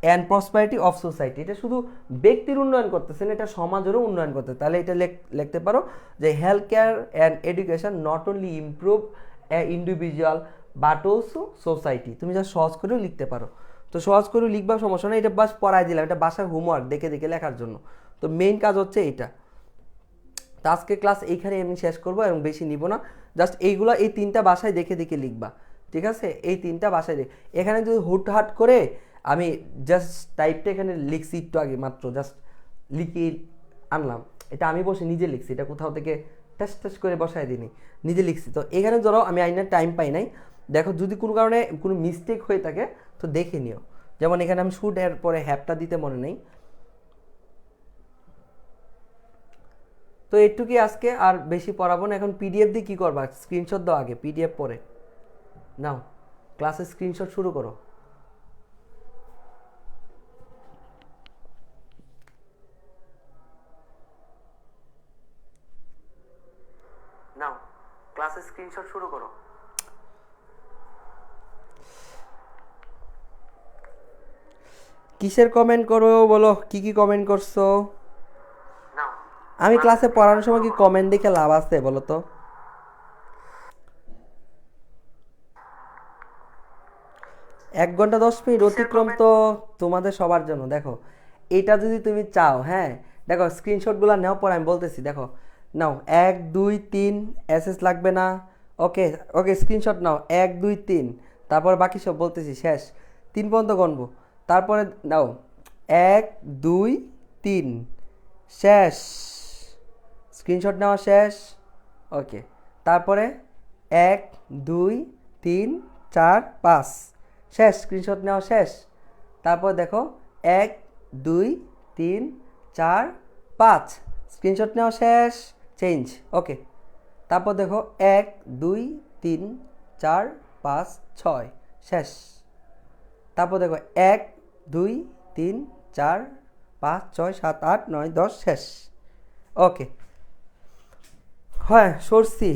and prosperity of society. এটা শুধু ব্যক্তির উন্নয়ন করতেছে না, এটা সমাজেরও উন্নয়ন করতেছে। তাহলে এটা লিখতে পারো যে health care and education not only improve individual but also society. তুমি যা সহজ করেও লিখতে পারো, তো সহজ করেও লিখবা, সমস্যা নেই। এটা বাস পড়াই দিলাম, এটা বাসার হোমওয়ার্ক দেখে দেখে লেখার জন্য। তো মেইন কাজ হচ্ছে এইটা। তো আজকে ক্লাস এইখানে আমি শেষ করবো এবং বেশি নিব না, জাস্ট এইগুলো এই 3টা বাসায় দেখে দেখে লিখবা, ঠিক আছে? এই 3টা বাসায় এখানে যদি হুটহাট করে আমি জাস্ট টাইপটা এখানে লিখছি একটু আগে মাত্র, জাস্ট লিখে আনলাম, এটা আমি বসে নিজে লিখছি, এটা কোথাও থেকে টেস্ট করে বসায় দিইনি, নিজে লিখছি। তো এখানে ধরো আমি আইনার টাইম পাই নাই, দেখো যদি কোনো কারণে কোনো মিস্টেক হয়ে থাকে তো দেখে নিও। যেমন এখানে আমি শুড এর পরে হ্যাপটা দিতে মনে নেই। তো এটুকুই আজকে, আর বেশি পড়াবো না। এখন পিডিএফ দিয়ে কী করবা? স্ক্রিনশট দাও আগে, পিডিএফ পরে নাও, ক্লাসের স্ক্রিনশট শুরু করো। নাও, ক্লাসের স্ক্রিনশট শুরু করো। কিসের কমেন্ট করো বলো, কি কি কমেন্ট করছো? আমি ক্লাসে পড়ানোর সময় কি কমেন্ট দেখে লাভ আছে বলো তো? 1 ঘন্টা 10 মিনিট অতিক্রম তো তোমাদের সবার জন্য। দেখো এটা যদি তুমি চাও, হ্যাঁ দেখো স্ক্রিনশটগুলো নেও, পরে আমি বলতেছি। দেখো নাও 1 2 3, এসএস লাগবে না। ওকে ওকে, স্ক্রিনশট নাও 1 2 3, তারপর বাকি সব বলতেছি, শেষ 3 পর্যন্ত গণবো। তারপরে নাও 1 2 3, শেষ, স্ক্রিনশট নেওয়া শেষ। ওকে, তারপরে 1 2 3 4 5, শেষ, স্ক্রিনশট নেওয়া শেষ। তারপর দেখো 1 2 3 4 5, স্ক্রিনশট নেওয়া শেষ, চেঞ্জ। ওকে, তারপর দেখো 1 2 3 4 5 6, শেষ। তারপর দেখো 1 2 3 4 5 6 7 8 9 10, শেষ। ওকে, হ্যাঁ সরছি।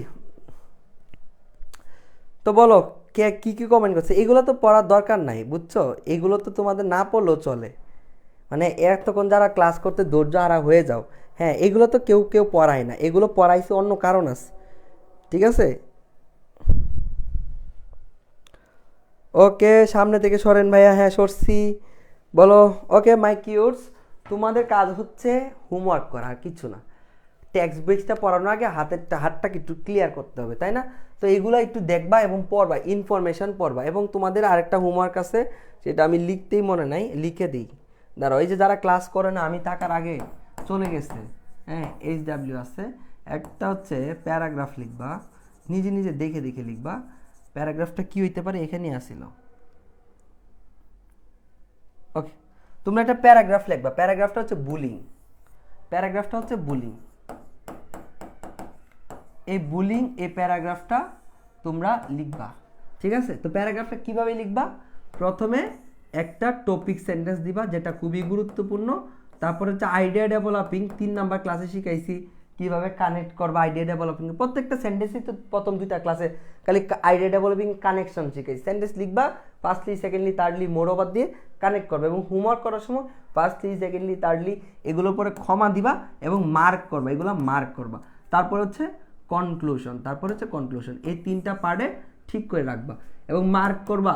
তো বলো কে কী কী কমেন্ট করছে? এগুলো তো পড়ার দরকার নাই, বুঝছো? এগুলো তো তোমাদের না পড়লেও চলে, মানে এতক্ষণ যারা ক্লাস করতে ধৈর্য হারা হয়ে যাও, হ্যাঁ এগুলো তো কেউ কেউ পড়ায় না, এগুলো পড়াইছে অন্য কারণ আছে, ঠিক আছে? ওকে, সামনে থেকে সরেন ভাইয়া। হ্যাঁ সরছি, বলো। ওকে মাই কিউটস, তোমাদের কাজ হচ্ছে হোমওয়ার্ক করা, আর কিছু না। টেক্সট বইটা পড়ানোর আগে হাতটাকে একটু ক্লিয়ার করতে হবে, তাই না? তো এগুলো একটু দেখবা এবং পড়বা, ইনফরমেশান পড়বা। এবং তোমাদের আরেকটা হোমওয়ার্ক আছে, সেটা আমি লিখতেই মনে নাই, লিখে দিই, দাঁড়াও। এই যে যারা ক্লাস করে না, আমি থাকার আগে চলে গেছে, হ্যাঁ HW আছে, একটা হচ্ছে প্যারাগ্রাফ লিখবা, নিজে নিজে দেখে দেখে লিখবা। প্যারাগ্রাফটা কি হইতে পারে এখানে আসিল। ওকে, তোমরা একটা প্যারাগ্রাফ লিখবা, প্যারাগ্রাফটা হচ্ছে বুলিং, প্যারাগ্রাফটা হচ্ছে বুলিং। এই বুলিং এই প্যারাগ্রাফটা তোমরা লিখবা, ঠিক আছে? তো প্যারাগ্রাফটা কিভাবে লিখবা? প্রথমে একটা টপিক সেন্টেন্স দিবা, যেটা খুবই গুরুত্বপূর্ণ। তারপরে হচ্ছে আইডিয়া ডেভেলপিং, 3 নাম্বার ক্লাসে শিখাইছি কিভাবে কানেক্ট করবা আইডিয়া ডেভেলপিং। প্রত্যেকটা সেন্টেন্সই তো প্রথম 2টা ক্লাসে খালি আইডিয়া ডেভেলপিং কানেকশন শিখাইছি। সেন্টেন্স লিখবা, ফার্স্টলি সেকেন্ডলি থার্ডলি মোরওভার দিয়ে কানেক্ট করবে। এবং হোমওয়ার্ক করার সময় ফার্স্টলি সেকেন্ডলি থার্ডলি এগুলোর পরে ক্ষমা দিবা এবং মার্ক করবা, এগুলো মার্ক করবা। তারপর হচ্ছে কনক্লুশন, তারপর হচ্ছে কনক্লুশন। এই 3টা পার্টে ঠিক করে রাখবা এবং মার্ক করবা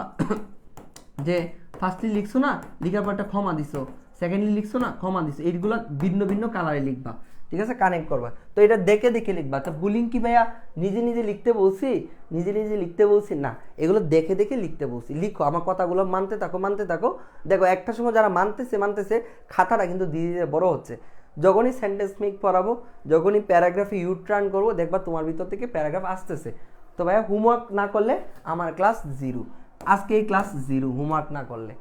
যে ফার্স্টলি লিখছো না, লিখার পর একটা ক্ষমা দিছো, সেকেন্ডলি লিখছো না, ক্ষমা দিছো। এইগুলো ভিন্ন ভিন্ন কালারে লিখবা, ঠিক আছে? কানেক্ট করবা। তো এটা দেখে দেখে লিখবা। তো বুলিং কি ভাইয়া নিজে নিজে লিখতে বলছি? নিজে নিজে লিখতে বলছি না, এগুলো দেখে দেখে লিখতে বলছি। লিখো, আমার কথাগুলো মানতে থাকো, মানতে থাকো। দেখো একটা সময় যারা মানতেছে খাতাটা কিন্তু ধীরে ধীরে বড় হচ্ছে। যখনই সেন্টেন্স মেক পড়াবো, যখনই প্যারাগ্রাফে ইউটার্ন করবো, দেখবা তোমার ভিতর থেকে প্যারাগ্রাফ আসতেছে। তো ভাইয়া হোমওয়ার্ক না করলে আমার ক্লাস 0। আজকে এই ক্লাস 0 হোমওয়ার্ক না করলে,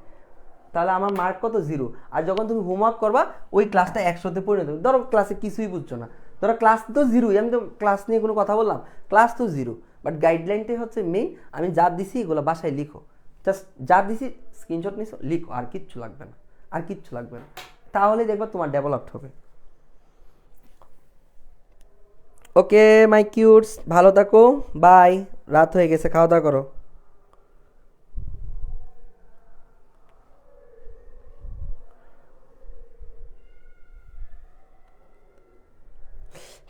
তাহলে আমার মার্ক কত? 0। আর যখন তুমি হোমওয়ার্ক করবা ওই ক্লাসটা 100-তে পরিণত হবে। ধরো ক্লাসে কিছুই বুঝছো না, ধরো ক্লাস তো 0, আমি তো ক্লাস নিয়ে কোনো কথা বললাম, ক্লাস তো 0, বাট গাইডলাইনটাই হচ্ছে মেইন। আমি যা দিছি এগুলো বাসায় লিখো, জাস্ট যা দিছি স্ক্রিনশট নিছো লিখো, আর কিচ্ছু লাগবে না, আর কিচ্ছু লাগবে না, তাহলেই দেখবা তোমার ডেভেলপড হবে। ওকে মাই কিউটস, ভালো থাকো, বাই। রাত হয়ে গেছে, খাওয়া দাওয়া করো।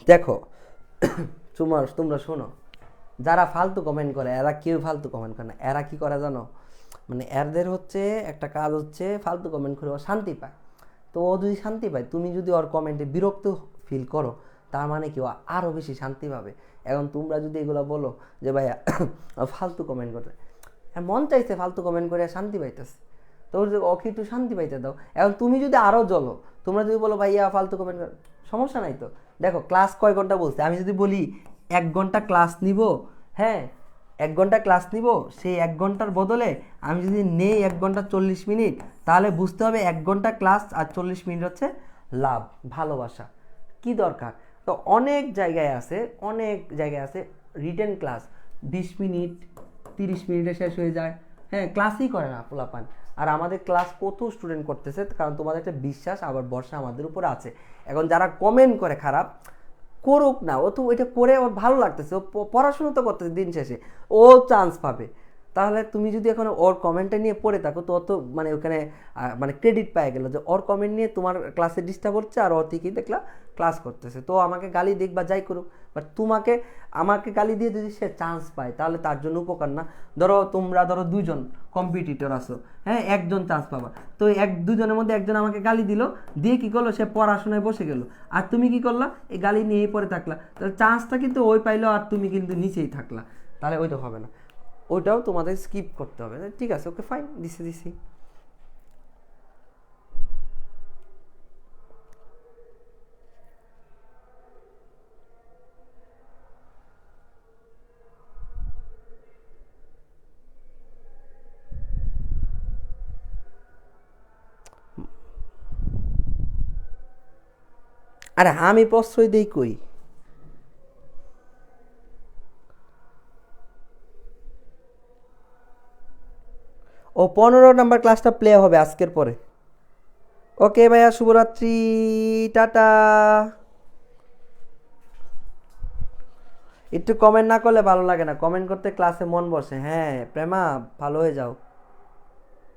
দেখো তোমরা শোনো, যারা ফালতু কমেন্ট করে এরা কেউ ফালতু কমেন্ট করে না, এরা কি করে জানো, মানে এদের হচ্ছে একটা কাজ হচ্ছে ফালতু কমেন্ট করে ও শান্তি পায়। তো ও যদি শান্তি পায়, তুমি যদি ওর কমেন্টে বিরক্ত ফিল করো, তার মানে কি ও আরও বেশি শান্তি পাবে। এখন তোমরা যদি এগুলো বলো যে ভাইয়া ফালতু কমেন্ট করতে, মন চাইছে ফালতু কমেন্ট করে শান্তি পাইতেছে, তো ওকে একটু শান্তি পাইতে দাও। এখন তুমি যদি আরও জ্বলো, তোমরা যদি বলো ভাইয়া ফালতু কমেন্ট কর, সমস্যা নাই তো। দেখো ক্লাস কয় ঘন্টা বলছে, আমি যদি বলি 1 ঘন্টা ক্লাস নিব, হ্যাঁ 1 ঘন্টা ক্লাস নিব, সেই 1 ঘন্টার বদলে আমি যদি নেই 1 ঘন্টা 40 মিনিট, তাহলে বুঝতে হবে 1 ঘন্টা ক্লাস আর 40 মিনিট হচ্ছে লাভ, ভালোবাসা। কি দরকার? তো অনেক জায়গায় আছে রিটেন ক্লাস 20 মিনিট 30 মিনিটে শেষ হয়ে যায়, হ্যাঁ ক্লাসই করে না পোলাপান। আর আমাদের ক্লাস কত স্টুডেন্ট করতেছে, কারণ তোমাদের একটা বিশ্বাস আবার ভরসা আমাদের উপর আছে। এখন যারা কমেন্ট করে খারাপ, করুক না, ও তো ওইটা করে ওর ভালো লাগতেছে, ও পড়াশুনো তো করতেছে, দিন শেষে ও চান্স পাবে। তাহলে তুমি যদি এখন ওর কমেন্টটা নিয়ে পড়ে থাকো, তো অত মানে ওখানে মানে ক্রেডিট পাই গেল যে ওর কমেন্ট নিয়ে তোমার ক্লাসে ডিস্টার্ব হচ্ছে, আর ও ঠিকই দেখলা ক্লাস করতেছে। তো আমাকে গালি দিক বা যাই করুক, বাট আমাকে গালি দিয়ে যদি সে চান্স পায়, তাহলে তার জন্য উপকার না? ধরো 2জন কম্পিটিটর আছো, হ্যাঁ একজন চান্স পাবা, তো 2জনের মধ্যে একজন আমাকে গালি দিল, দিয়ে কি করলো, সে পড়াশোনায় বসে গেল, আর তুমি কি করলা, এই গালি নিয়েই পড়ে থাকলা, তাহলে চান্সটা কিন্তু ওই পাইলো আর তুমি কিন্তু নিচেই থাকলা, তাহলে ওইটা হবে না। ওইটাও তোমাদের স্কিপ করতে হবে। ঠিক আছে, ওকে ফাইন, দিছি। আরে আমি প্রশ্রয় দেই কই? ও 15 নম্বর ক্লাসটা প্লে হবে আজকের পরে। ওকে ভাইয়া, শুভরাত্রি, টাটা। একটু কমেন্ট না করলে ভালো লাগে না, কমেন্ট করতে ক্লাসে মন বসে। হ্যাঁ প্রেমা, ভালো হয়ে যাও।